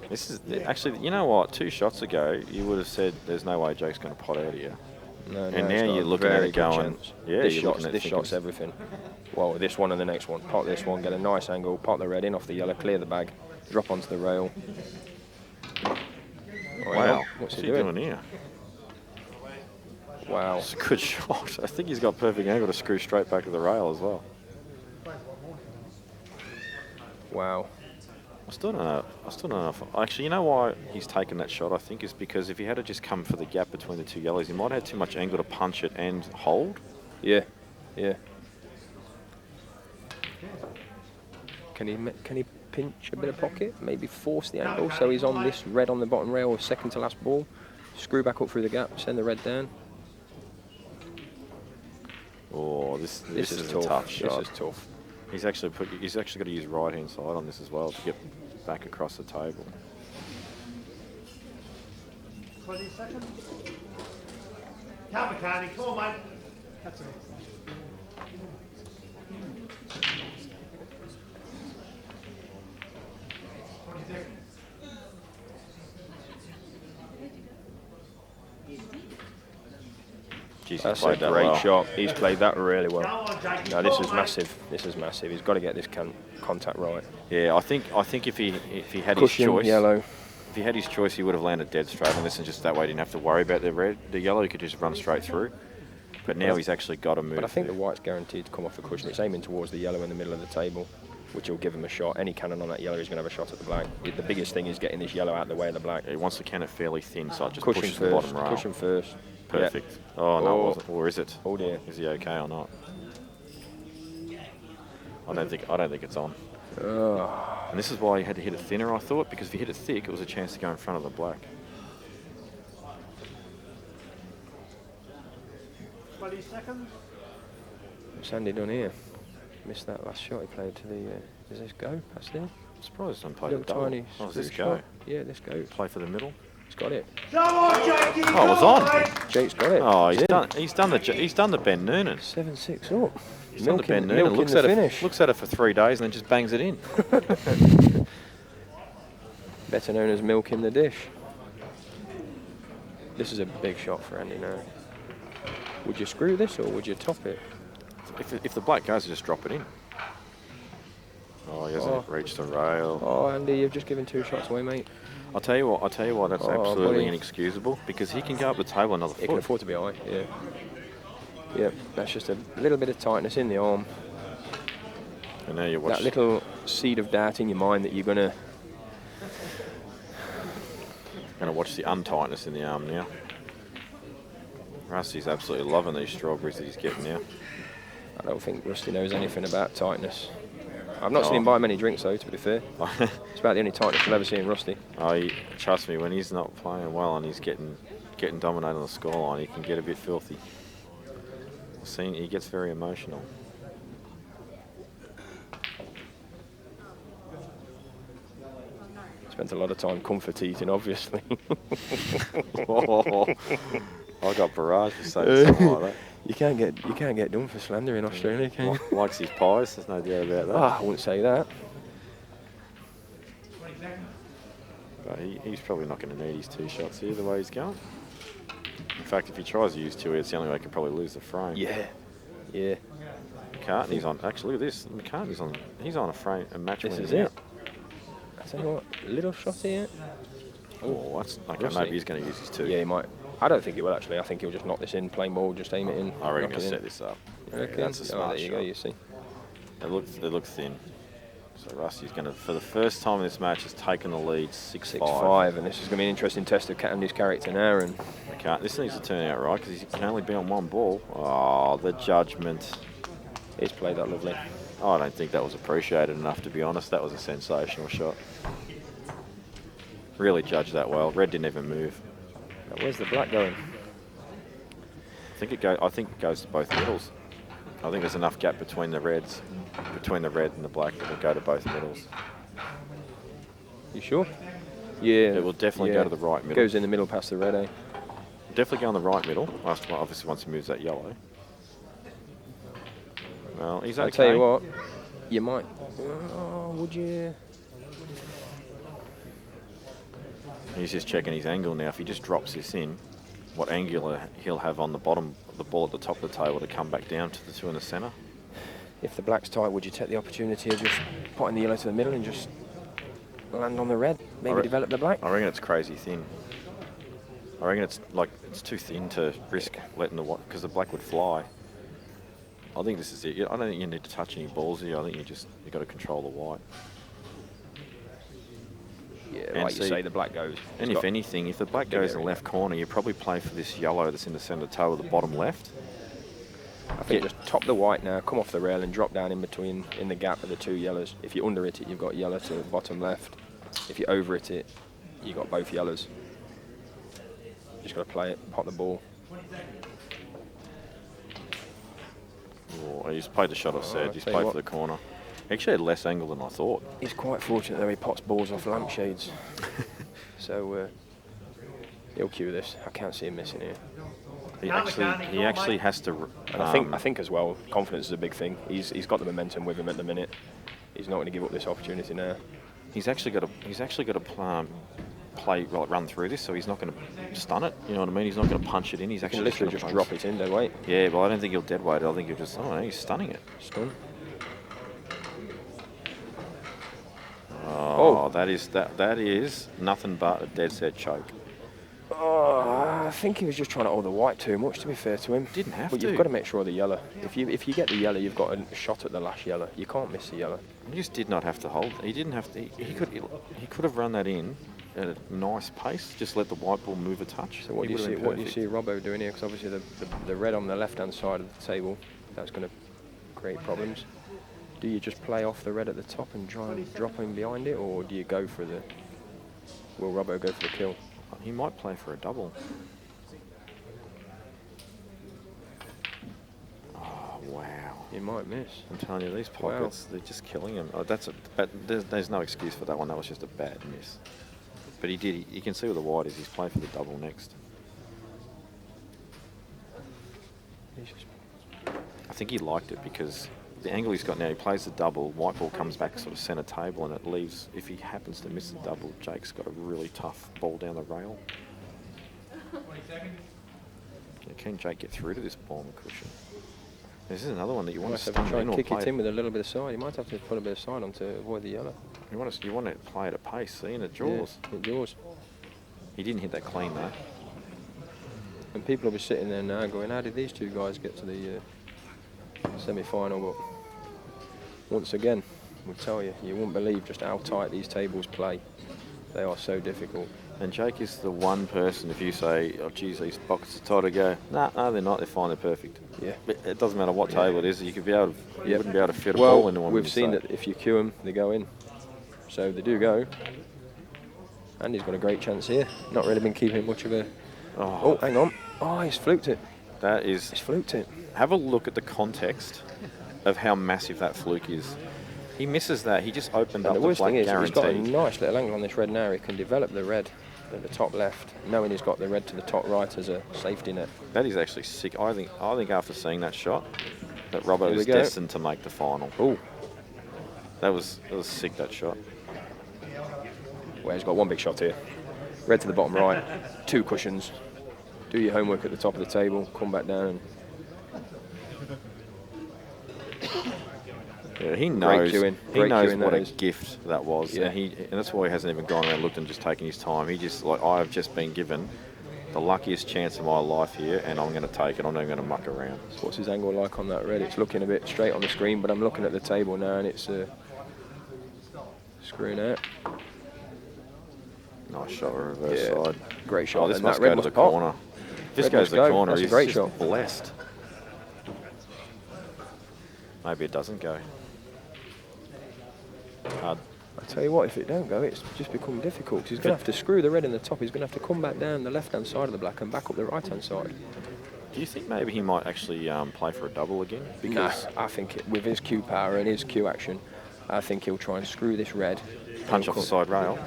Speaker 4: This is actually, you know what? 2 shots ago, you would have said there's no way Jake's going to pot out here.
Speaker 8: No,
Speaker 4: and now you're looking at it going, yeah,
Speaker 8: this shot's everything. Well, this one and the next one. Pot this one, get a nice angle, pot the red in off the yellow, clear the bag, drop onto the rail.
Speaker 4: Wow,
Speaker 8: what's
Speaker 4: he
Speaker 8: he doing
Speaker 4: here?
Speaker 8: Wow.
Speaker 4: It's a good shot. I think he's got perfect angle to screw straight back to the rail as well.
Speaker 8: Wow.
Speaker 4: I still don't know. Actually, you know why he's taken that shot, I think, is because if he had to just come for the gap between the 2 yellows, he might have had too much angle to punch it and hold.
Speaker 8: Yeah, yeah. Can he pinch a bit of pocket? Maybe force the angle so he's on this red on the bottom rail, second to last ball. Screw back up through the gap, send the red down.
Speaker 4: Oh, this is a tough shot.
Speaker 8: This is tough.
Speaker 4: He's actually got to use right hand side on this as well to get back across the table.
Speaker 1: 20 seconds. Come McCartney, come on, mate. That's it.
Speaker 4: Jeez,
Speaker 8: That's
Speaker 4: played
Speaker 8: a
Speaker 4: that
Speaker 8: great
Speaker 4: well.
Speaker 8: shot. He's played that really well. No, this is massive. This is massive. He's got to get this contact right.
Speaker 4: Yeah, I think if he had
Speaker 8: Cushion,
Speaker 4: his choice,
Speaker 8: yellow.
Speaker 4: if he had his choice, he would have landed dead straight on this, and just that way he didn't have to worry about the yellow. He could just run straight through. But now he's actually got to move.
Speaker 8: But I think the white's guaranteed to come off the cushion. It's aiming towards the yellow in the middle of the table, which will give him a shot. Any cannon on that yellow is going to have a shot at the black. The biggest thing is getting this yellow out of the way of the black.
Speaker 4: He wants to can it fairly thin, so it just
Speaker 8: Cushion
Speaker 4: pushes
Speaker 8: first.
Speaker 4: the bottom rail.
Speaker 8: Cushion first.
Speaker 4: Perfect.
Speaker 8: Yep.
Speaker 4: Oh, no,
Speaker 8: Oh.
Speaker 4: it wasn't. Or is it?
Speaker 8: Oh dear.
Speaker 4: Is he okay or not? I don't think it's on.
Speaker 8: Oh.
Speaker 4: And this is why he had to hit it thinner, I thought, because if he hit it thick, it was a chance to go in front of the black.
Speaker 1: 20 seconds.
Speaker 8: What's Andy done here? Missed that last shot he played to the. Does this go past there?
Speaker 4: I'm surprised he didn't play
Speaker 8: Little
Speaker 4: the double.
Speaker 8: tiny
Speaker 4: Oh, does this
Speaker 8: split
Speaker 4: go?
Speaker 8: shot. Yeah, this goes.
Speaker 4: Play for the middle.
Speaker 8: He's got it.
Speaker 1: Come on, Jakey.
Speaker 4: Oh, it was on.
Speaker 8: Jake's got it.
Speaker 4: Oh, he's
Speaker 8: in.
Speaker 4: done the Ben Noonan.
Speaker 8: 7-6 up.
Speaker 4: He's done the Ben Noonan.
Speaker 8: Milking the finish.
Speaker 4: Looks at it for 3 days and then just bangs it in.
Speaker 8: Better known as milking the dish. This is a big shot for Andy now. Would you screw this or would you top it?
Speaker 4: If the black goes, just drop it in. Oh, he hasn't reached the rail.
Speaker 8: Oh, Andy, you've just given 2 shots away, mate.
Speaker 4: I'll tell you what, that's absolutely
Speaker 8: buddy.
Speaker 4: inexcusable, because he can go up the table another
Speaker 8: It can
Speaker 4: foot.
Speaker 8: afford to be high, yeah. Yep, that's just a little bit of tightness in the arm.
Speaker 4: And now you watch.
Speaker 8: That little seed of doubt in your mind that you're going to...
Speaker 4: watch the untightness in the arm now. Rusty's absolutely loving these strawberries that he's getting now.
Speaker 8: I don't think Rusty knows anything about tightness. I've not seen him buy many drinks though, to be fair. It's about the only tightness I've ever seen in Rusty.
Speaker 4: Trust me, when he's not playing well and he's getting dominated on the scoreline, he can get a bit filthy. He gets very emotional.
Speaker 8: Spent a lot of time comfort eating, obviously.
Speaker 4: Oh, I got barraged for saying something like that.
Speaker 8: You can't get done for slander in Australia, can you?
Speaker 4: Likes his pies, there's no doubt about that.
Speaker 8: I wouldn't say that.
Speaker 4: But he's probably not going to need his 2 shots here the way he's going. In fact, if he tries to use 2, it's the only way he can probably lose the frame.
Speaker 8: Yeah.
Speaker 4: McCartney's on. Actually, look at this. McCartney's on. He's on a match
Speaker 8: This
Speaker 4: winner
Speaker 8: is
Speaker 4: now.
Speaker 8: it. I tell you what, a little shot here.
Speaker 4: Oh, that's okay.
Speaker 8: Rusty.
Speaker 4: Maybe he's going to use his 2.
Speaker 8: Yeah, he might. I don't think he will actually. I think he'll just knock this in, plain ball, just aim it in.
Speaker 4: I reckon
Speaker 8: knock
Speaker 4: he'll
Speaker 8: it
Speaker 4: set
Speaker 8: in.
Speaker 4: this up.
Speaker 8: You reckon?
Speaker 4: That's a smart
Speaker 8: there you
Speaker 4: shot.
Speaker 8: go, you see.
Speaker 4: It looks thin. So Rusty's going to, for the first time in this match, has taken the lead 6-5.
Speaker 8: 6-5, and this is going to be an interesting test of Andy's character now. And
Speaker 4: This needs to turn out right, because he can only be on 1 ball. Oh, the judgment.
Speaker 8: he's played that lovely.
Speaker 4: I don't think that was appreciated enough, to be honest. That was a sensational shot. Really judged that well. Red didn't even move.
Speaker 8: Now, where's the black going?
Speaker 4: I think it goes to both middles. I think there's enough gap between the reds, between the red and the black, that will go to both middles.
Speaker 8: You sure? Yeah.
Speaker 4: It will definitely go to the right middle.
Speaker 8: Goes in the middle past the red, eh?
Speaker 4: Definitely go on the right middle. Obviously, once he moves that yellow. Well, he's okay.
Speaker 8: I'll tell you what, you might. Oh, would you?
Speaker 4: He's just checking his angle now. If he just drops this in, what angle he'll have on the bottom of the ball at the top of the table to come back down to the 2 in the centre.
Speaker 8: If the black's tight, would you take the opportunity of just putting the yellow to the middle and just land on the red? Maybe develop the black?
Speaker 4: I reckon it's crazy thin. I reckon it's too thin to risk letting the white, because the black would fly. I think this is it. I don't think you need to touch any balls here. I think you got to control the white.
Speaker 8: Yeah,
Speaker 4: And
Speaker 8: like you say, the black goes.
Speaker 4: And if anything, if the black goes in the left corner, you probably play for this yellow that's in the centre table, the bottom left.
Speaker 8: I think just top the white now, come off the rail and drop down in between, in the gap of the 2 yellows. If you under it, you've got yellow to the bottom left. If you over it, you've got both yellows. Just got to play it, pot the ball.
Speaker 4: Oh, he's played the shot I said. He's played for the corner. Actually had less angle than I thought.
Speaker 8: He's quite fortunate though, he pots balls off lampshades. So he'll cue this. I can't see him missing here.
Speaker 4: He actually has to.
Speaker 8: And I think as well, confidence is a big thing. He's got the momentum with him at the minute. He's not going to give up this opportunity now.
Speaker 4: He's actually got to run through this, so he's not going to stun it. You know what I mean? He's not going to punch it in. He's
Speaker 8: He
Speaker 4: actually
Speaker 8: can literally just drop it in dead weight.
Speaker 4: Yeah, but I don't think he'll dead weight it. I think he'll just. Oh, he's stunning it.
Speaker 8: Stun.
Speaker 4: Oh, that is nothing but a dead set choke.
Speaker 8: Oh, I think he was just trying to hold the white too much, to be fair to him.
Speaker 4: Didn't have
Speaker 8: but
Speaker 4: to.
Speaker 8: You've got to make sure the yellow. If you get the yellow, you've got a shot at the last yellow. You can't miss the yellow.
Speaker 4: He just did not have to hold. He didn't have to. He could have run that in at a nice pace. Just let the white ball move a touch.
Speaker 8: So what do you see? What do you see Robbo doing here? Because obviously the red on the left-hand side of the table, that's going to create problems. Do you just play off the red at the top and try and drop him behind it, or do you go for the? Will Robbo go for the kill?
Speaker 4: He might play for a double. Oh wow!
Speaker 8: He might miss.
Speaker 4: I'm telling you, these pockets, they're just killing him. Oh, but there's no excuse for that one. That was just a bad miss. But he did. You can see where the white is. He's playing for the double next. I think he liked it because the angle he's got now, he plays the double, white ball comes back sort of centre table, and it leaves, if he happens to miss the double, Jake's got a really tough ball down the rail. Can Jake get through to this ball on the cushion? This is another one that you want to stun
Speaker 8: try
Speaker 4: in
Speaker 8: and
Speaker 4: or
Speaker 8: kick
Speaker 4: play
Speaker 8: it in with a little bit of side. You might have to put a bit of side on to avoid the yellow.
Speaker 4: You want to play at a pace, see, and it draws.
Speaker 8: Yeah, it draws.
Speaker 4: He didn't hit that clean though.
Speaker 8: And people will be sitting there now going, how did these two guys get to the semi-final? But once again, we'll tell you, you won't believe just how tight these tables play. They are so difficult.
Speaker 4: And Jake is the one person, if you say, oh geez, these pockets are tight, to go, no, they're not, they're fine, they're perfect.
Speaker 8: Yeah.
Speaker 4: But it doesn't matter what table it is, you could be able to, you wouldn't be able to fit a
Speaker 8: Well,
Speaker 4: ball into one.
Speaker 8: we've seen that if you cue them, they go in. So they do go. And he's got a great chance here. Not really been keeping much of a... Oh, hang on. Oh, he's fluked it.
Speaker 4: That is...
Speaker 8: He's fluked it.
Speaker 4: Have a look at the context of how massive that fluke is. He misses that. He just opened up the black guarantee.
Speaker 8: He's got a nice little angle on this red now. He can develop the red at the top left, knowing he's got the red to the top right as a safety net.
Speaker 4: That is actually sick. I think after seeing that shot, that Robbo is destined to make the final.
Speaker 8: Oh,
Speaker 4: that was sick, that shot.
Speaker 8: Well, he's got one big shot here. Red to the bottom right, 2 cushions. Do your homework at the top of the table, come back down.
Speaker 4: Yeah, he knows. He knows what a
Speaker 8: is.
Speaker 4: gift that was,
Speaker 8: Yeah.
Speaker 4: and that's why he hasn't even gone around, looked, and just taken his time. He just I've just been given the luckiest chance of my life here, and I'm going to take it. I'm not going to muck around.
Speaker 8: So what's his angle like on that red? It's looking a bit straight on the screen, but I'm looking at the table now, and it's screwing out.
Speaker 4: Nice shot, reverse side.
Speaker 8: Great shot.
Speaker 4: Oh, this
Speaker 8: and
Speaker 4: must
Speaker 8: that red
Speaker 4: go to the
Speaker 8: pop.
Speaker 4: corner. If this
Speaker 8: Red
Speaker 4: goes to the
Speaker 8: must go.
Speaker 4: corner,
Speaker 8: That's a
Speaker 4: he's
Speaker 8: great
Speaker 4: just
Speaker 8: shot.
Speaker 4: blessed. Maybe it doesn't go. Hard.
Speaker 8: I tell you what, if it don't go, it's just become difficult. 'Cause he's going to have to screw the red in the top. He's going to have to come back down the left-hand side of the black and back up the right-hand side.
Speaker 4: Do you think maybe he might actually play for a double again? Because
Speaker 8: I think with his cue power and his cue action, I think he'll try and screw this red.
Speaker 4: punch off the side rail.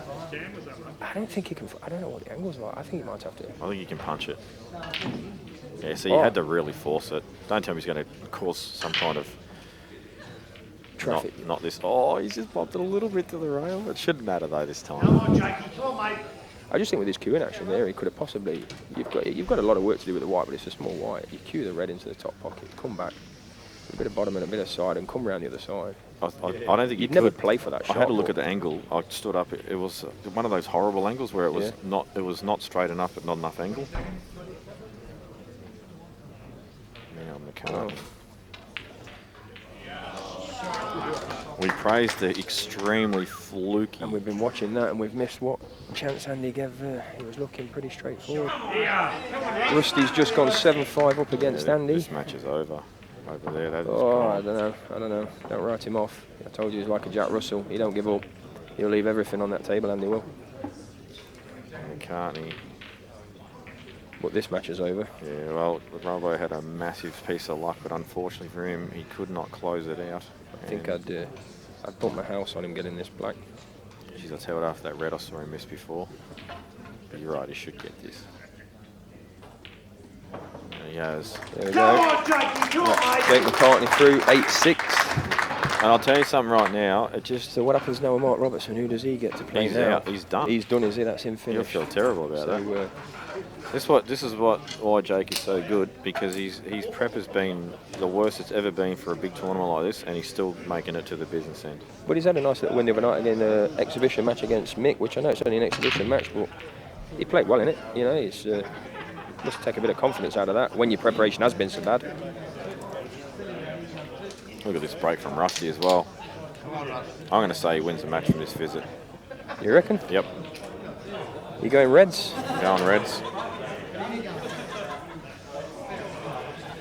Speaker 8: I don't think he can. I don't know what the angle's like. I think he might have to.
Speaker 4: I think he can punch it. Yeah, so you had to really force it. Don't tell me he's going to cause some kind of
Speaker 8: traffic.
Speaker 4: Not this. Oh, he's just popped it a little bit to the rail. It shouldn't matter though this time.
Speaker 8: I just think with his cueing action there, he could have possibly. You've got a lot of work to do with the white, but it's a small white. You cue the red into the top pocket, come back, a bit of bottom and a bit of side, and come around the other side.
Speaker 4: I don't think
Speaker 8: you'd never play for that shot.
Speaker 4: I had to look at the angle. I stood up. It was one of those horrible angles where it was not. It was not straight enough, but not enough angle. Now McCartney. We praised the extremely fluky.
Speaker 8: And we've been watching that, and we've missed what chance Andy gave there. He was looking pretty straightforward. Rusty's just gone 7-5 up against Andy.
Speaker 4: This match is over. Over there, that is
Speaker 8: I don't know. Don't write him off. I told you he's like a Jack Russell. He don't give up. He'll leave everything on that table, Andy will.
Speaker 4: McCartney.
Speaker 8: But this match is over.
Speaker 4: Yeah, well, Robo had a massive piece of luck, but unfortunately for him, he could not close it out.
Speaker 8: I think I'd I'd put my house on him getting this black.
Speaker 4: Jeez, I'll tell you what, after that red I saw him miss before. But you're right, he should get this. There he goes.
Speaker 8: There we go. Jake McCartney through 8-6.
Speaker 4: And I'll tell you something right now, it just...
Speaker 8: So what happens now with Marc Robertson? Who does he get to play
Speaker 4: He's
Speaker 8: now?
Speaker 4: out, he's done.
Speaker 8: He's done, is he? That's him finished.
Speaker 4: You'll feel terrible about that. This is why Jake is so good, because his prep has been the worst it's ever been for a big tournament like this, and he's still making it to the business end.
Speaker 8: But he's had a nice little win the other night in an exhibition match against Mick, which I know it's only an exhibition match, but he played well in it. You know, it's must take a bit of confidence out of that when your preparation has been so bad.
Speaker 4: Look at this break from Rusty as well. I'm going to say he wins the match from this visit.
Speaker 8: You reckon?
Speaker 4: Yep.
Speaker 8: You going Reds?
Speaker 4: Going Reds.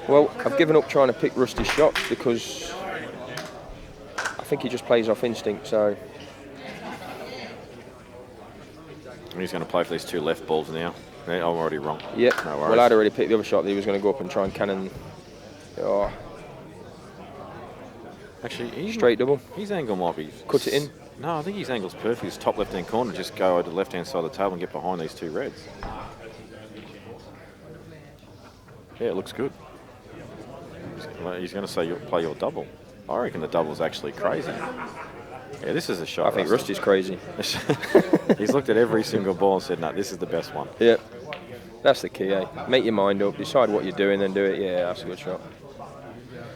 Speaker 8: Well, I've given up trying to pick Rusty's shots because I think he just plays off instinct, so...
Speaker 4: He's going to play for these two left balls now. I'm already wrong.
Speaker 8: Yep.
Speaker 4: No worries.
Speaker 8: Well, I'd already picked the other shot that he was going to go up and try and cannon... Oh.
Speaker 4: Actually,
Speaker 8: straight double.
Speaker 4: His angle might be...
Speaker 8: Cut it in.
Speaker 4: No, I think his angle's perfect. His top left-hand corner, just go over the left-hand side of the table and get behind these two reds. Yeah, it looks good. He's going to say you'll play your double. I reckon the double's actually crazy. Yeah, this is a shot.
Speaker 8: I think Rusty's crazy.
Speaker 4: He's looked at every single ball and said, no, this is the best one.
Speaker 8: Yeah, that's the key, eh? Make your mind up, decide what you're doing, then do it. Yeah, that's a good shot.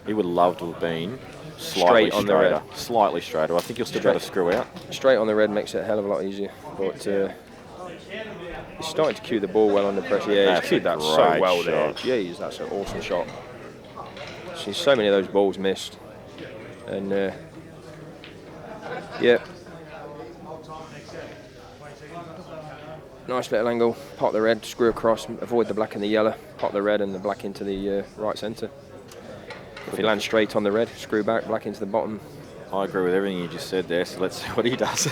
Speaker 4: He would love to have been slightly
Speaker 8: on the red.
Speaker 4: Slightly straighter. I think he'll still be able to screw out.
Speaker 8: Straight on the red makes it a hell of a lot easier. But he's starting to cue the ball well under pressure. Yeah, he's cued that so well there. Jeez, that's an awesome shot. Seen so many of those balls missed. And yeah. Nice little angle. Pot the red, screw across, avoid the black and the yellow. Pot the red and the black into the right centre. If he lands straight on the red, screw back, black into the bottom.
Speaker 4: I agree with everything you just said there, so let's see what he does.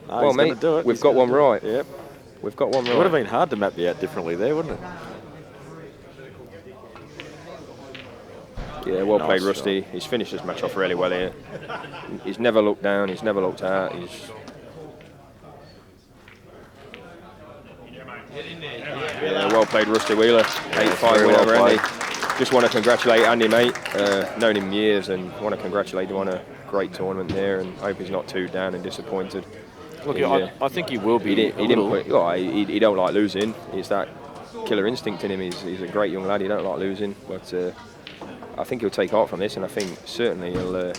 Speaker 8: Well, mate, we've got one right.
Speaker 4: Yep.
Speaker 8: We've got one right.
Speaker 4: It would have been hard to map the out differently there, wouldn't it?
Speaker 8: Yeah, well played, Rusty. He's finished this match off really well here. He's never looked down, he's never looked out. Yeah, well played, Rusty Wheeler. 8-5 win over Andy. Just want to congratulate Andy, mate. Known him years and want to congratulate him on a great tournament there, and hope he's not too down and disappointed.
Speaker 4: Look, I think he will be.
Speaker 8: He don't like losing. It's that killer instinct in him. He's a great young lad. He don't like losing, but I think he'll take heart from this, and I think certainly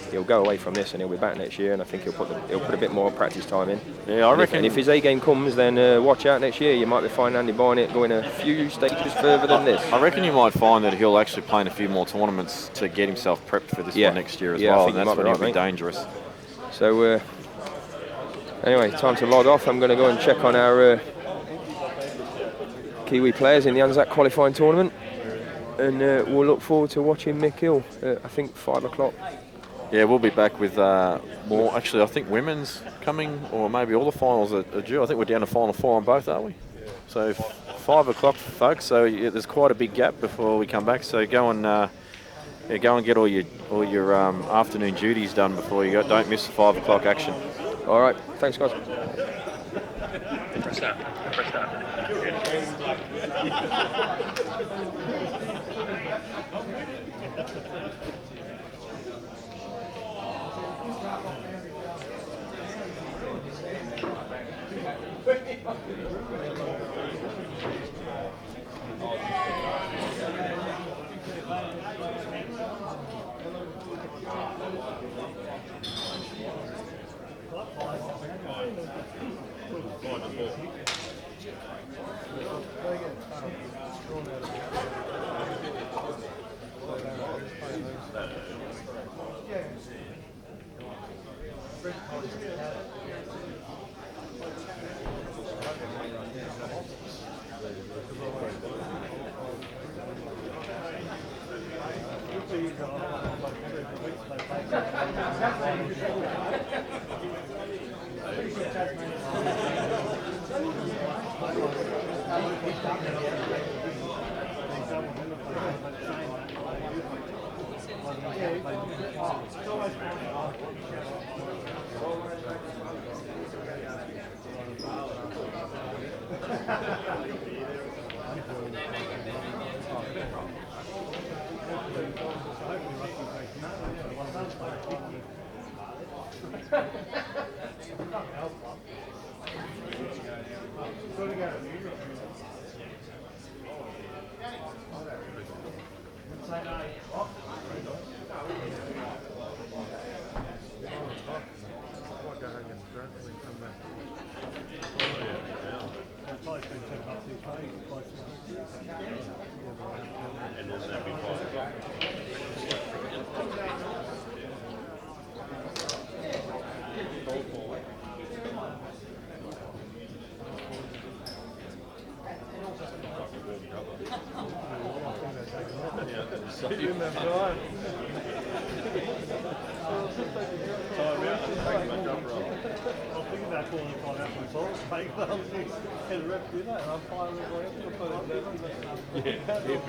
Speaker 8: he'll go away from this and he'll be back next year, and I think he'll put a bit more practice time in.
Speaker 4: Yeah, I reckon.
Speaker 8: And if his A game comes, then watch out next year. You might be finding Andy Barnett going a few stages further than this.
Speaker 4: I reckon you might find that he'll actually play in a few more tournaments to get himself prepped for this one next year as well, and that's when he'll be dangerous.
Speaker 8: So anyway, time to log off. I'm going to go and check on our Kiwi players in the Anzac qualifying tournament. And we'll look forward to watching Mick Hill, I think 5 o'clock.
Speaker 4: Yeah, we'll be back with more. Actually, I think women's coming, or maybe all the finals are due. I think we're down to final 4 on both, aren't we? So 5 o'clock, folks. So yeah, there's quite a big gap before we come back. So go and get all your afternoon duties done before you go. Don't miss the 5 o'clock action.
Speaker 8: All right, thanks, guys.
Speaker 9: Press that. Press that.
Speaker 1: Yeah,